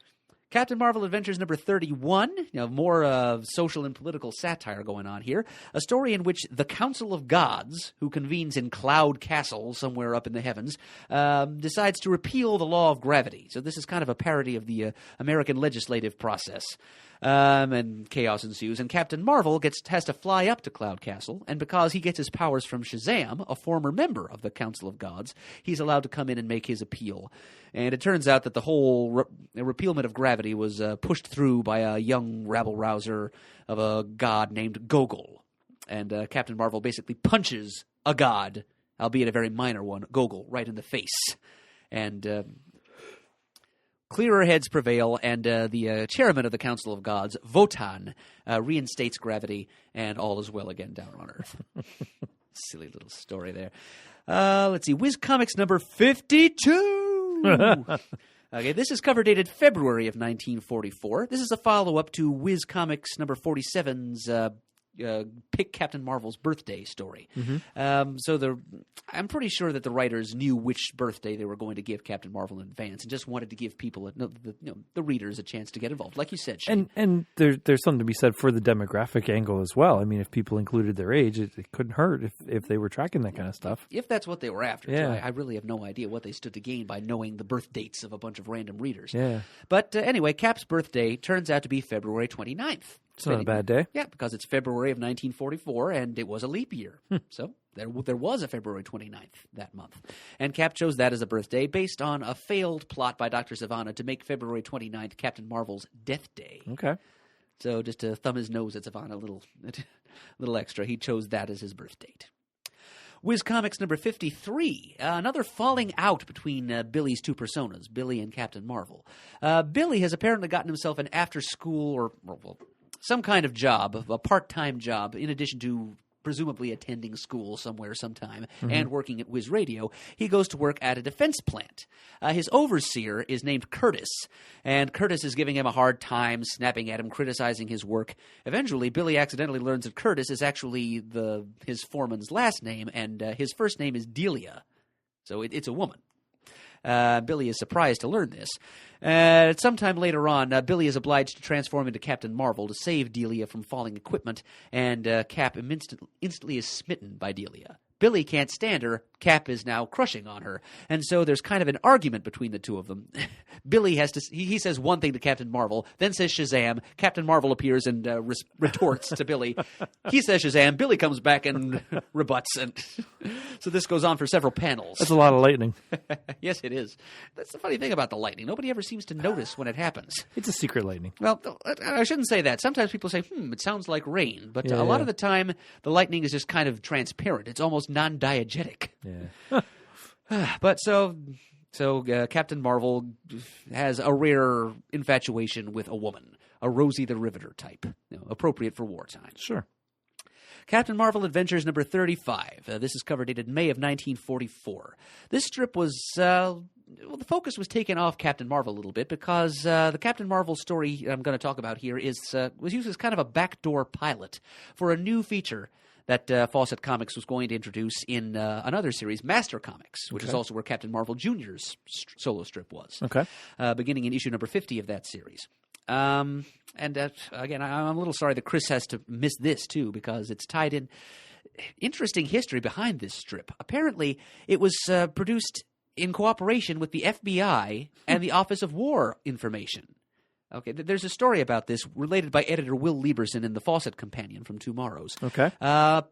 Captain Marvel Adventures number 31, more social and political satire going on here. A story in which the Council of Gods, who convenes in Cloud Castle somewhere up in the heavens, decides to repeal the law of gravity. So this is kind of a parody of the American legislative process. And chaos ensues, and Captain Marvel has to fly up to Cloud Castle, and because he gets his powers from Shazam, a former member of the Council of Gods, he's allowed to come in and make his appeal. And it turns out that the whole repealment of gravity was pushed through by a young rabble-rouser of a god named Gogol. And Captain Marvel basically punches a god, albeit a very minor one, Gogol, right in the face. And clearer heads prevail, and the chairman of the Council of Gods, Wotan, reinstates gravity, and all is well again down on Earth. Silly little story there. Let's see. Whiz Comics number 52. Okay, this is cover dated February of 1944. This is a follow-up to Whiz Comics number 47's pick Captain Marvel's birthday story. I'm pretty sure that the writers knew which birthday they were going to give Captain Marvel in advance, and just wanted to give people, the readers, a chance to get involved, like you said, Shane. And there's something to be said for the demographic angle as well. I mean, if people included their age, it couldn't hurt if they were tracking that kind of stuff. If that's what they were after. Yeah. I really have no idea what they stood to gain by knowing the birth dates of a bunch of random readers. Yeah. But anyway, Cap's birthday turns out to be February 29th. It's not a bad day. Yeah, because it's February of 1944, and it was a leap year. So there was a February 29th that month. And Cap chose that as a birthday based on a failed plot by Dr. Sivana to make February 29th Captain Marvel's death day. Okay. So just to thumb his nose at Sivana a little extra, he chose that as his birth date. Whiz Comics number 53, another falling out between Billy's two personas, Billy and Captain Marvel. Billy has apparently gotten himself an after-school or some kind of job, a part-time job, in addition to presumably attending school somewhere sometime and working at Whiz Radio. He goes to work at a defense plant. His overseer is named Curtis, and Curtis is giving him a hard time, snapping at him, criticizing his work. Eventually, Billy accidentally learns that Curtis is actually his foreman's last name, and his first name is Delia. So it's a woman. Billy is surprised to learn this. Sometime later on, Billy is obliged to transform into Captain Marvel to save Delia from falling equipment, and Cap instantly is smitten by Delia. Billy can't stand her. Cap is now crushing on her. And so there's kind of an argument between the two of them. Billy he says one thing to Captain Marvel, then says Shazam. Captain Marvel appears and retorts to Billy. He says Shazam. Billy comes back and rebuts. And so this goes on for several panels. That's a lot of lightning. Yes, it is. That's the funny thing about the lightning. Nobody ever seems to notice when it happens. It's a secret lightning. Well, I shouldn't say that. Sometimes people say, it sounds like rain. But a lot of the time, the lightning is just kind of transparent. It's almost non-diegetic. Yeah. But so Captain Marvel has a rare infatuation with a woman, a Rosie the Riveter type, appropriate for wartime. Sure. Captain Marvel Adventures number 35. This is cover dated May of 1944. This strip was, the focus was taken off Captain Marvel a little bit because the Captain Marvel story I'm going to talk about here was used as kind of a backdoor pilot for a new feature that Fawcett Comics was going to introduce in another series, Master Comics, which is also where Captain Marvel Jr.'s solo strip was. Okay. Beginning in issue number 50 of that series. Again, I'm a little sorry that Chris has to miss this, too, because it's tied in. Interesting history behind this strip. Apparently, it was produced in cooperation with the FBI and the Office of War Information. Okay, there's a story about this related by editor Will Lieberson in the Fawcett Companion from Tomorrow's. Okay.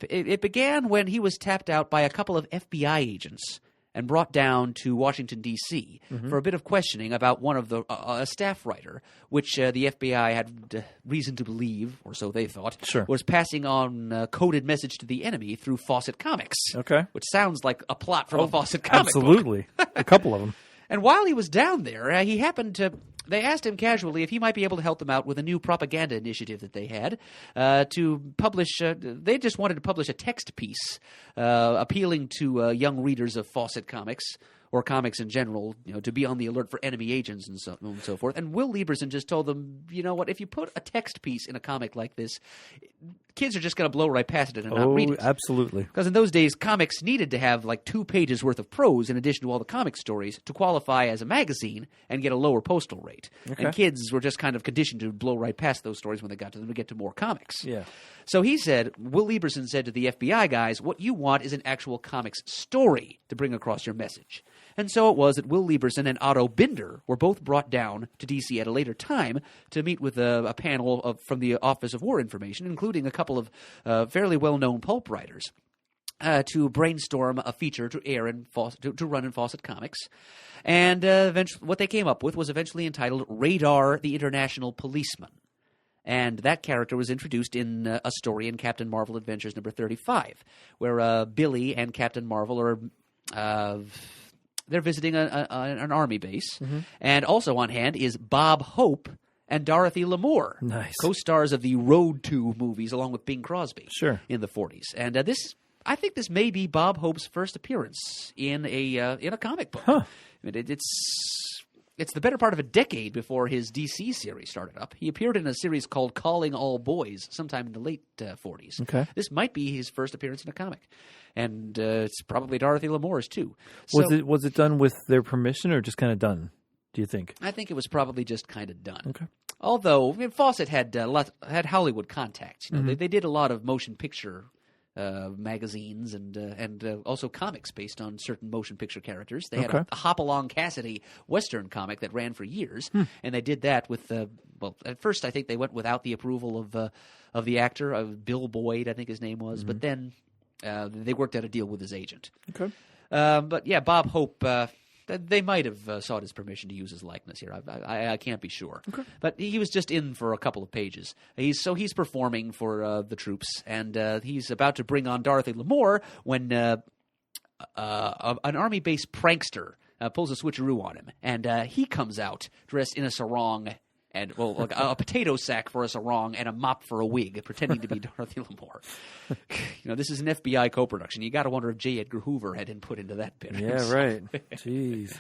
It began when he was tapped out by a couple of FBI agents and brought down to Washington, D.C. for a bit of questioning about one of a staff writer, which the FBI had reason to believe, or so they thought, was passing on a coded message to the enemy through Fawcett Comics. Okay. Which sounds like a plot from a Fawcett comic book. Absolutely. A couple of them. And while he was down there, he happened to... They asked him casually if he might be able to help them out with a new propaganda initiative that they had to publish. They just wanted to publish a text piece appealing to young readers of Fawcett Comics or comics in general, to be on the alert for enemy agents and so on and so forth. And Will Lieberson just told them, you know what, if you put a text piece in a comic like this, kids are just going to blow right past it and not read it. Absolutely. Because in those days, comics needed to have like 2 pages worth of prose in addition to all the comic stories to qualify as a magazine and get a lower postal rate. Okay. And kids were just kind of conditioned to blow right past those stories when they got to them to get to more comics. Yeah. So he said, Will Lieberson said to the FBI guys, what you want is an actual comics story to bring across your message. And so it was that Will Lieberson and Otto Binder were both brought down to D.C. at a later time to meet with a panel from the Office of War Information, including a couple of fairly well-known pulp writers, to brainstorm a feature to air to run in Fawcett Comics. And eventually, what they came up with was eventually entitled Radar the International Policeman. And that character was introduced in a story in Captain Marvel Adventures number 35, where Billy and Captain Marvel are... they're visiting an army base. And also on hand is Bob Hope and Dorothy Lamour, co-stars of the Road to movies, along with Bing Crosby in the 40s. And I think this may be Bob Hope's first appearance in a comic book. I mean, it's the better part of a decade before his DC series started up. He appeared in a series called Calling All Boys sometime in the late 40s. Okay. This might be his first appearance in a comic. And it's probably Dorothy Lamour's, too. Was it done with their permission or just kind of done, do you think? I think it was probably just kind of done. Okay. Although, Fawcett had Hollywood contacts. They did a lot of motion picture magazines and also comics based on certain motion picture characters. They had a Hop-Along Cassidy Western comic that ran for years, and they did that with at first I think they went without the approval of the actor, Bill Boyd, I think his name was, but then they worked out a deal with his agent. Okay. But yeah, Bob Hope. They might have sought his permission to use his likeness here. I can't be sure. Okay. But he was just in for a couple of pages. He's performing for the troops, and he's about to bring on Dorothy Lamour when an army-based prankster pulls a switcheroo on him, and he comes out dressed in a sarong and a potato sack for a sarong and a mop for a wig, pretending to be Dorothy Lamour. This is an FBI co-production. You got to wonder if J. Edgar Hoover had input into that bit. Yeah, right. Jeez.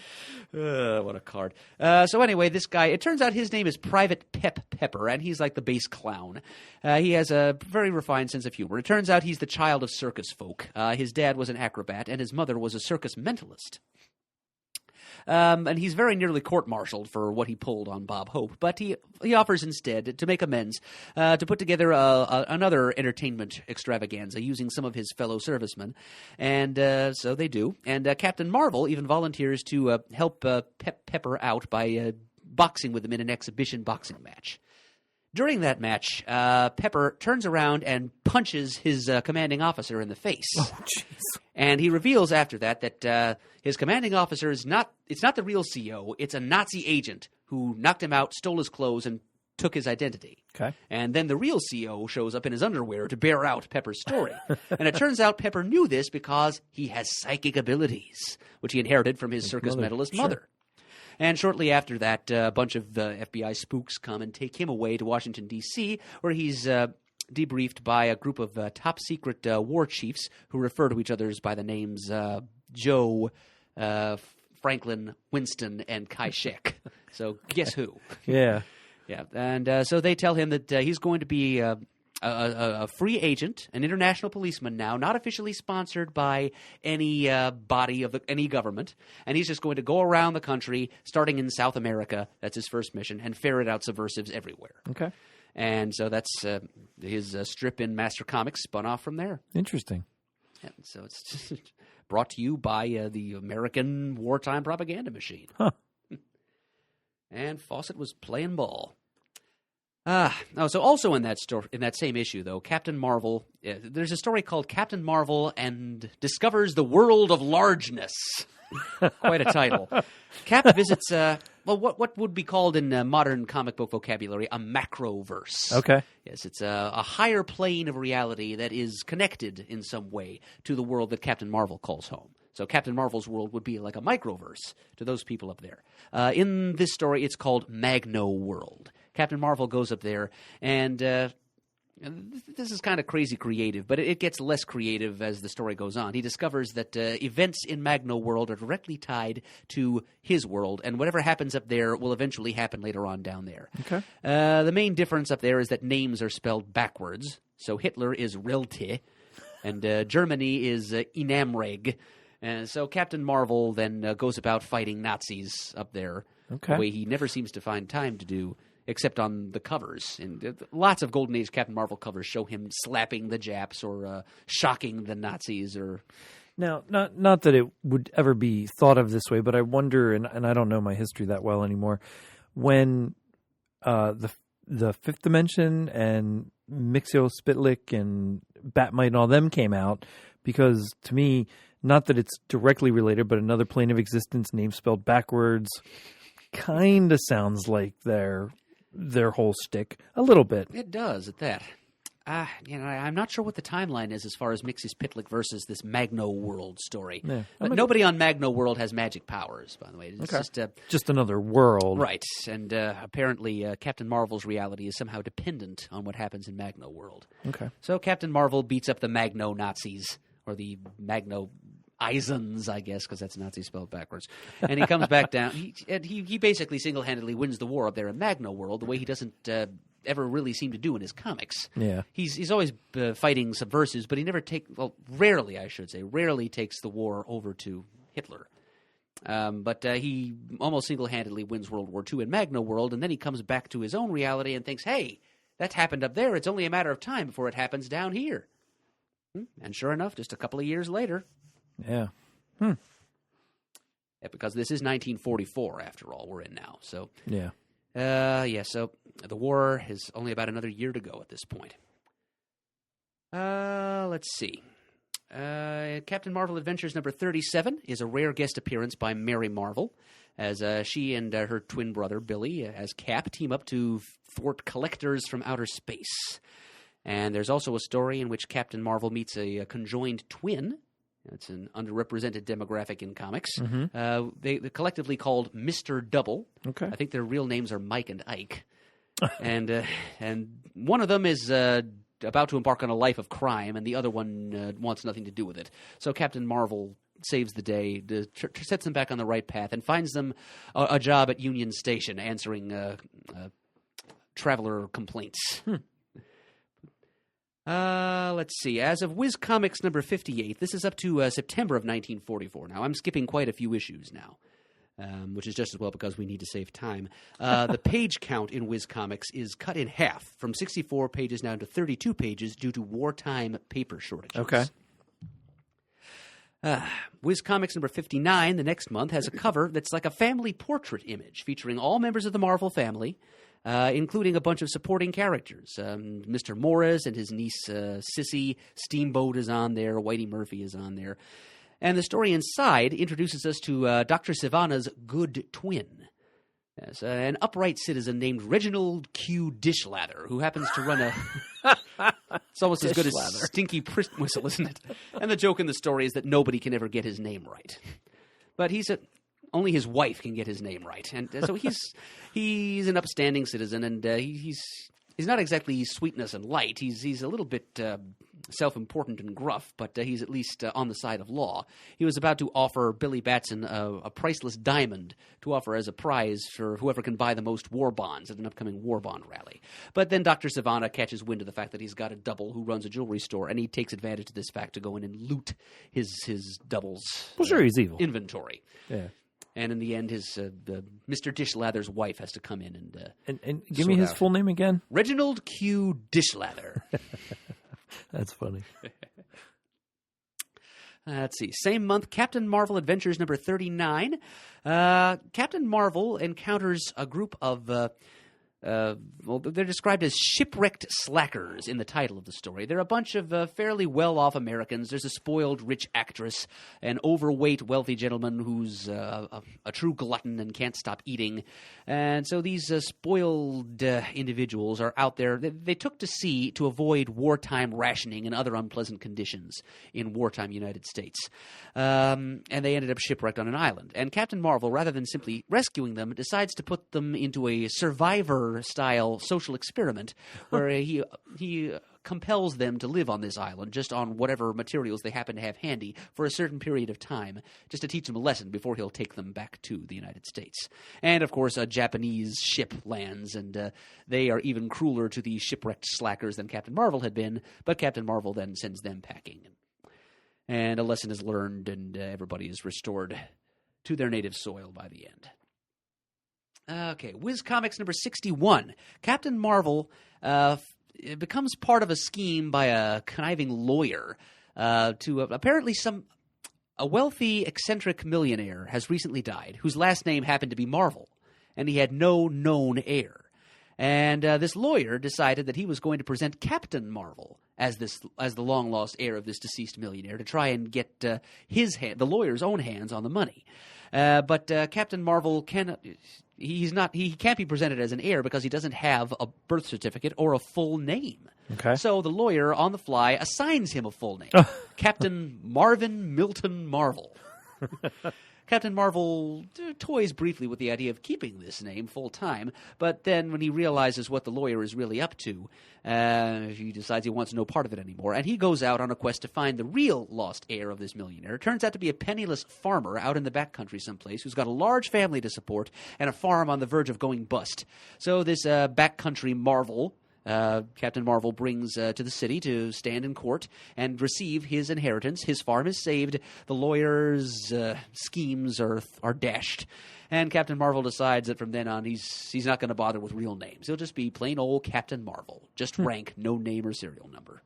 What a card. So anyway, this guy, it turns out his name is Private Pepper, and he's like the base clown. He has a very refined sense of humor. It turns out he's the child of circus folk. His dad was an acrobat, and his mother was a circus mentalist. And he's very nearly court-martialed for what he pulled on Bob Hope, but he offers instead to make amends to put together another entertainment extravaganza using some of his fellow servicemen, and so they do. And Captain Marvel even volunteers to help Pepper out by boxing with him in an exhibition boxing match. During that match, Pepper turns around and punches his commanding officer in the face. Oh, jeez. And he reveals after that his commanding officer it's not the real CO, it's a Nazi agent who knocked him out, stole his clothes, and took his identity. Okay. And then the real CO shows up in his underwear to bear out Pepper's story. And it turns out Pepper knew this because he has psychic abilities, which he inherited from his circus medalist mother. And shortly after that, a bunch of FBI spooks come and take him away to Washington, D.C., where he's debriefed by a group of top-secret war chiefs who refer to each other by the names Joe, Franklin, Winston, and Kai Shek. So guess who? Yeah. Yeah. And so they tell him that he's going to be a free agent, an international policeman now, not officially sponsored by any body of any government, and he's just going to go around the country, starting in South America. That's his first mission, and ferret out subversives everywhere. Okay. And so that's his strip in Master Comics spun off from there. Interesting. Yeah, so it's just brought to you by the American wartime propaganda machine. Huh. And Fawcett was playing ball. So also in that story, in that same issue, though, Captain Marvel, there's a story called Captain Marvel and Discovers the World of Largeness. Quite a title. Cap visits, what would be called in modern comic book vocabulary a macroverse. Okay. Yes, it's a higher plane of reality that is connected in some way to the world that Captain Marvel calls home. So Captain Marvel's world would be like a microverse to those people up there. In this story, it's called Magno World. Captain Marvel goes up there, and this is kind of crazy creative, but it gets less creative as the story goes on. He discovers that events in Magno World are directly tied to his world, and whatever happens up there will eventually happen later on down there. Okay. The main difference up there is that names are spelled backwards. So Hitler is Relte, and Germany is Inamreg. And so Captain Marvel then goes about fighting Nazis up there, Okay. the way he never seems to find time to do, except on the covers. And lots of Golden Age Captain Marvel covers show him slapping the Japs or shocking the Nazis. Or Now, not that it would ever be thought of this way, but I wonder, and I don't know my history that well anymore, when the Fifth Dimension and Mixio Spitlick and Batmite and all them came out, because to me, not that it's directly related, but another plane of existence, name spelled backwards, kind of sounds like their whole shtick a little bit. it does at that. I'm not sure what the timeline is as far as Mixie Spitlick versus this Magno World story. Yeah. But nobody on Magno World has magic powers, by the way. It's Just another world. right. And apparently Captain Marvel's reality is somehow dependent on what happens in Magno World. Okay. So Captain Marvel beats up the Magno Nazis, or the Magno Isons, I guess, because that's Nazi spelled backwards. And he comes back down. He basically single-handedly wins the war up there in Magno World, the way he doesn't ever really seem to do in his comics. Yeah. He's always fighting subversives, but he rarely takes the war over to Hitler. But he almost single-handedly wins World War II in Magno World, and then he comes back to his own reality and thinks, hey, that happened up there. It's only a matter of time before it happens down here. And sure enough, just a couple of years later... Yeah. Yeah, because this is 1944, after all, we're in now. So, Yeah. so the war is only about another year to go at this point. Let's see. Captain Marvel Adventures number 37 is a rare guest appearance by Mary Marvel, as she and her twin brother, Billy, as Cap, team up to thwart collectors from outer space. And there's also a story in which Captain Marvel meets a conjoined twin. It's an underrepresented demographic in comics. They're collectively called Mr. Double. Okay. I think their real names are Mike and Ike. and one of them is about to embark on a life of crime, and the other one wants nothing to do with it. So Captain Marvel saves the day, sets them back on the right path, and finds them a job at Union Station answering traveler complaints. Let's see. As of Whiz Comics number 58, this is up to September of 1944. Now, I'm skipping quite a few issues now, which is just as well because we need to save time. The page count in Whiz Comics is cut in half, from 64 pages down to 32 pages due to wartime paper shortages. Okay. Whiz Comics number 59, the next month, has a cover that's like a family portrait image featuring all members of the Marvel family, including a bunch of supporting characters. Mr. Morris and his niece Sissy, Steamboat is on there, Whitey Murphy is on there. And the story inside introduces us to Dr. Sivana's good twin. Yes, an upright citizen named Reginald Q. Dishlather, who happens to run a... It's almost as good as Stinky Prist Whistle, isn't it? And the joke in the story is that nobody can ever get his name right. But only his wife can get his name right. And so he's an upstanding citizen, and he's not exactly sweetness and light. He's a little bit self-important and gruff, but he's at least on the side of law. He was about to offer Billy Batson a priceless diamond to offer as a prize for whoever can buy the most war bonds at an upcoming war bond rally. But then Dr. Sivana catches wind of the fact that he's got a double who runs a jewelry store, and he takes advantage of this fact to go in and loot his double's Well, sure, he's evil. inventory. Yeah. And in the end, his Mr. Dishlather's wife has to come in And give me sort his out. full name again. Reginald Q. Dishlather. That's funny. Let's see. Same month, Captain Marvel Adventures number 39. Captain Marvel encounters a group of well, they're described as shipwrecked slackers in the title of the story. They're a bunch of fairly well-off Americans. There's a spoiled rich actress, an overweight wealthy gentleman who's a true glutton and can't stop eating. And so these spoiled individuals are out there. They took to sea to avoid wartime rationing and other unpleasant conditions in wartime United States. And they ended up shipwrecked on an island. And Captain Marvel, rather than simply rescuing them, decides to put them into a Survivor-style social experiment where he compels them to live on this island just on whatever materials they happen to have handy for a certain period of time, just to teach them a lesson before he'll take them back to the United States. And, of course, a Japanese ship lands, and they are even crueler to the shipwrecked slackers than Captain Marvel had been, but Captain Marvel then sends them packing. And a lesson is learned, and everybody is restored to their native soil by the end. Okay, Whiz Comics number 61. Captain Marvel becomes part of a scheme by a conniving lawyer to apparently a wealthy, eccentric millionaire has recently died, whose last name happened to be Marvel, and he had no known heir. And this lawyer decided that he was going to present Captain Marvel as the long-lost heir of this deceased millionaire to try and get the lawyer's own hands on the money. But Captain Marvel he can't be presented as an heir because he doesn't have a birth certificate or a full name. Okay. So the lawyer, on the fly, assigns him a full name. Captain Marvin Milton Marvel. Captain Marvel toys briefly with the idea of keeping this name full-time, but then when he realizes what the lawyer is really up to, he decides he wants no part of it anymore, and he goes out on a quest to find the real lost heir of this millionaire. Turns out to be a penniless farmer out in the backcountry someplace who's got a large family to support and a farm on the verge of going bust. So this backcountry Marvel... Captain Marvel brings to the city to stand in court and receive his inheritance. His farm is saved. The lawyer's schemes are dashed. And Captain Marvel decides that from then on he's not going to bother with real names. He'll just be plain old Captain Marvel. Just rank, no name or serial number.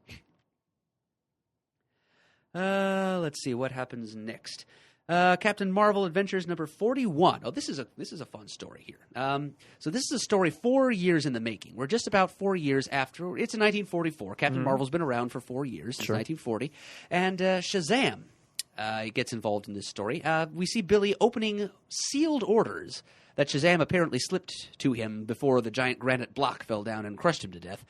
Let's see what happens next. Captain Marvel Adventures number 41. Oh, this is a fun story here. So this is a story 4 years in the making. We're just about 4 years after. It's in 1944. Captain Marvel's been around for 4 years, since 1940. And SHAZAM gets involved in this story. We see Billy opening sealed orders that SHAZAM apparently slipped to him before the giant granite block fell down and crushed him to death.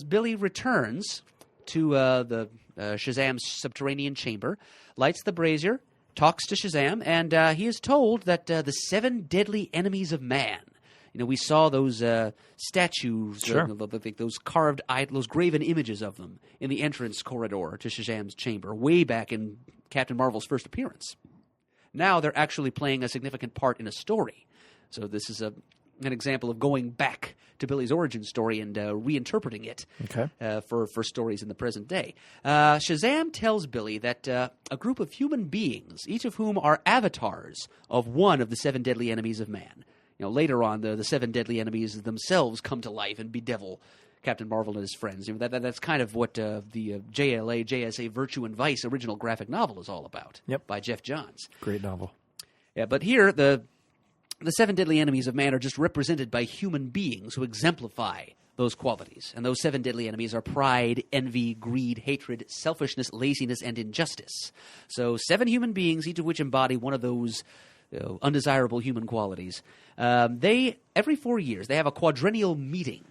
Billy returns to the SHAZAM's subterranean chamber, lights the brazier, talks to SHAZAM, and he is told that the 7 deadly enemies of man. You know, we saw those statues, those carved, those graven images of them in the entrance corridor to SHAZAM's chamber, way back in Captain Marvel's first appearance. Now they're actually playing a significant part in a story. So this is an example of going back to Billy's origin story and reinterpreting it for stories in the present day. SHAZAM tells Billy that a group of human beings, each of whom are avatars of one of the 7 deadly enemies of man. You know, later on, the 7 deadly enemies themselves come to life and bedevil Captain Marvel and his friends. You know, that's kind of what the JSA Virtue and Vice original graphic novel is all about. Yep. By Jeff Johns. Great novel. Yeah, but here the 7 deadly enemies of man are just represented by human beings who exemplify those qualities. And those 7 deadly enemies are pride, envy, greed, hatred, selfishness, laziness, and injustice. So 7 human beings, each of which embody one of those undesirable human qualities. Every 4 years, they have a quadrennial meeting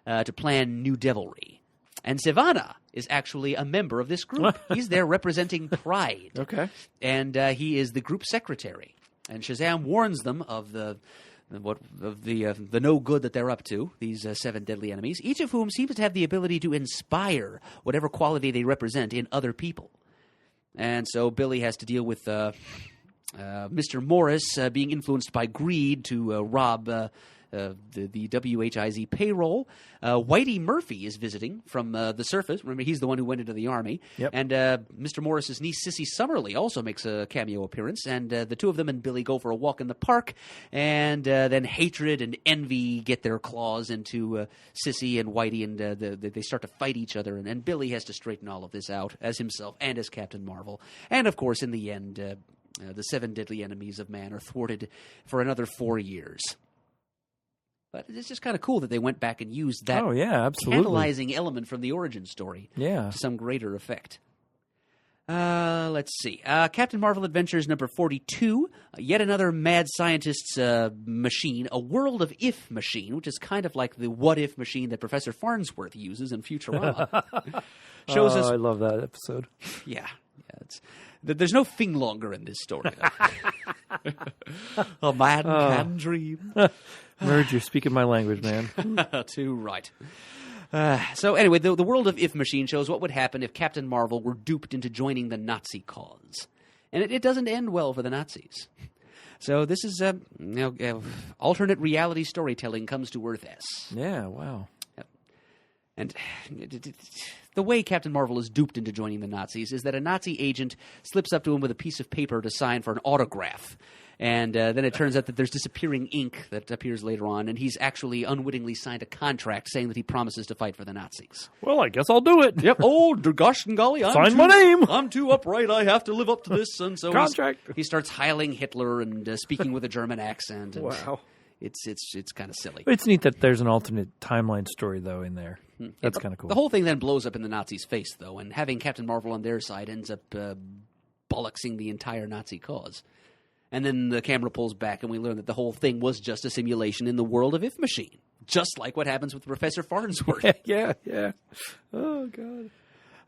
to plan new devilry. And Sivana is actually a member of this group. He's there representing pride. Okay. And he is the group secretary. And SHAZAM warns them of the no good that they're up to, these 7 deadly enemies, each of whom seems to have the ability to inspire whatever quality they represent in other people. And so Billy has to deal with Mr. Morris being influenced by greed to rob the WHIZ payroll. Whitey Murphy is visiting from the surface. Remember, he's the one who went into the Army. Yep. And Mr. Morris's niece, Sissy Summerly, also makes a cameo appearance. And the two of them and Billy go for a walk in the park. And then hatred and envy get their claws into Sissy and Whitey, and they start to fight each other. And Billy has to straighten all of this out as himself and as Captain Marvel. And, of course, in the end, the 7 deadly enemies of man are thwarted for another 4 years. But it's just kind of cool that they went back and used that Oh, yeah, absolutely. catalyzing element from the origin story Yeah. to some greater effect. Let's see. Captain Marvel Adventures number 42, yet another mad scientist's machine, a world of if machine, which is kind of like the what if machine that Professor Farnsworth uses in Futurama. Shows us. I love that episode. Yeah. There's no thing longer in this story. A man can dream. Merge, you're speaking my language, man. Too right. So anyway, the world of If Machine shows what would happen if Captain Marvel were duped into joining the Nazi cause. And it doesn't end well for the Nazis. So this is, alternate reality storytelling comes to Earth-S. Yeah, wow. And the way Captain Marvel is duped into joining the Nazis is that a Nazi agent slips up to him with a piece of paper to sign for an autograph. And then it turns out that there's disappearing ink that appears later on, and he's actually unwittingly signed a contract saying that he promises to fight for the Nazis. Well, I guess I'll do it. Yep. Oh, gosh and golly, Sign my name. I'm too upright. I have to live up to this. And so Contract. he starts heiling Hitler and speaking with a German accent. And Wow. It's kind of silly. It's neat that there's an alternate timeline story, though, in there. That's kind of cool. The whole thing then blows up in the Nazis' face, though, and having Captain Marvel on their side ends up bollocksing the entire Nazi cause. And then the camera pulls back, and we learn that the whole thing was just a simulation in the world of If Machine, just like what happens with Professor Farnsworth. yeah. Oh, God.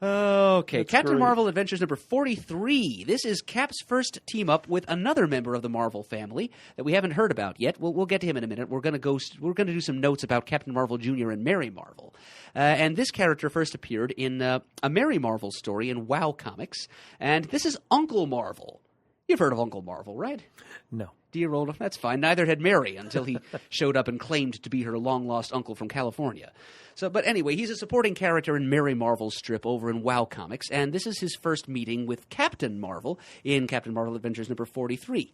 Okay, That's Captain great. Marvel Adventures number 43. This is Cap's first team-up with another member of the Marvel family that we haven't heard about yet. We'll get to him in a minute. We're going to do some notes about Captain Marvel Jr. and Mary Marvel. And this character first appeared in a Mary Marvel story in WoW Comics. And this is Uncle Marvel. You've heard of Uncle Marvel, right? No. Dear old, that's fine. Neither had Mary until he showed up and claimed to be her long-lost uncle from California. But anyway, he's a supporting character in Mary Marvel's strip over in WoW Comics, and this is his first meeting with Captain Marvel in Captain Marvel Adventures number 43.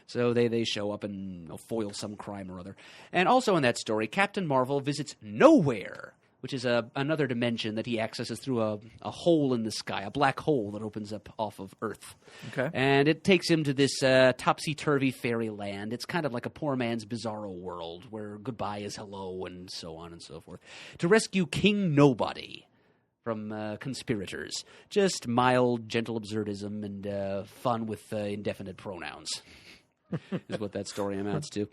So they show up and foil some crime or other. And also in that story, Captain Marvel visits Nowhere, which is another dimension that he accesses through a hole in the sky, a black hole that opens up off of Earth. Okay. And it takes him to this topsy-turvy fairyland. It's kind of like a poor man's bizarro world where goodbye is hello and so on and so forth. To rescue King Nobody from conspirators. Just mild, gentle absurdism and fun with indefinite pronouns is what that story amounts to.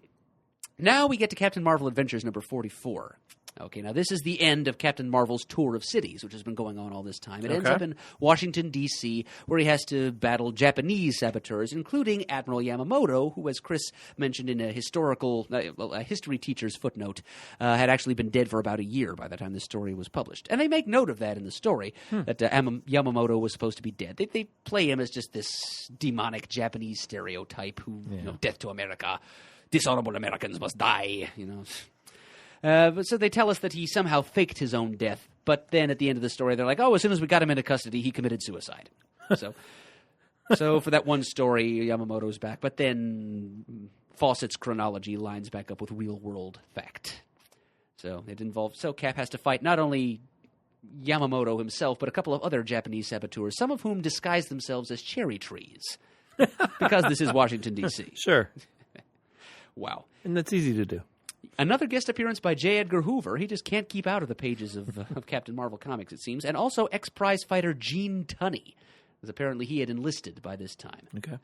Now we get to Captain Marvel Adventures number 44. Okay, now this is the end of Captain Marvel's tour of cities, which has been going on all this time. It ends up in Washington, D.C., where he has to battle Japanese saboteurs, including Admiral Yamamoto, who, as Chris mentioned in a history teacher's footnote, had actually been dead for about a year by the time this story was published. And they make note of that in the story, that Yamamoto was supposed to be dead. They play him as just this demonic Japanese stereotype who, death to America, dishonorable Americans must die, so they tell us that he somehow faked his own death, but then at the end of the story, they're like, as soon as we got him into custody, he committed suicide. So for that one story, Yamamoto's back, but then Fawcett's chronology lines back up with real-world fact. So Cap has to fight not only Yamamoto himself, but a couple of other Japanese saboteurs, some of whom disguise themselves as cherry trees, because this is Washington, D.C. Sure. Wow. And that's easy to do. Another guest appearance by J. Edgar Hoover. He just can't keep out of the pages of Captain Marvel comics, it seems. And also ex-prize fighter Gene Tunney, because apparently he had enlisted by this time. Okay.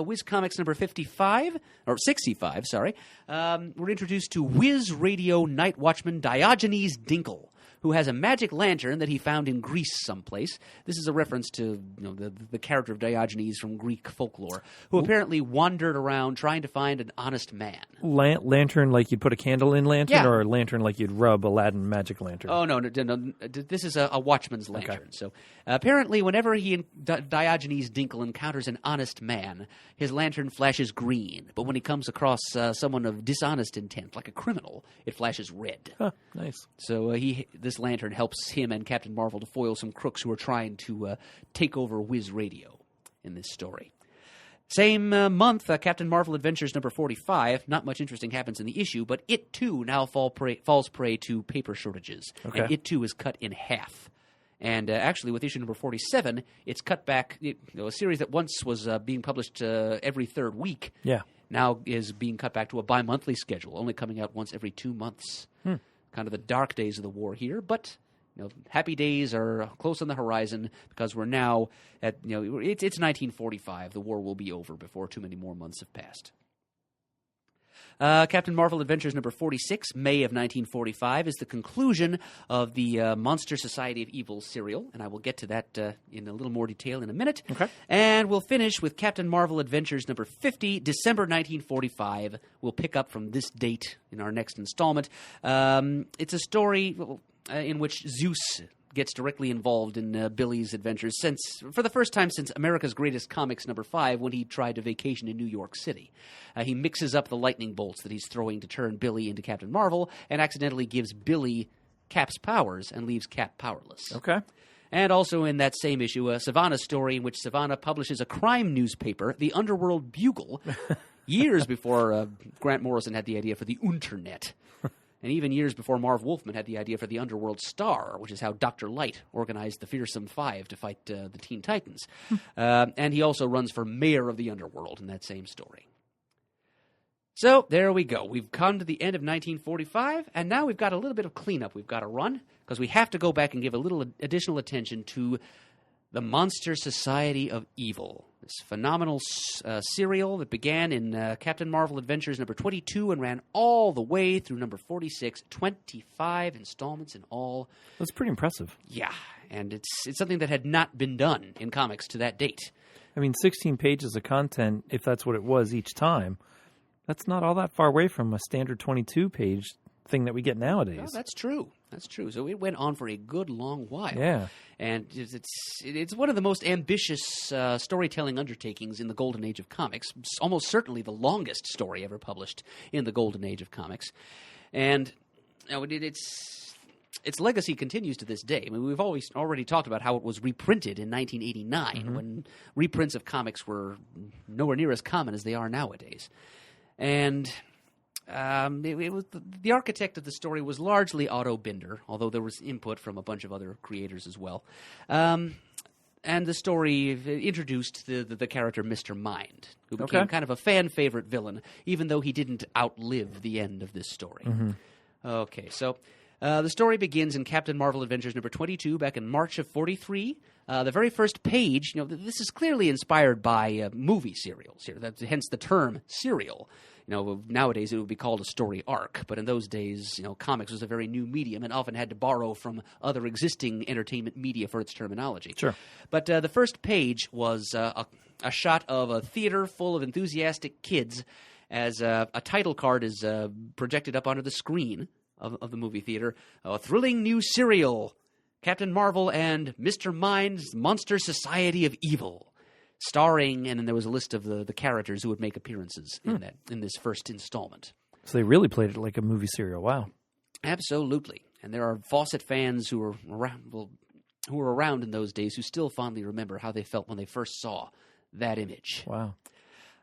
Whiz Comics number 65, or 65, sorry. We're introduced to Whiz Radio Night Watchman Diogenes Dinkle, who has a magic lantern that he found in Greece someplace. This is a reference to the character of Diogenes from Greek folklore, who apparently wandered around trying to find an honest man. Lantern like you'd put a candle in lantern, Yeah. or a lantern like you'd rub Aladdin magic lantern? Oh, no. This is a watchman's lantern. Okay. So apparently whenever Diogenes Dinkle encounters an honest man, his lantern flashes green. But when he comes across someone of dishonest intent, like a criminal, it flashes red. Huh, nice. So this lantern helps him and Captain Marvel to foil some crooks who are trying to take over Whiz Radio in this story. Same month, Captain Marvel Adventures number 45. Not much interesting happens in the issue, but it, too, now falls prey to paper shortages. Okay. And it, too, is cut in half. And actually, with issue number 47, it's cut back. A series that once was being published every third week now is being cut back to a bi-monthly schedule, only coming out once every 2 months. Kind of the dark days of the war here, but happy days are close on the horizon because we're now at it's 1945. The war will be over before too many more months have passed. Captain Marvel Adventures number 46, May of 1945, is the conclusion of the Monster Society of Evil serial, and I will get to that in a little more detail in a minute. Okay. And we'll finish with Captain Marvel Adventures number 50, December 1945. We'll pick up from this date in our next installment. It's a story in which Zeus gets directly involved in Billy's adventures for the first time since America's Greatest Comics number 5, when he tried to vacation in New York City. He mixes up the lightning bolts that he's throwing to turn Billy into Captain Marvel and accidentally gives Billy Cap's powers and leaves Cap powerless. Okay. And also in that same issue, a Sivana story in which Sivana publishes a crime newspaper, the Underworld Bugle, years before Grant Morrison had the idea for the Unternet. And even years before Marv Wolfman had the idea for the Underworld Star, which is how Dr. Light organized the Fearsome Five to fight the Teen Titans. And he also runs for mayor of the Underworld in that same story. So there we go. We've come to the end of 1945, and now we've got a little bit of cleanup we've got to run, because we have to go back and give a little additional attention to the Monster Society of Evil, this phenomenal serial that began in Captain Marvel Adventures number 22 and ran all the way through number 46, 25 installments in all. That's pretty impressive. Yeah, and it's something that had not been done in comics to that date. I mean, 16 pages of content, if that's what it was each time, that's not all that far away from a standard 22-page thing that we get nowadays. Oh, that's true. That's true. So it went on for a good long while. Yeah. And it's one of the most ambitious storytelling undertakings in the golden age of comics. It's almost certainly the longest story ever published in the golden age of comics. And its legacy continues to this day. I mean, we've already talked about how it was reprinted in 1989, when reprints of comics were nowhere near as common as they are nowadays. And it was the architect of the story was largely Otto Binder, although there was input from a bunch of other creators as well. And the story introduced the character Mr. Mind, who became kind of a fan favorite villain, even though he didn't outlive the end of this story. Okay, so the story begins in Captain Marvel Adventures number 22 back in March of 43. The very first page, this is clearly inspired by movie serials here. Hence the term serial. Nowadays it would be called a story arc, but in those days, comics was a very new medium and often had to borrow from other existing entertainment media for its terminology. Sure. But the first page was a shot of a theater full of enthusiastic kids as a title card is projected up onto the screen of the movie theater. A thrilling new serial, Captain Marvel and Mr. Mind's Monster Society of Evil. Starring, and then there was a list of the characters who would make appearances in this first installment. So they really played it like a movie serial. Wow. Absolutely. And there are Fawcett fans who were around in those days who still fondly remember how they felt when they first saw that image. Wow.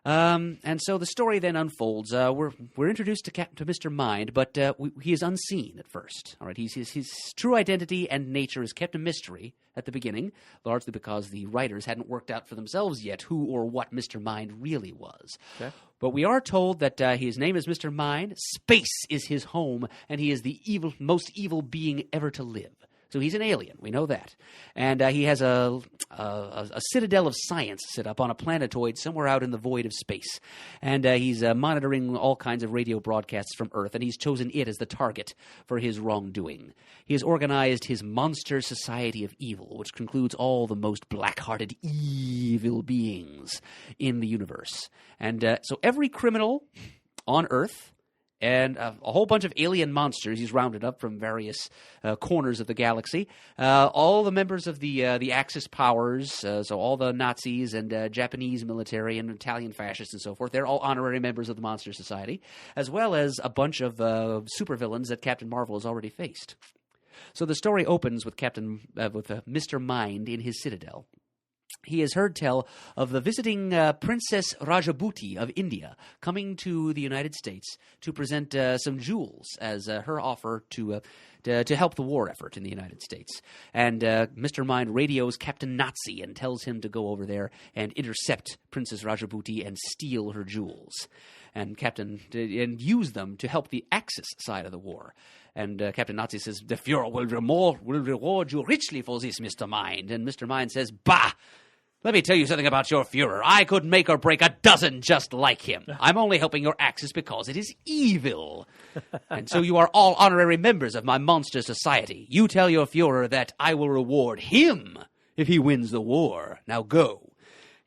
And so the story then unfolds. We're introduced to Mr. Mind, but he is unseen at first. All right, his true identity and nature is kept a mystery at the beginning, largely because the writers hadn't worked out for themselves yet who or what Mr. Mind really was. Okay. But we are told that his name is Mr. Mind, space is his home, and he is the most evil being ever to live. So he's an alien, we know that. And he has a citadel of science set up on a planetoid somewhere out in the void of space. And he's monitoring all kinds of radio broadcasts from Earth, and he's chosen it as the target for his wrongdoing. He has organized his Monster Society of Evil, which concludes all the most black-hearted evil beings in the universe. And so every criminal on Earth and a whole bunch of alien monsters he's rounded up from various corners of the galaxy. All the members of the Axis powers, so all the Nazis and Japanese military and Italian fascists and so forth, they're all honorary members of the Monster Society, as well as a bunch of supervillains that Captain Marvel has already faced. So the story opens with Mr. Mind in his citadel. he has heard tell of the visiting Princess Rajabuti of India coming to the United States to present some jewels as her offer to help the war effort in the United States. And Mr. Mind radios Captain Nazi and tells him to go over there and intercept Princess Rajabuti and steal her jewels. And use them to help the Axis side of the war. And Captain Nazi says, "The Fuhrer will reward you richly for this, Mr. Mind." And Mr. Mind says, "Bah! Let me tell you something about your Fuhrer. I could make or break a dozen just like him. I'm only helping your Axis because it is evil. And so you are all honorary members of my monster society. You tell your Fuhrer that I will reward him if he wins the war. Now go."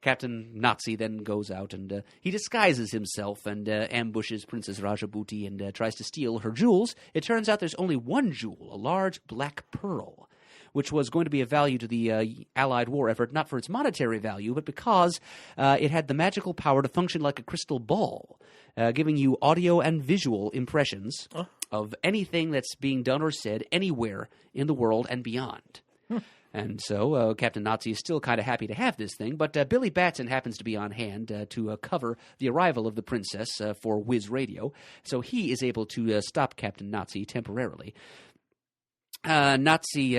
Captain Nazi then goes out and he disguises himself and ambushes Princess Rajabuti and tries to steal her jewels. It turns out there's only one jewel, a large black pearl, which was going to be of value to the Allied war effort, not for its monetary value, but because it had the magical power to function like a crystal ball, giving you audio and visual impressions of anything that's being done or said anywhere in the world and beyond. And so Captain Nazi is still kind of happy to have this thing, but Billy Batson happens to be on hand to cover the arrival of the princess for Whiz Radio, so he is able to stop Captain Nazi temporarily. Nazi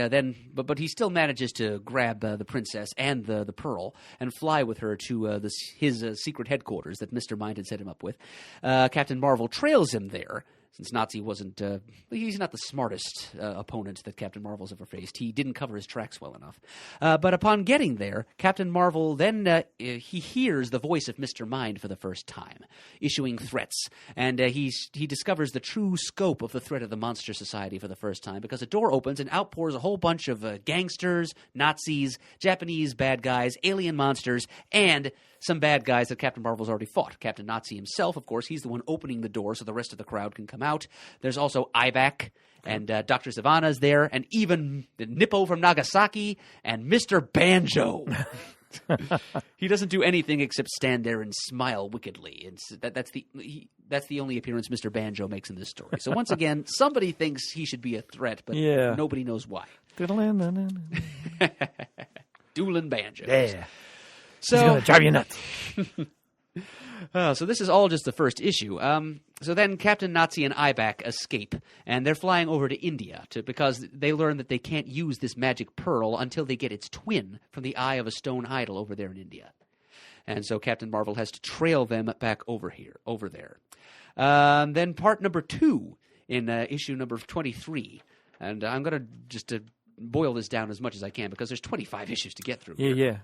but he still manages to grab the princess and the pearl and fly with her to his secret headquarters that Mr. Mind had set him up with. Captain Marvel trails him there. Since Nazi wasn't, he's not the smartest opponent that Captain Marvel's ever faced. He didn't cover his tracks well enough. But upon getting there, Captain Marvel then, he hears the voice of Mr. Mind for the first time, issuing threats. And he discovers the true scope of the threat of the Monster Society for the first time, because a door opens and outpours a whole bunch of gangsters, Nazis, Japanese bad guys, alien monsters, and some bad guys that Captain Marvel's already fought. Captain Nazi himself, of course, he's the one opening the door so the rest of the crowd can come out. There's also Ibac, and Dr. Sivana's there, and even the Nippo from Nagasaki, and Mr. Banjo. He doesn't do anything except stand there and smile wickedly. That's the only appearance Mr. Banjo makes in this story. So once again, somebody thinks he should be a threat, but nobody knows why. Dueling banjos. Yeah. So, he's going to drive you nuts. So this is all just the first issue. So then Captain Nazi and Ibac escape, and they're flying over to India because they learn that they can't use this magic pearl until they get its twin from the eye of a stone idol over there in India. And so Captain Marvel has to trail them back over there. Then part number 2 in issue number 23. And I'm going to just boil this down as much as I can because there's 25 issues to get through. Yeah.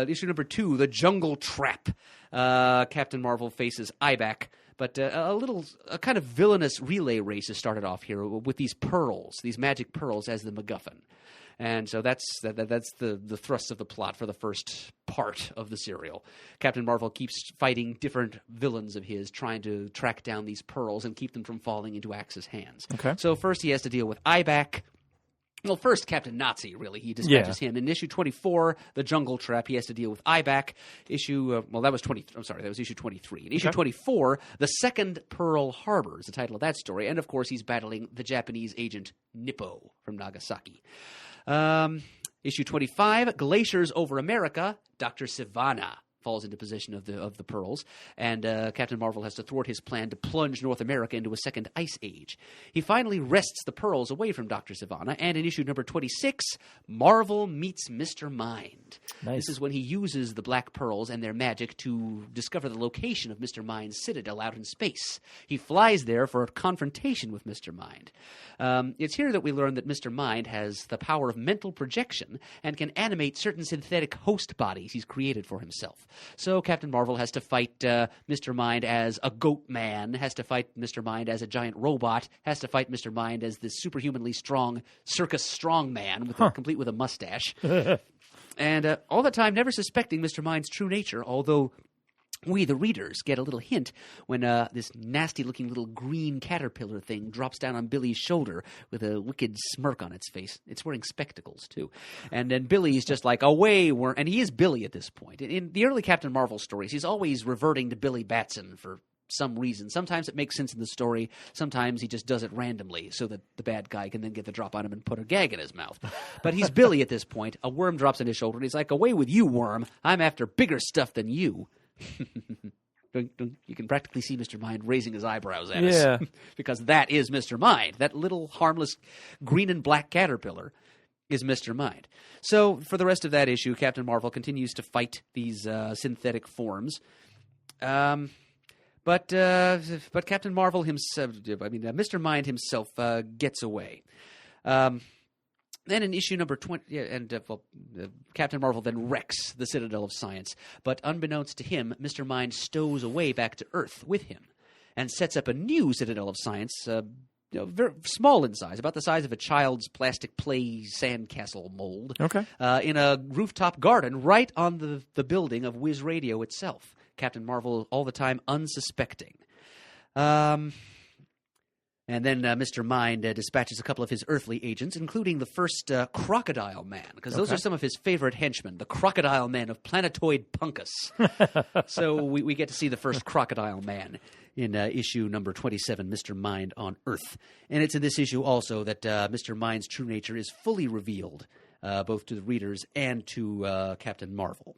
Issue number 2, The Jungle Trap. Captain Marvel faces Ibac, but a kind of villainous relay race has started off here with these pearls, these magic pearls as the MacGuffin. And so that's the thrust of the plot for the first part of the serial. Captain Marvel keeps fighting different villains of his, trying to track down these pearls and keep them from falling into Axis hands. Okay. So first he has to deal with Ibac. Well, first, Captain Nazi, really. He dispatches him. In issue 24, The Jungle Trap, he has to deal with Ibac. That was issue 23. In issue 24, The Second Pearl Harbor is the title of that story. And, of course, he's battling the Japanese agent Nippo from Nagasaki. Issue 25, Glaciers Over America, Dr. Sivana falls into possession of the pearls, and Captain Marvel has to thwart his plan to plunge North America into a second ice age. He finally wrests the pearls away from Dr. Sivana, and in issue number 26, Marvel meets Mr. Mind. Nice. This is when he uses the black pearls and their magic to discover the location of Mr. Mind's citadel out in space. He flies there for a confrontation with Mr. Mind. It's here that we learn that Mr. Mind has the power of mental projection and can animate certain synthetic host bodies he's created for himself. So Captain Marvel has to fight Mr. Mind as a goat man, has to fight Mr. Mind as a giant robot, has to fight Mr. Mind as this superhumanly strong circus strongman complete with a mustache. And all the time never suspecting Mr. Mind's true nature, although we, the readers, get a little hint when this nasty-looking little green caterpillar thing drops down on Billy's shoulder with a wicked smirk on its face. It's wearing spectacles, too. And then Billy's just like, and he is Billy at this point. In the early Captain Marvel stories, he's always reverting to Billy Batson for some reason. Sometimes it makes sense in the story. Sometimes he just does it randomly so that the bad guy can then get the drop on him and put a gag in his mouth. But he's Billy at this point. A worm drops on his shoulder, and he's like, away with you, worm. I'm after bigger stuff than you. You can practically see Mr. Mind raising his eyebrows at us. Because that is Mr. Mind. That little harmless green and black caterpillar is Mr. Mind. So for the rest of that issue, Captain Marvel continues to fight these synthetic forms. But Captain Marvel himself, Mr. Mind himself gets away. Then in issue number 20, Captain Marvel then wrecks the Citadel of Science. But unbeknownst to him, Mr. Mind stows away back to Earth with him and sets up a new Citadel of Science, very small in size, about the size of a child's plastic play sandcastle mold, in a rooftop garden right on the building of Whiz Radio itself. Captain Marvel all the time unsuspecting. And then Mr. Mind dispatches a couple of his earthly agents, including the first Crocodile Man, because those are some of his favorite henchmen, the Crocodile Men of Planetoid Punkus. So we get to see the first Crocodile Man in issue number 27, Mr. Mind on Earth. And it's in this issue also that Mr. Mind's true nature is fully revealed, both to the readers and to Captain Marvel.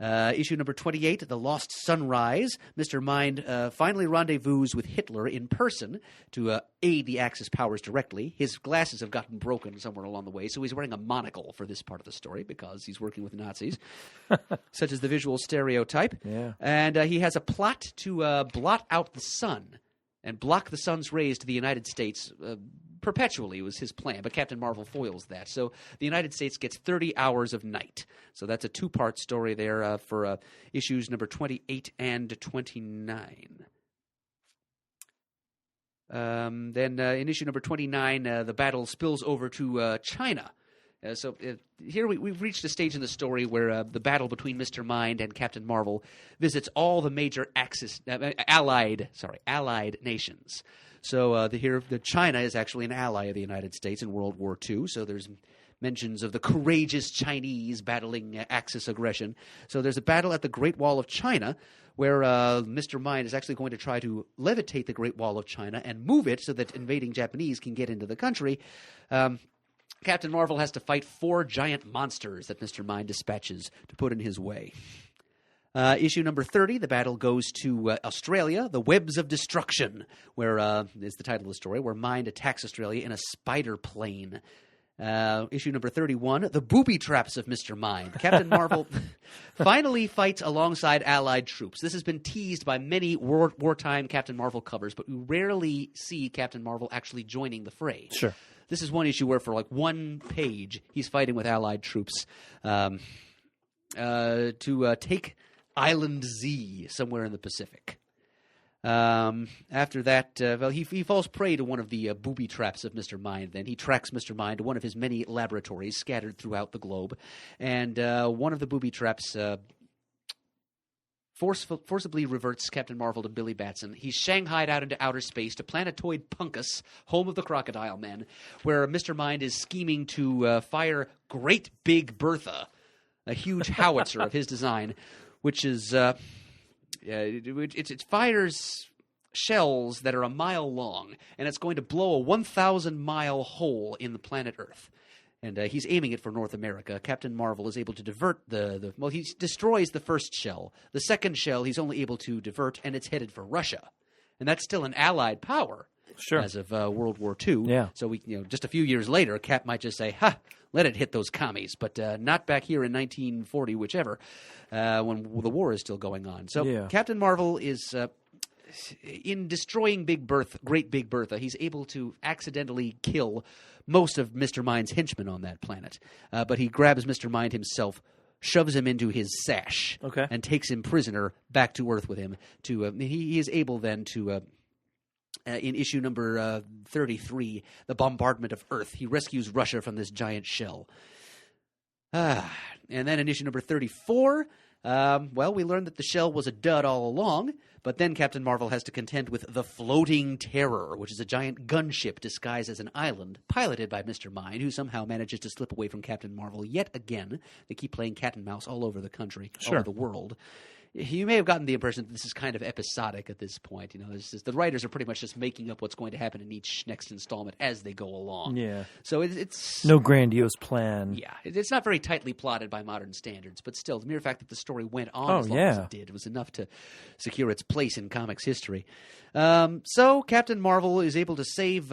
Issue number 28, The Lost Sunrise. Mr. Mind finally rendezvous with Hitler in person to aid the Axis powers directly. His glasses have gotten broken somewhere along the way, so he's wearing a monocle for this part of the story because he's working with Nazis, such as the visual stereotype. Yeah. And he has a plot to blot out the sun and block the sun's rays to the United States perpetually was his plan, but Captain Marvel foils that. So the United States gets 30 hours of night. So that's a two-part story there for issues number 28 and 29. Then in issue number 29, the battle spills over to China. So here we've reached a stage in the story where the battle between Mr. Mind and Captain Marvel visits all the major allied nations. So the China is actually an ally of the United States in World War II. So there's mentions of the courageous Chinese battling Axis aggression. So there's a battle at the Great Wall of China where Mr. Mind is actually going to try to levitate the Great Wall of China and move it so that invading Japanese can get into the country. Captain Marvel has to fight 4 giant monsters that Mr. Mind dispatches to put in his way. Issue number 30, the battle goes to Australia, the Webs of Destruction, where is the title of the story, where Mind attacks Australia in a spider plane. Issue number 31, the booby traps of Mr. Mind. Captain Marvel finally fights alongside Allied troops. This has been teased by many wartime Captain Marvel covers, but we rarely see Captain Marvel actually joining the fray. Sure. This is one issue where for like one page, he's fighting with Allied troops to take Island Z somewhere in the Pacific. After that, he falls prey to one of the booby traps of Mr. Mind. Then he tracks Mr. Mind to one of his many laboratories scattered throughout the globe. And one of the booby traps forcibly reverts Captain Marvel to Billy Batson. He's shanghaied out into outer space to Planetoid Punkus, home of the Crocodile Men, where Mr. Mind is scheming to fire Great Big Bertha, a huge howitzer of his design, which is it fires shells that are a mile long, and it's going to blow a 1,000-mile hole in the planet Earth. And he's aiming it for North America. Captain Marvel is able to divert he destroys the first shell. The second shell he's only able to divert, and it's headed for Russia. And that's still an Allied power as of World War II. Yeah. So just a few years later, Cap might just say, let it hit those commies, but not back here in 1940, whichever, when the war is still going on. So Captain Marvel is, in destroying Great Big Bertha, he's able to accidentally kill most of Mr. Mind's henchmen on that planet. But he grabs Mr. Mind himself, shoves him into his sash, and takes him prisoner back to Earth with him. He is able then to... in issue number 33, The Bombardment of Earth, he rescues Russia from this giant shell. And then in issue number 34, we learned that the shell was a dud all along, but then Captain Marvel has to contend with the Floating Terror, which is a giant gunship disguised as an island, piloted by Mr. Mind, who somehow manages to slip away from Captain Marvel yet again. They keep playing cat and mouse all over the country, all over the world. you may have gotten the impression that this is kind of episodic at this point. The writers are pretty much just making up what's going to happen in each next installment as they go along. Yeah. So it's no grandiose plan. Yeah, it's not very tightly plotted by modern standards, but still, the mere fact that the story went on as long as it did was enough to secure its place in comics history. So Captain Marvel is able to save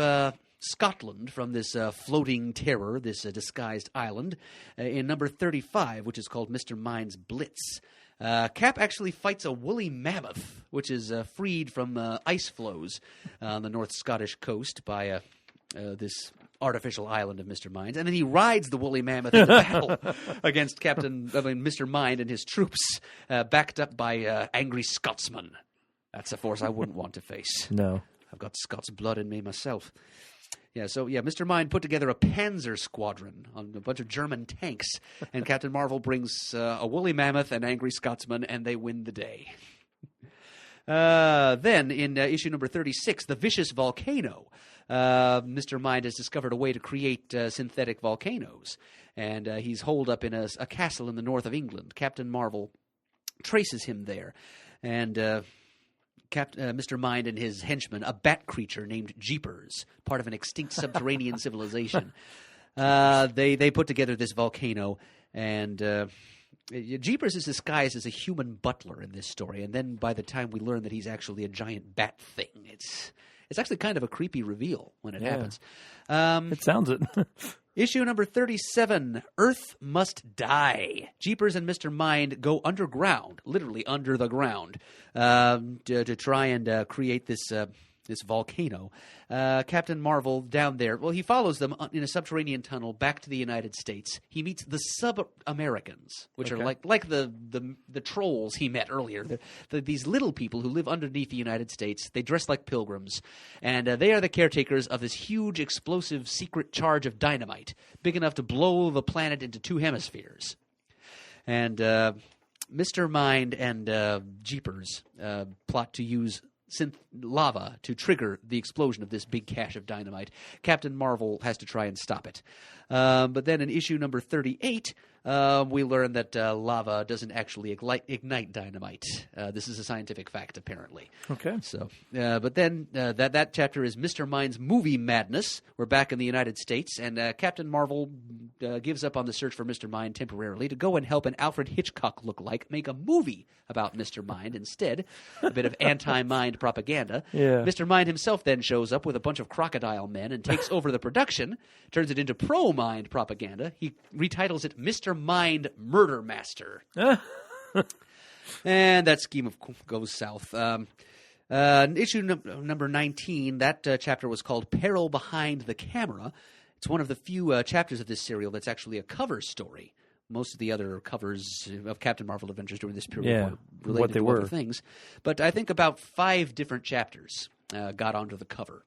Scotland from this floating terror, this disguised island, in number 35, which is called Mr. Mind's Blitz. Cap actually fights a woolly mammoth, which is freed from ice floes on the North Scottish coast by this artificial island of Mr. Mind, and then he rides the woolly mammoth into battle against Mr. Mind and his troops, backed up by angry Scotsmen. That's a force I wouldn't want to face. No. I've got Scots blood in me myself. Mr. Mind put together a Panzer squadron on a bunch of German tanks, and Captain Marvel brings a woolly mammoth and angry Scotsmen, and they win the day. Then, in issue number 36, The Vicious Volcano, Mr. Mind has discovered a way to create synthetic volcanoes, and he's holed up in a castle in the north of England. Captain Marvel traces him there, and Mr. Mind and his henchman, a bat creature named Jeepers, part of an extinct subterranean civilization. They put together this volcano, and Jeepers is disguised as a human butler in this story. And then by the time we learn that he's actually a giant bat thing, it's actually kind of a creepy reveal when it happens. It sounds it. Issue number 37, Earth Must Die. Jeepers and Mr. Mind go underground, literally under the ground, to try and create this volcano. Captain Marvel down there, well, he follows them in a subterranean tunnel back to the United States. He meets the Sub-Americans, which are like the trolls he met earlier. These little people who live underneath the United States. They dress like pilgrims, and they are the caretakers of this huge explosive secret charge of dynamite, big enough to blow the planet into two hemispheres. And Mr. Mind and Jeepers plot to use lava to trigger the explosion of this big cache of dynamite. Captain Marvel has to try and stop it. But then in issue number 38, we learn that lava doesn't actually ignite dynamite. This is a scientific fact, apparently. Okay. So, but then that chapter is Mr. Mind's Movie Madness. We're back in the United States, and Captain Marvel gives up on the search for Mr. Mind temporarily to go and help an Alfred Hitchcock lookalike make a movie about Mr. Mind instead. A bit of anti-mind propaganda. Yeah. Mr. Mind himself then shows up with a bunch of crocodile men and takes over the production, turns it into pro-mind propaganda. He retitles it Mr. Mind Murder Master. And that scheme goes south. Issue number 19, that chapter was called Peril Behind the Camera. It's one of the few chapters of this serial that's actually a cover story. Most of the other covers of Captain Marvel adventures during this period were related to other things. But I think about 5 different chapters got onto the cover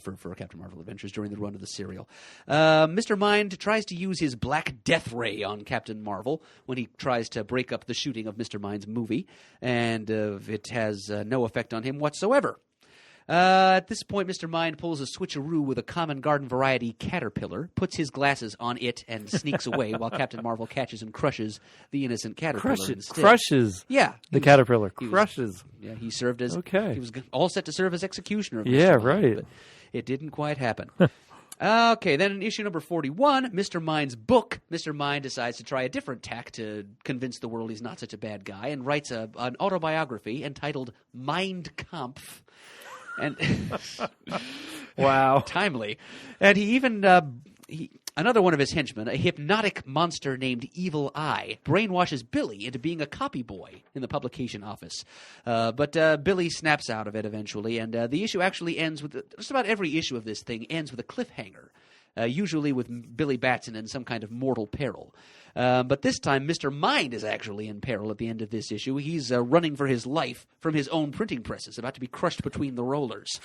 for Captain Marvel adventures during the run of the serial. Mr. Mind tries to use his Black Death Ray on Captain Marvel when he tries to break up the shooting of Mr. Mind's movie, and it has no effect on him whatsoever. At this point, Mr. Mind pulls a switcheroo with a common garden variety caterpillar, puts his glasses on it, and sneaks away while Captain Marvel catches and crushes the innocent caterpillar instead. Crushes. Yeah. The caterpillar. Crushes. He served as... Okay. He was all set to serve as executioner of Yeah, Mr. Mind, right. But it didn't quite happen. Okay, then in issue number 41, Mr. Mind's book, Mr. Mind decides to try a different tack to convince the world he's not such a bad guy, and writes an autobiography entitled Mind Kampf. And wow, timely. And he even another one of his henchmen, a hypnotic monster named Evil Eye, brainwashes Billy into being a copy boy in the publication office. But Billy snaps out of it eventually, and the issue actually ends with just about every issue of this thing ends with a cliffhanger. Usually with Billy Batson in some kind of mortal peril. But this time, Mr. Mind is actually in peril at the end of this issue. He's running for his life from his own printing presses, about to be crushed between the rollers.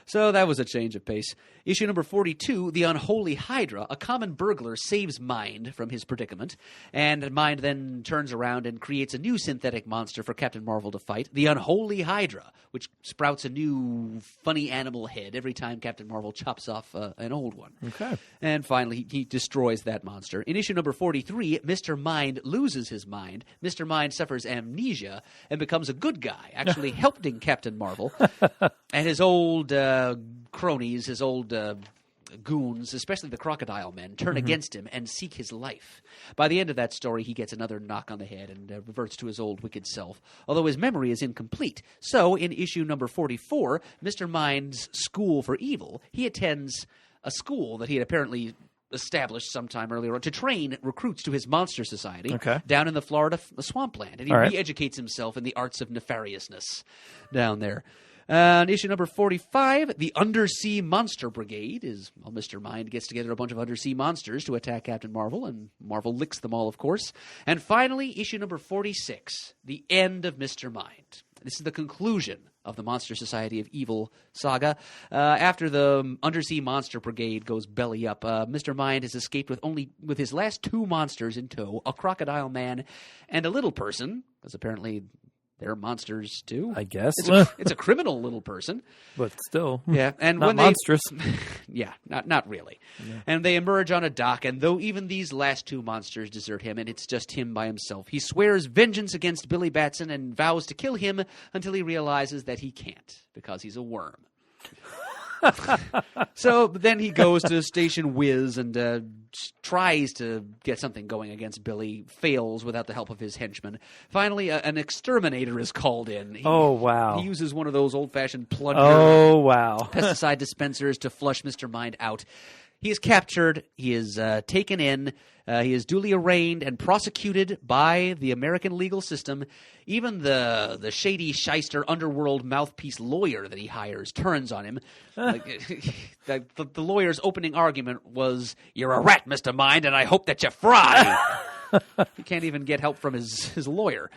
So that was a change of pace. Issue number 42, The Unholy Hydra. A common burglar saves Mind from his predicament, and Mind then turns around and creates a new synthetic monster for Captain Marvel to fight, the Unholy Hydra, which sprouts a new funny animal head every time Captain Marvel chops off an old one. Okay. And finally, he destroys that monster. In issue number 43, Mr. Mind loses his mind. Mr. Mind suffers amnesia and becomes a good guy, actually helping Captain Marvel. And his old cronies, his old goons, especially the crocodile men, turn against him and seek his life. By the end of that story, he gets another knock on the head and reverts to his old wicked self, although his memory is incomplete. So, in issue number 44, Mr. Mind's School for Evil, he attends a school that he had apparently established sometime earlier on to train recruits to his monster society down in the Florida swampland. And he re-educates himself in the arts of nefariousness down there. In issue number 45, the Undersea Monster Brigade is, well, Mr. Mind gets together a bunch of undersea monsters to attack Captain Marvel, and Marvel licks them all, of course. And finally, issue number 46, the end of Mr. Mind. This is the conclusion of the Monster Society of Evil saga. After the Undersea Monster Brigade goes belly up, Mr. Mind has escaped with his last two monsters in tow, a crocodile man and a little person, because apparently they're monsters too. I guess. It's a criminal little person. But still. Yeah. And not when monstrous. Yeah, not really. Yeah. And they emerge on a dock, and though even these last two monsters desert him, and it's just him by himself, he swears vengeance against Billy Batson and vows to kill him until he realizes that he can't, because he's a worm. So then he goes to Station Whiz and tries to get something going against Billy, fails without the help of his henchmen. Finally, an exterminator is called in. He uses one of those old-fashioned plunger pesticide dispensers to flush Mr. Mind out. He is captured. He is taken in. He is duly arraigned and prosecuted by the American legal system. Even the shady shyster underworld mouthpiece lawyer that he hires turns on him. The lawyer's opening argument was, "You're a rat, Mr. Mind, and I hope that you fry." He can't even get help from his lawyer.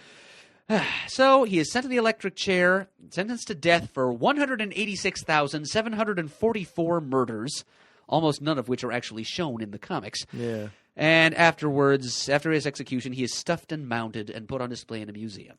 So he is sent to the electric chair, sentenced to death for 186,744 murders, almost none of which are actually shown in the comics. Yeah. And afterwards, after his execution, he is stuffed and mounted and put on display in a museum.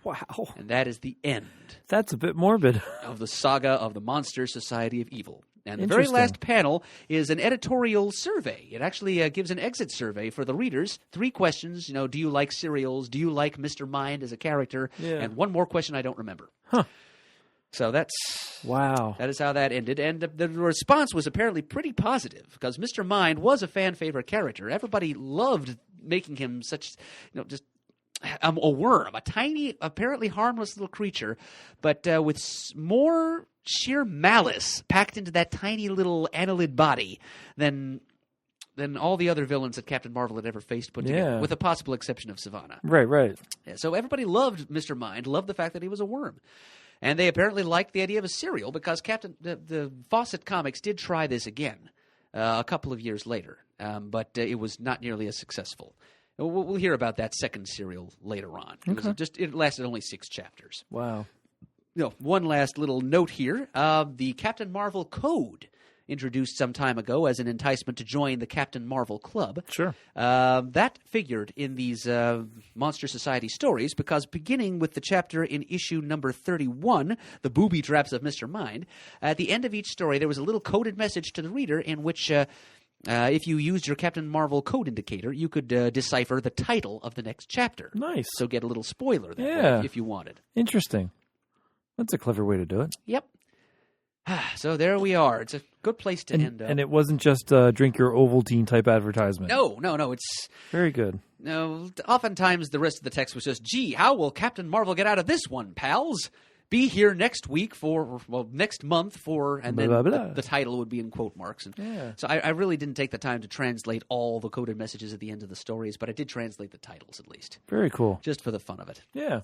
Wow. And that is the end. That's a bit morbid. Of the saga of the Monster Society of Evil. And the very last panel is an editorial survey. It actually gives an exit survey for the readers. 3 questions, do you like serials? Do you like Mr. Mind as a character? Yeah. And one more question I don't remember. Huh. So that is how that ended. And the response was apparently pretty positive, because Mr. Mind was a fan-favorite character. Everybody loved making him such, just a worm, a tiny, apparently harmless little creature, but with more sheer malice packed into that tiny little annelid body than all the other villains that Captain Marvel had ever faced put together, with the possible exception of Sivana. Right. Yeah, so everybody loved Mr. Mind, loved the fact that he was a worm. And they apparently liked the idea of a serial, because the Fawcett comics did try this again a couple of years later, but it was not nearly as successful. We'll hear about that second serial later on. It lasted only 6 chapters. Wow. One last little note here. The Captain Marvel Code, introduced some time ago as an enticement to join the Captain Marvel Club. Sure. That figured in these Monster Society stories, because beginning with the chapter in issue number 31, The Booby Traps of Mr. Mind, at the end of each story there was a little coded message to the reader in which, if you used your Captain Marvel code indicator, you could decipher the title of the next chapter. Nice. So get a little spoiler there if you wanted. Interesting. That's a clever way to do it. Yep. So there we are. It's a good place to end up. And it wasn't just drink your Ovaltine type advertisement. No. It's very good. No, oftentimes the rest of the text was just, "Gee, how will Captain Marvel get out of this one, pals? Be here next week next month for," and then blah, blah, blah. The title would be in quote marks. And so I really didn't take the time to translate all the coded messages at the end of the stories, but I did translate the titles at least. Very cool. Just for the fun of it. Yeah.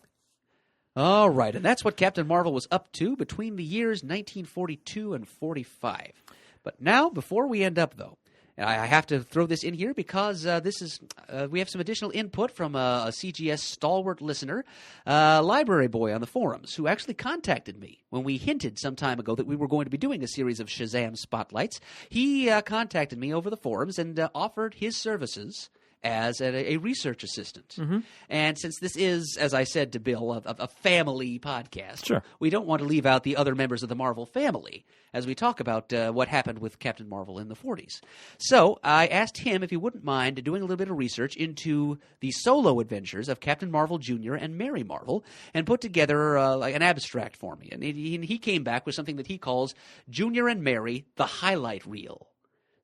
All right, and that's what Captain Marvel was up to between the years 1942 and 45. But now, before we end up, though, And I have to throw this in here because we have some additional input from a CGS stalwart listener, Library Boy on the forums, who actually contacted me when we hinted some time ago that we were going to be doing a series of SHAZAM spotlights. He contacted me over the forums and offered his services as a research assistant. And since this is, as I said to Bill, a family podcast, Sure. we don't want to leave out the other members of the Marvel family as we talk about what happened with Captain Marvel in the 40s. So I asked him if he wouldn't mind doing a little bit of research into the solo adventures of Captain Marvel Jr. and Mary Marvel and put together like an abstract for me. And he came back with something that he calls Junior and Mary, the Highlight Reel.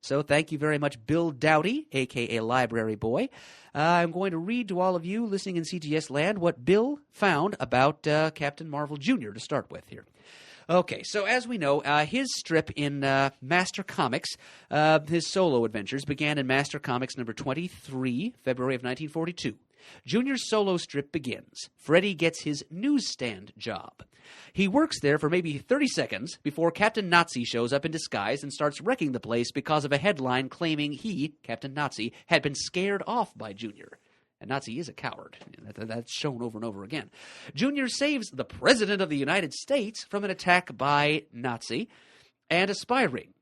So thank you very much, Bill Dowdy, a.k.a. Library Boy. I'm going to read to all of you listening in CGS land what Bill found about Captain Marvel Jr. to start with here. Okay, so as we know, his strip in Master Comics, his solo adventures, began in Master Comics number 23, February of 1942. Junior's solo strip begins. Freddy gets his newsstand job. He works there for maybe 30 seconds before Captain Nazi shows up in disguise and starts wrecking the place because of a headline claiming he, Captain Nazi, had been scared off by Junior. And Nazi is a coward. That's shown over and over again. Junior saves the President of the United States from an attack by Nazi and a spy ring.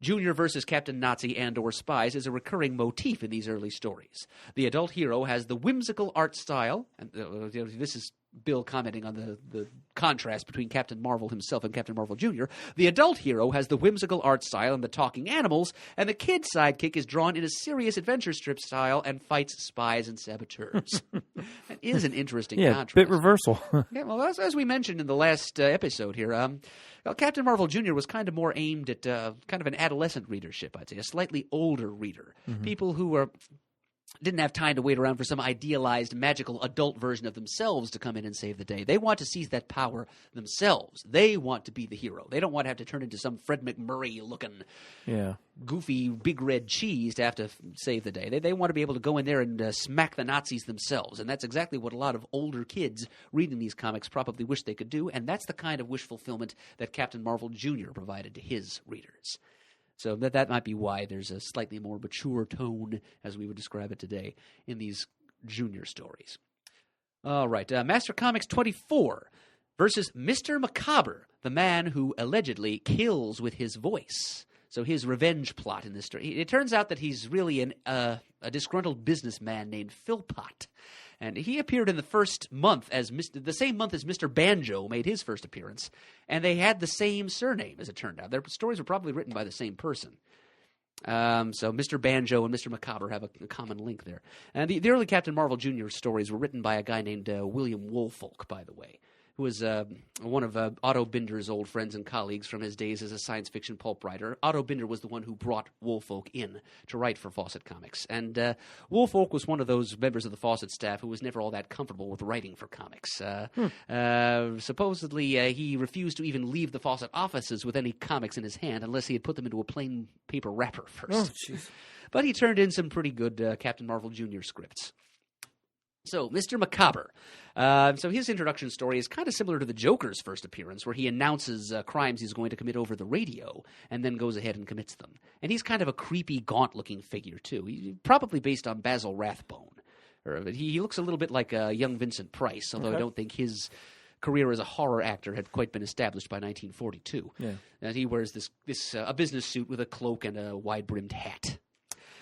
Junior versus Captain Nazi and or spies is a recurring motif in these early stories. The adult hero has the whimsical art style, and this is Bill commenting on the contrast between Captain Marvel himself and Captain Marvel Jr. The adult hero has the whimsical art style and the talking animals, and the kid sidekick is drawn in a serious adventure strip style and fights spies and saboteurs. That is an interesting contrast. Bit reversal. Yeah, well, as we mentioned in the last episode here, Captain Marvel Jr. was kind of more aimed at kind of an adolescent readership, I'd say, a slightly older reader. People who didn't have time to wait around for some idealized, magical adult version of themselves to come in and save the day. They want to seize that power themselves. They want to be the hero. They don't want to have to turn into some Fred McMurray-looking, goofy, big red cheese to have to save the day. They want to be able to go in there and smack the Nazis themselves, and that's exactly what a lot of older kids reading these comics probably wish they could do, and that's the kind of wish fulfillment that Captain Marvel Jr. provided to his readers. So that might be why there's a slightly more mature tone, as we would describe it today, in these junior stories. All right, Master Comics 24 versus Mr. Macabre, the man who allegedly kills with his voice. So his revenge plot in this story. It turns out that he's really a disgruntled businessman named Philpott. And he appeared in the first month the same month as Mr. Banjo made his first appearance, and they had the same surname, as it turned out. Their stories were probably written by the same person. So Mr. Banjo and Mr. Macabre have a common link there. And the early Captain Marvel Jr. stories were written by a guy named William Woolfolk, by the way, who was one of Otto Binder's old friends and colleagues from his days as a science fiction pulp writer. Otto Binder was the one who brought Woolfolk in to write for Fawcett Comics. And Woolfolk was one of those members of the Fawcett staff who was never all that comfortable with writing for comics. Supposedly, he refused to even leave the Fawcett offices with any comics in his hand unless he had put them into a plain paper wrapper first. Oh, jeez. But he turned in some pretty good Captain Marvel Jr. scripts. So, Mr. Macabre. So his introduction story is kind of similar to the Joker's first appearance, where he announces crimes he's going to commit over the radio and then goes ahead and commits them. And he's kind of a creepy, gaunt-looking figure, too. He's probably based on Basil Rathbone. He looks a little bit like young Vincent Price, although I don't think his career as a horror actor had quite been established by 1942. Yeah. And he wears a business suit with a cloak and a wide-brimmed hat.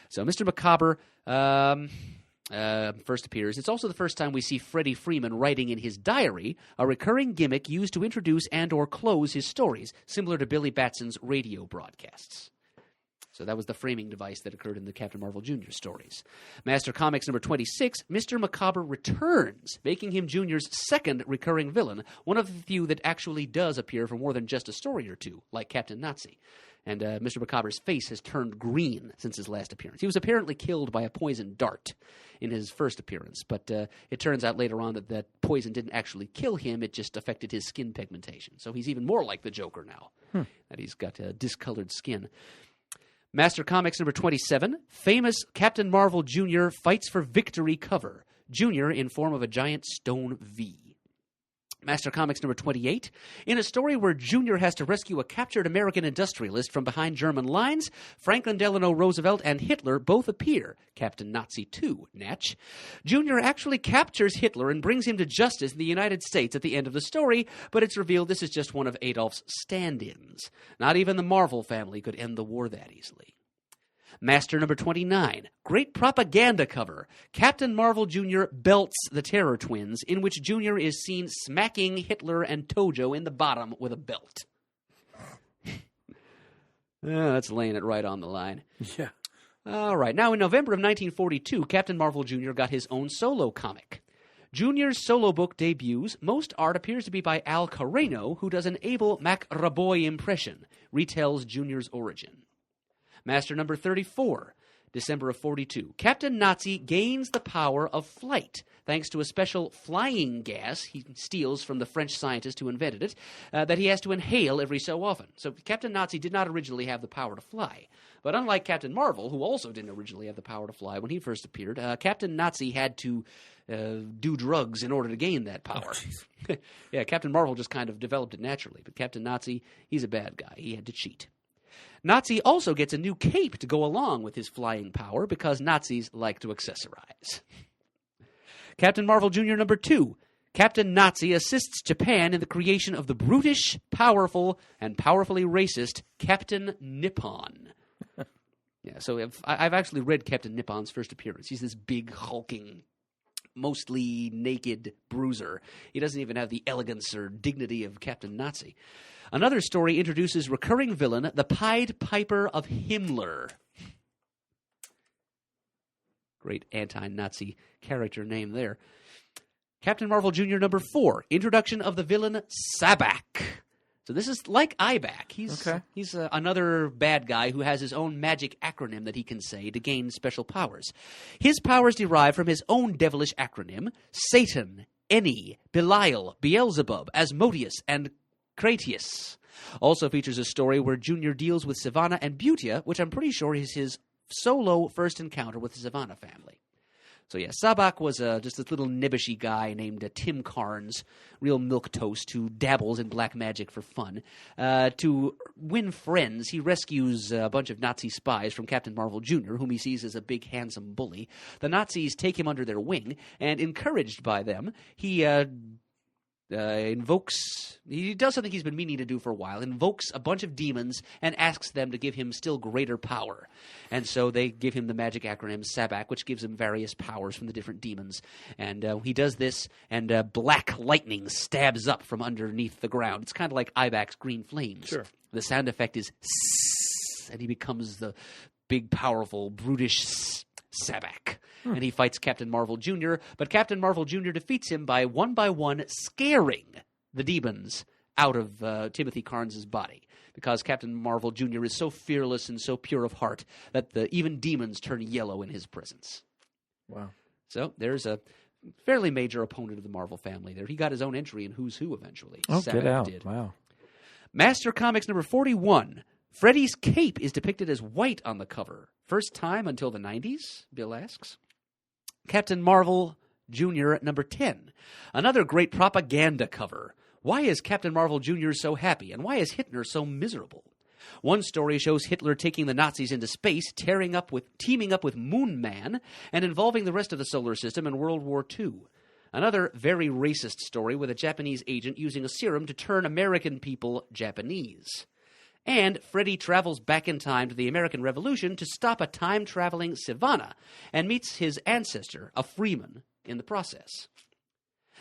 So Mr. Macabre first appears. It's also the first time we see Freddie Freeman writing in his diary, a recurring gimmick used to introduce and or close his stories, similar to Billy Batson's radio broadcasts. So that was the framing device that occurred in the Captain Marvel Jr. stories. Master Comics number 26, Mr. Macabre returns, making him Jr.'s second recurring villain, one of the few that actually does appear for more than just a story or two, like Captain Nazi. And Mr. Macabre's face has turned green since his last appearance. He was apparently killed by a poison dart in his first appearance, but it turns out later on that poison didn't actually kill him, it just affected his skin pigmentation. So he's even more like the Joker now, that he's got discolored skin. Master Comics number 27, famous Captain Marvel Jr. fights for victory cover. Jr. in form of a giant stone V. Master Comics number 28. In a story where Junior has to rescue a captured American industrialist from behind German lines, Franklin Delano Roosevelt and Hitler both appear. Captain Nazi 2, Natch. Junior actually captures Hitler and brings him to justice in the United States at the end of the story, but it's revealed this is just one of Adolf's stand-ins. Not even the Marvel family could end the war that easily. Master number 29, great propaganda cover. Captain Marvel Jr. belts the Terror Twins, in which Jr. is seen smacking Hitler and Tojo in the bottom with a belt. That's laying it right on the line. Yeah. All right. Now, in November of 1942, Captain Marvel Jr. got his own solo comic. Junior's solo book debuts. Most art appears to be by Al Carreno, who does an able McRaboy impression, retells Junior's origin. Master number 34, December of 42. Captain Nazi gains the power of flight thanks to a special flying gas he steals from the French scientist who invented it that he has to inhale every so often. So Captain Nazi did not originally have the power to fly. But unlike Captain Marvel, who also didn't originally have the power to fly when he first appeared, Captain Nazi had to do drugs in order to gain that power. Oh, yeah, Captain Marvel just kind of developed it naturally. But Captain Nazi, he's a bad guy. He had to cheat. Nazi also gets a new cape to go along with his flying power because Nazis like to accessorize. Captain Marvel Jr. number 2. Captain Nazi assists Japan in the creation of the brutish, powerful, and powerfully racist Captain Nippon. Yeah, so I've actually read Captain Nippon's first appearance. He's this big, hulking, mostly naked bruiser. He doesn't even have the elegance or dignity of Captain Nazi. Another story introduces recurring villain, the Pied Piper of Himmler. Great anti-Nazi character name there. Captain Marvel Jr. number 4, introduction of the villain Sabak. So this is like Ibac. He's another bad guy who has his own magic acronym that he can say to gain special powers. His powers derive from his own devilish acronym, Satan, Eni, Belial, Beelzebub, Asmodeus, and Cratius. Also features a story where Junior deals with Sivana and Butia, which I'm pretty sure is his solo first encounter with the Sivana family. So yeah, Sabak was just this little nibbishy guy named Tim Carnes, real milquetoast who dabbles in black magic for fun. To win friends, he rescues a bunch of Nazi spies from Captain Marvel Jr., whom he sees as a big, handsome bully. The Nazis take him under their wing, and encouraged by them, he he does something he's been meaning to do for a while, invokes a bunch of demons and asks them to give him still greater power. And so they give him the magic acronym Sabak, which gives him various powers from the different demons. And he does this, and black lightning stabs up from underneath the ground. It's kind of like Ibac's green flames. Sure. The sound effect is sss, and he becomes the big, powerful, brutish Sabak. And he fights Captain Marvel Jr., but Captain Marvel Jr. defeats him by one, scaring the demons out of Timothy Carnes' body. Because Captain Marvel Jr. is so fearless and so pure of heart that even demons turn yellow in his presence. Wow. So there's a fairly major opponent of the Marvel family there. He got his own entry in Who's Who eventually. Oh, Sabak get out. did. Wow. Master Comics number 41. Freddy's cape is depicted as white on the cover. First time until the 90s, Bill asks. Captain Marvel Jr. number 10. Another great propaganda cover. Why is Captain Marvel Jr. so happy, and why is Hitler so miserable? One story shows Hitler taking the Nazis into space, teaming up with Moon Man, and involving the rest of the solar system in World War II. Another very racist story with a Japanese agent using a serum to turn American people Japanese. And Freddy travels back in time to the American Revolution to stop a time-traveling Sivana and meets his ancestor, a freeman, in the process.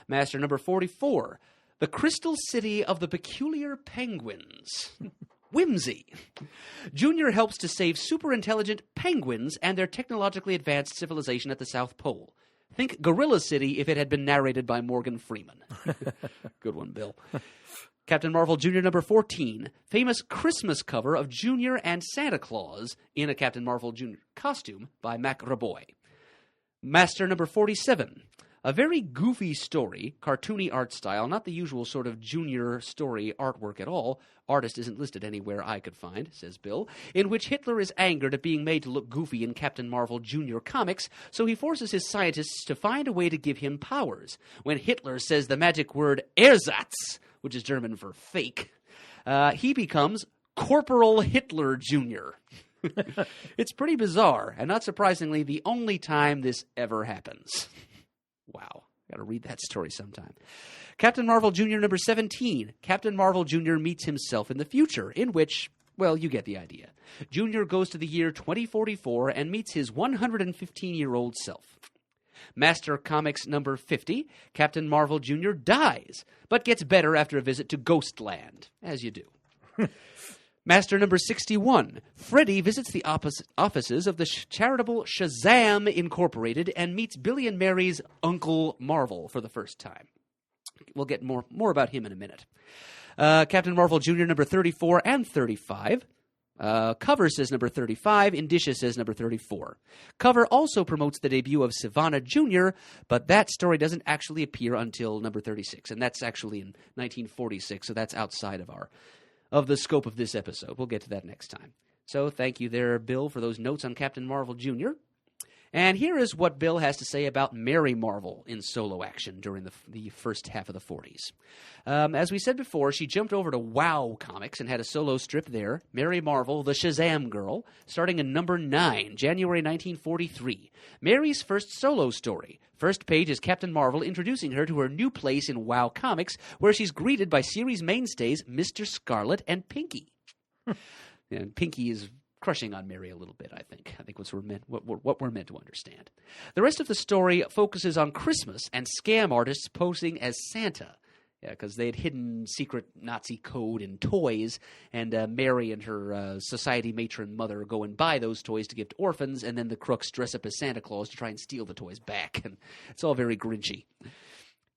Master number 44, The Crystal City of the Peculiar Penguins. Whimsy. Junior helps to save super-intelligent penguins and their technologically advanced civilization at the South Pole. Think Gorilla City if it had been narrated by Morgan Freeman. Good one, Bill. Captain Marvel Jr. number 14, famous Christmas cover of Junior and Santa Claus in a Captain Marvel Jr. costume by Mac Raboy. Master number 47, A very goofy story, cartoony art style, not the usual sort of junior story artwork at all. Artist isn't listed anywhere I could find, says Bill, in which Hitler is angered at being made to look goofy in Captain Marvel Jr. comics, so he forces his scientists to find a way to give him powers. When Hitler says the magic word Ersatz, which is German for fake, he becomes Corporal Hitler Jr. It's pretty bizarre, and not surprisingly, the only time this ever happens. Wow. Got to read that story sometime. Captain Marvel Jr. number 17. Captain Marvel Jr. meets himself in the future, in which, well, you get the idea. Jr. goes to the year 2044 and meets his 115-year-old self. Master Comics number 50. Captain Marvel Jr. dies, but gets better after a visit to Ghostland, as you do. Master number 61. Freddy visits the offices of the charitable SHAZAM Incorporated and meets Billy and Mary's Uncle Marvel for the first time. We'll get more about him in a minute. Captain Marvel Jr. number 34 and 35. Cover says number 35. Indicia says number 34. Cover also promotes the debut of Sivana Jr., but that story doesn't actually appear until number 36, and that's actually in 1946, so that's outside of the scope of this episode. We'll get to that next time. So thank you there, Bill, for those notes on Captain Marvel Jr. And here is what Bill has to say about Mary Marvel in solo action during the first half of the 40s. As we said before, she jumped over to WOW Comics and had a solo strip there, Mary Marvel, the Shazam Girl, starting in number 9, January 1943. Mary's first solo story. First page is Captain Marvel introducing her to her new place in WOW Comics, where she's greeted by series mainstays Mr. Scarlet and Pinky. And Pinky is crushing on Mary a little bit, I think. I think what we're meant to understand. The rest of the story focuses on Christmas and scam artists posing as Santa. Yeah, because they had hidden secret Nazi code in toys, and Mary and her society matron mother go and buy those toys to give to orphans, and then the crooks dress up as Santa Claus to try and steal the toys back. And it's all very grinchy.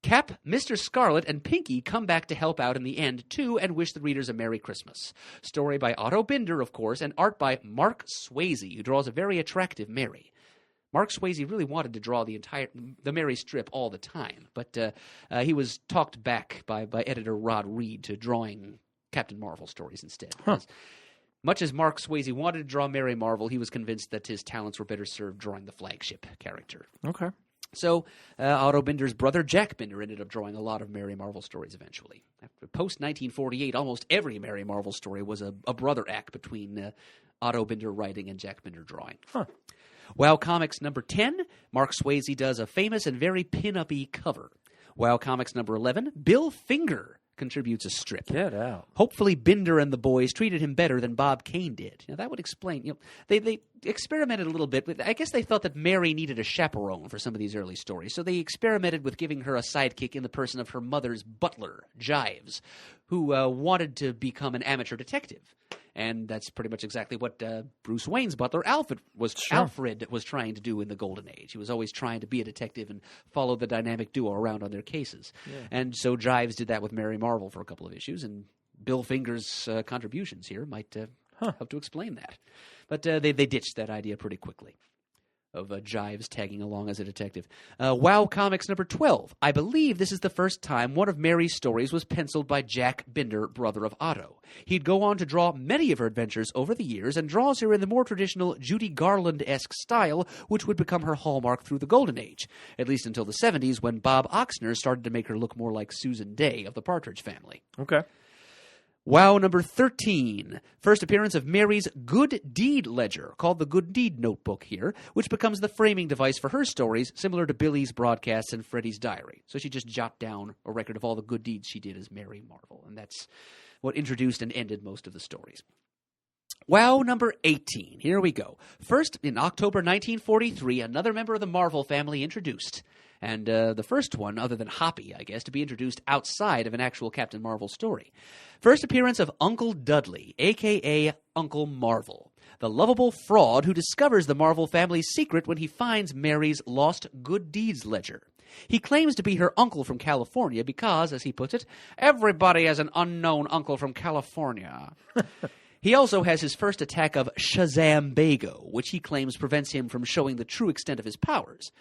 Cap, Mr. Scarlet, and Pinky come back to help out in the end, too, and wish the readers a Merry Christmas. Story by Otto Binder, of course, and art by Mark Swayze, who draws a very attractive Mary. Mark Swayze really wanted to draw the Mary strip all the time, but he was talked back by editor Rod Reed to drawing Captain Marvel stories instead. Much as Mark Swayze wanted to draw Mary Marvel, he was convinced that his talents were better served drawing the flagship character. Okay. So Otto Binder's brother Jack Binder ended up drawing a lot of Mary Marvel stories eventually. After post-1948, almost every Mary Marvel story was a brother act between Otto Binder writing and Jack Binder drawing. Huh. WOW Comics number 10, Mark Swayze does a famous and very pin-up-y cover. WOW Comics number 11, Bill Finger contributes a strip. Get out. Hopefully Binder and the boys treated him better than Bob Kane did. Now, that would explain, they experimented a little bit with, I guess they thought that Mary needed a chaperone for some of these early stories, so they experimented with giving her a sidekick in the person of her mother's butler, Jives, who wanted to become an amateur detective. And that's pretty much exactly what Bruce Wayne's butler, Alfred was trying to do in the Golden Age. He was always trying to be a detective and follow the dynamic duo around on their cases. Yeah. And so Jives did that with Mary Marvel for a couple of issues, and Bill Finger's contributions here might help to explain that. But they ditched that idea pretty quickly of Jives tagging along as a detective. WOW Comics number 12. I believe this is the first time one of Mary's stories was penciled by Jack Binder, brother of Otto. He'd go on to draw many of her adventures over the years and draws her in the more traditional Judy Garland-esque style, which would become her hallmark through the Golden Age, at least until the 70s when Bob Oxner started to make her look more like Susan Day of the Partridge Family. Okay. WOW number 13. First appearance of Mary's Good Deed Ledger, called the Good Deed Notebook here, which becomes the framing device for her stories, similar to Billy's broadcasts and Freddy's diary. So she just jot down a record of all the good deeds she did as Mary Marvel, and that's what introduced and ended most of the stories. WOW number 18. Here we go. First, in October 1943, another member of the Marvel family introduced. And the first one, other than Hoppy, I guess, to be introduced outside of an actual Captain Marvel story. First appearance of Uncle Dudley, a.k.a. Uncle Marvel, the lovable fraud who discovers the Marvel family's secret when he finds Mary's lost good deeds ledger. He claims to be her uncle from California because, as he puts it, everybody has an unknown uncle from California. He also has his first attack of Shazam Bago, which he claims prevents him from showing the true extent of his powers.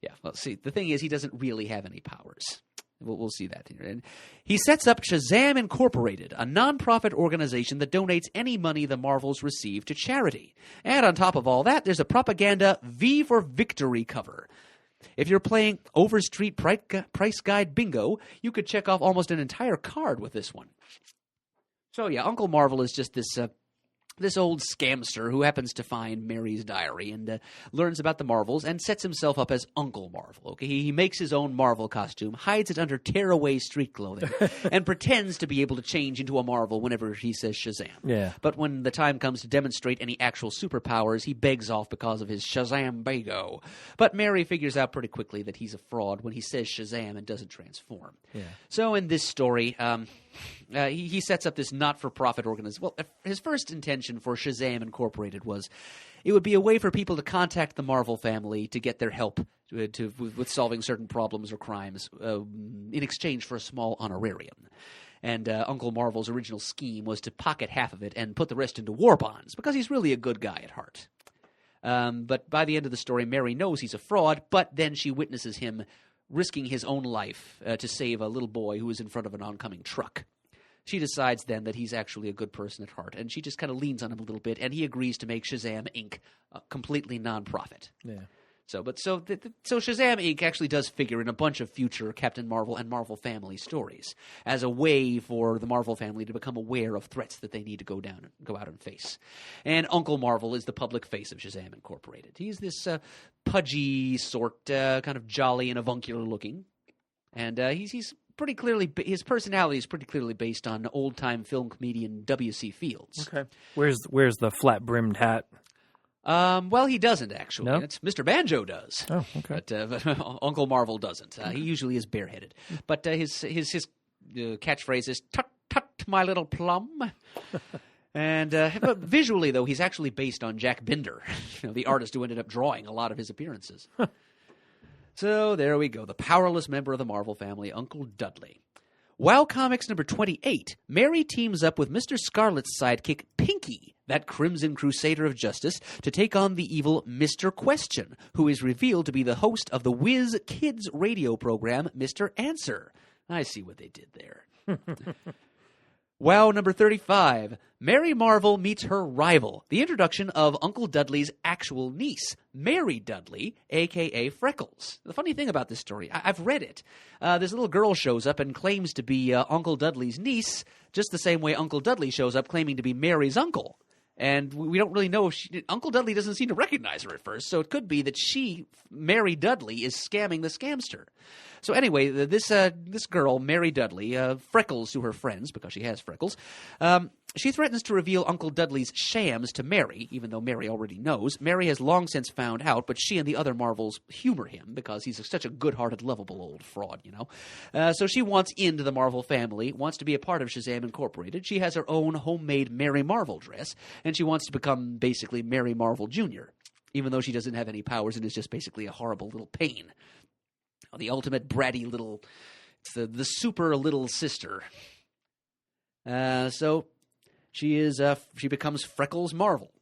Yeah, well, see, the thing is, he doesn't really have any powers. We'll see that here. And he sets up SHAZAM Incorporated, a nonprofit organization that donates any money the Marvels receive to charity. And on top of all that, there's a propaganda V for Victory cover. If you're playing Overstreet Price Guide Bingo, you could check off almost an entire card with this one. So yeah, Uncle Marvel is just this old scamster who happens to find Mary's diary and learns about the Marvels and sets himself up as Uncle Marvel. Okay, he makes his own Marvel costume, hides it under tearaway street clothing, and pretends to be able to change into a Marvel whenever he says Shazam. Yeah. But when the time comes to demonstrate any actual superpowers, he begs off because of his Shazam Bago. But Mary figures out pretty quickly that he's a fraud when he says Shazam and doesn't transform. Yeah. So in this story, he sets up this not-for-profit organization. Well, his first intention for SHAZAM Incorporated was it would be a way for people to contact the Marvel family to get their help with solving certain problems or crimes in exchange for a small honorarium. And Uncle Marvel's original scheme was to pocket half of it and put the rest into war bonds because he's really a good guy at heart. But by the end of the story, Mary knows he's a fraud, but then she witnesses him risking his own life to save a little boy who is in front of an oncoming truck. She decides then that he's actually a good person at heart, and she just kind of leans on him a little bit, and he agrees to make SHAZAM Inc. a completely non-profit. Yeah. So SHAZAM Inc. actually does figure in a bunch of future Captain Marvel and Marvel Family stories as a way for the Marvel family to become aware of threats that they need to go out and face. And Uncle Marvel is the public face of SHAZAM Incorporated. He's this pudgy sort, kind of jolly and avuncular looking, and he's pretty clearly his personality is pretty clearly based on old-time film comedian W.C. Fields. Okay. Where's the flat-brimmed hat? Well, he doesn't, actually. No? It's Mr. Banjo does. Oh, okay. But Uncle Marvel doesn't. He usually is bareheaded. But his catchphrase is, "Tut, tut, my little plum." And but visually, though, he's actually based on Jack Binder, the artist who ended up drawing a lot of his appearances. So there we go, the powerless member of the Marvel family, Uncle Dudley. WoW Comics number 28, Mary teams up with Mr. Scarlet's sidekick, Pinky, that Crimson Crusader of Justice, to take on the evil Mr. Question, who is revealed to be the host of the Whiz Kids radio program, Mr. Answer. I see what they did there. WoW number 35, Mary Marvel meets her rival, the introduction of Uncle Dudley's actual niece, Mary Dudley, a.k.a. Freckles. The funny thing about this story, I've read it. This little girl shows up and claims to be Uncle Dudley's niece, just the same way Uncle Dudley shows up claiming to be Mary's uncle. And we don't really know if Uncle Dudley doesn't seem to recognize her at first, so it could be that Mary Dudley, is scamming the scamster. So anyway, this girl, Mary Dudley, Freckles to her friends, because she has freckles, she threatens to reveal Uncle Dudley's shams to Mary, even though Mary already knows. Mary has long since found out, but she and the other Marvels humor him because he's such a good-hearted, lovable old fraud, So she wants into the Marvel family, wants to be a part of SHAZAM Incorporated. She has her own homemade Mary Marvel dress, and she wants to become basically Mary Marvel Jr., even though she doesn't have any powers and is just basically a horrible little pain. The ultimate bratty little, it's the super little sister. So she becomes Freckles Marvel,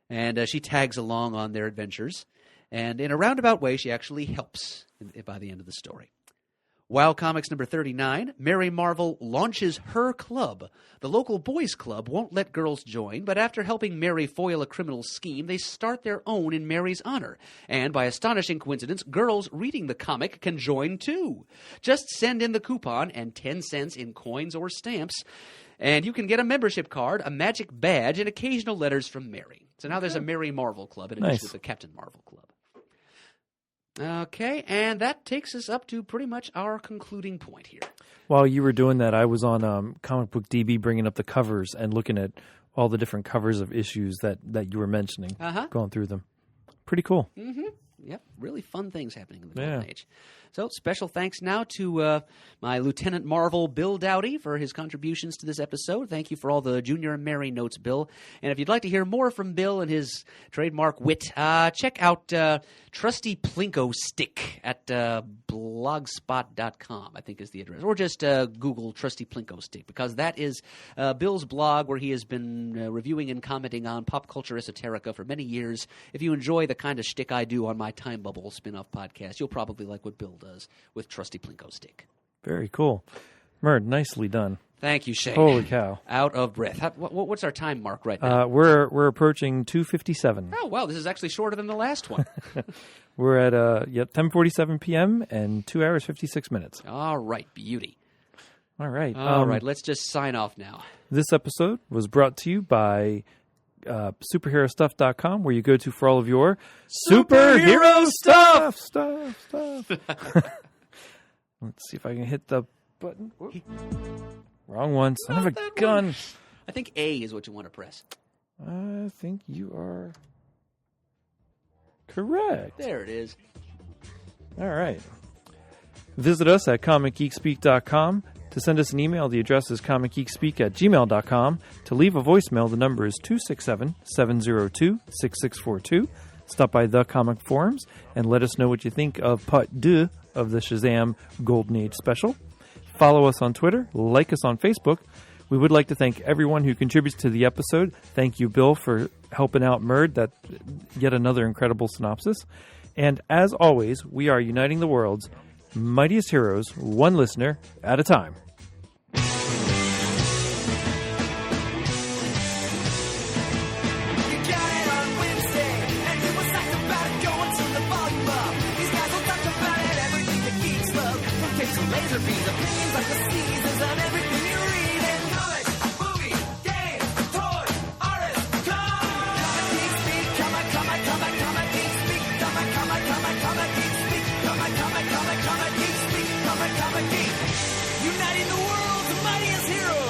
and she tags along on their adventures, and in a roundabout way, she actually helps by the end of the story. WoW Comics number 39, Mary Marvel launches her club. The local boys' club won't let girls join, but after helping Mary foil a criminal scheme, they start their own in Mary's honor. And by astonishing coincidence, girls reading the comic can join too. Just send in the coupon and 10 cents in coins or stamps, and you can get a membership card, a magic badge, and occasional letters from Mary. So now there's a Mary Marvel Club in addition to the Captain Marvel Club. Okay, and that takes us up to pretty much our concluding point here. While you were doing that, I was on Comic Book DB bringing up the covers and looking at all the different covers of issues that you were mentioning, going through them. Pretty cool. Mm-hmm. Yep, really fun things happening in the Golden Age. So special thanks now to my Lieutenant Marvel, Bill Dowdy, for his contributions to this episode. Thank you for all the Junior and Mary notes, Bill. And if you'd like to hear more from Bill and his trademark wit, check out Trusty Plinko Stick at blogspot.com, I think is the address. Or just Google Trusty Plinko Stick, because that is Bill's blog where he has been reviewing and commenting on pop culture esoterica for many years. If you enjoy the kind of shtick I do on my my Time Bubble spin-off podcast. You'll probably like what Bill does with Trusty Plinko Stick. Very cool. Murd, nicely done. Thank you, Shane. Holy cow. Out of breath. What's our time mark right now? We're approaching 2:57. Oh, wow, this is actually shorter than the last one. We're at 10:47 p.m. and 2 hours 56 minutes. All right, beauty. All right. All right, let's just sign off now. This episode was brought to you by superherostuff.com, where you go to for all of your Superhero stuff! Stuff. Let's see if I can hit the button. Whoop. Wrong one. Son of a gun. I think A is what you want to press. I think you are correct. There it is. All right. Visit us at comicgeekspeak.com. To send us an email, the address is comicgeekspeak@gmail.com. To leave a voicemail, the number is 267-702-6642. Stop by the Comic Forums and let us know what you think of Part 2 of the SHAZAM Golden Age special. Follow us on Twitter. Like us on Facebook. We would like to thank everyone who contributes to the episode. Thank you, Bill, for helping out Murd. That yet another incredible synopsis. And as always, we are uniting the world's mightiest heroes, one listener at a time. You got it on Wednesday, and you was talking about it, going to the volume up. These guys will talk about it, everything that geeks love. From tapes to laser beams, opinions like the seasons, and everything you read. And comics, movies, games, toys, artists, comic geek speak, comic geek speak, comic geek speak, comic geek speak, comic geek. Uniting the world's mightiest heroes.